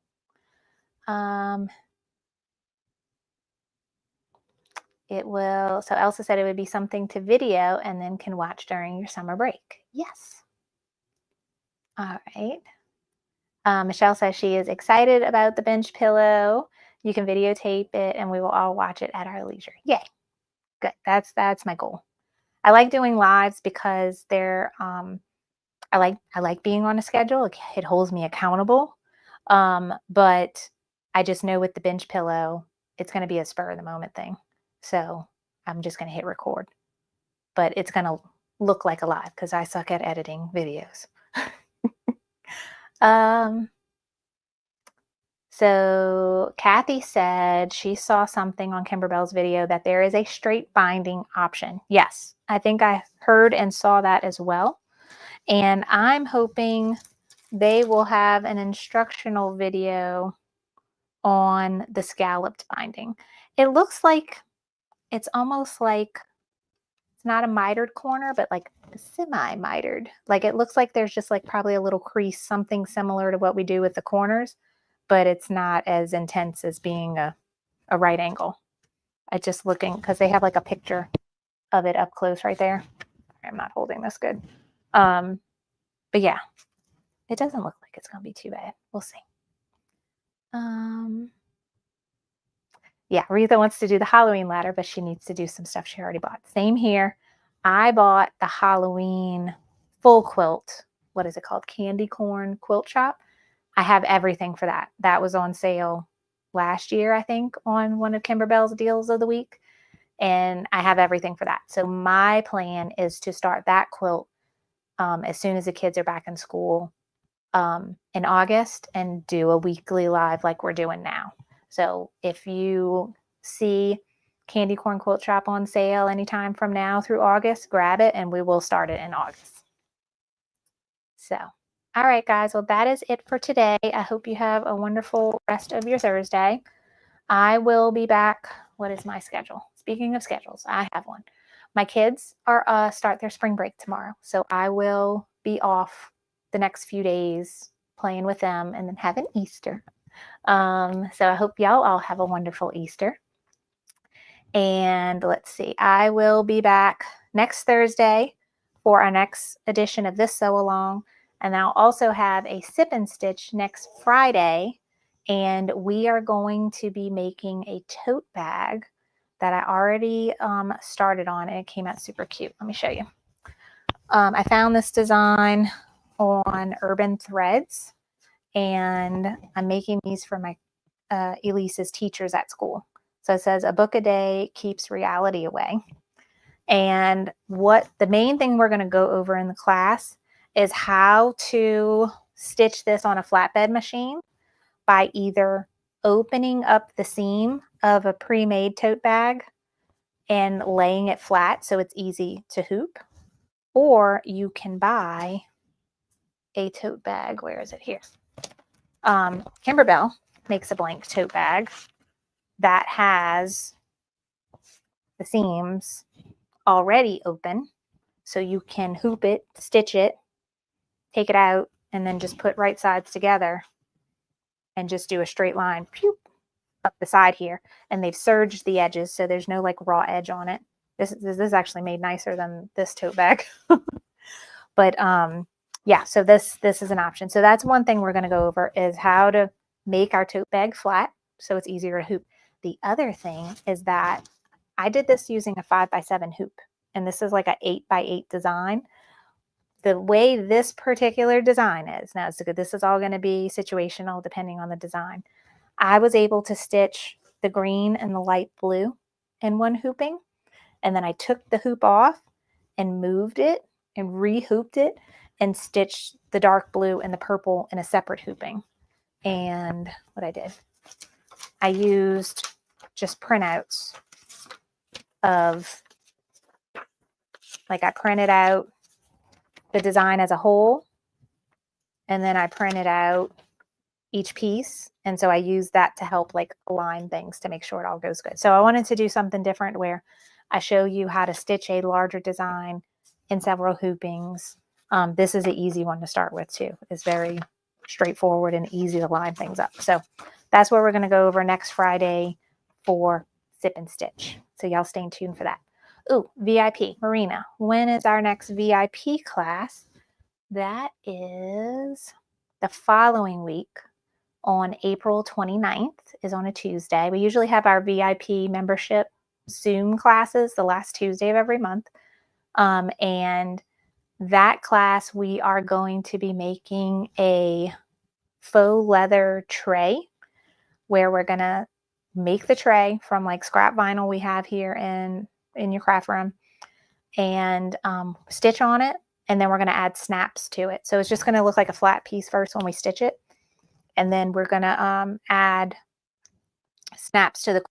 It will, so Elsa said it would be something to video and then can watch during your summer break. Yes. All right. Michelle says she is excited about the bench pillow. You can videotape it and we will all watch it at our leisure. Yay. Good. That's my goal. I like doing lives because they're I like being on a schedule. It holds me accountable. But I just know with the bench pillow, it's going to be a spur of the moment thing. So I'm just going to hit record, but it's going to look like a live because I suck at editing videos. So Kathy said she saw something on Kimberbell's video that there is a straight binding option. Yes, I think I heard and saw that as well. And I'm hoping they will have an instructional video on the scalloped binding. It looks like it's almost like it's not a mitered corner, but like semi-mitered. Like it looks like there's just like probably a little crease, something similar to what we do with the corners, but it's not as intense as being a right angle. I just looking because they have like a picture of it up close right there. I'm not holding this good. But yeah, it doesn't look like it's going to be too bad. We'll see. Yeah, Retha wants to do the Halloween ladder, but she needs to do some stuff she already bought. Same here. I bought the Halloween full quilt. What is it called? Candy corn quilt shop. I have everything for that. That was on sale last year, I think, on one of Kimberbell's deals of the week. And I have everything for that. So my plan is to start that quilt as soon as the kids are back in school in August and do a weekly live like we're doing now. So if you see Candy Corn Quilt Shop on sale anytime from now through August, grab it and we will start it in August. So, all right, guys. Well, that is it for today. I hope you have a wonderful rest of your Thursday. I will be back. What is my schedule? Speaking of schedules, I have one. My kids are start their spring break tomorrow. So I will be off the next few days playing with them and then have an Easter. So I hope y'all all have a wonderful Easter. And let's see, I will be back next Thursday for our next edition of this Sew Along. And I'll also have a Sip and Stitch next Friday. And we are going to be making a tote bag that I already started on, and it came out super cute. Let me show you. I found this design on Urban Threads, and I'm making these for my Elise's teachers at school. So it says, a book a day keeps reality away. And what the main thing we're going to go over in the class is how to stitch this on a flatbed machine by either opening up the seam of a pre-made tote bag and laying it flat so it's easy to hoop, or you can buy a tote bag. Where is it? Here. Kimberbell makes a blank tote bag that has the seams already open, so you can hoop it, stitch it, take it out, and then just put right sides together and just do a straight line up the side here. And they've serged the edges, so there's no like raw edge on it. This is actually made nicer than this tote bag. But yeah, so this is an option. So that's one thing we're going to go over, is how to make our tote bag flat so it's easier to hoop. The other thing is that I did this using a 5x7 hoop, and this is like an 8x8 design. The way this particular design is, now this is all going to be situational depending on the design. I was able to stitch the green and the light blue in one hooping, and then I took the hoop off and moved it and re-hooped it and stitched the dark blue and the purple in a separate hooping. And what I did, I used just printouts of, like, I printed out the design as a whole, and then I printed out each piece, and so I used that to help like align things to make sure it all goes good. So I wanted to do something different where I show you how to stitch a larger design in several hoopings. This is an easy one to start with too. It's very straightforward and easy to line things up. So that's what we're going to go over next Friday for Sip and Stitch. So y'all stay tuned for that. Ooh, VIP, Marina, when is our next VIP class? That is the following week on April 29th, is on a Tuesday. We usually have our VIP membership Zoom classes the last Tuesday of every month. And that class, we are going to be making a faux leather tray, where we're going to make the tray from like scrap vinyl we have here in your craft room, and stitch on it. And then we're going to add snaps to it. So it's just going to look like a flat piece first when we stitch it. And then we're going to add snaps to the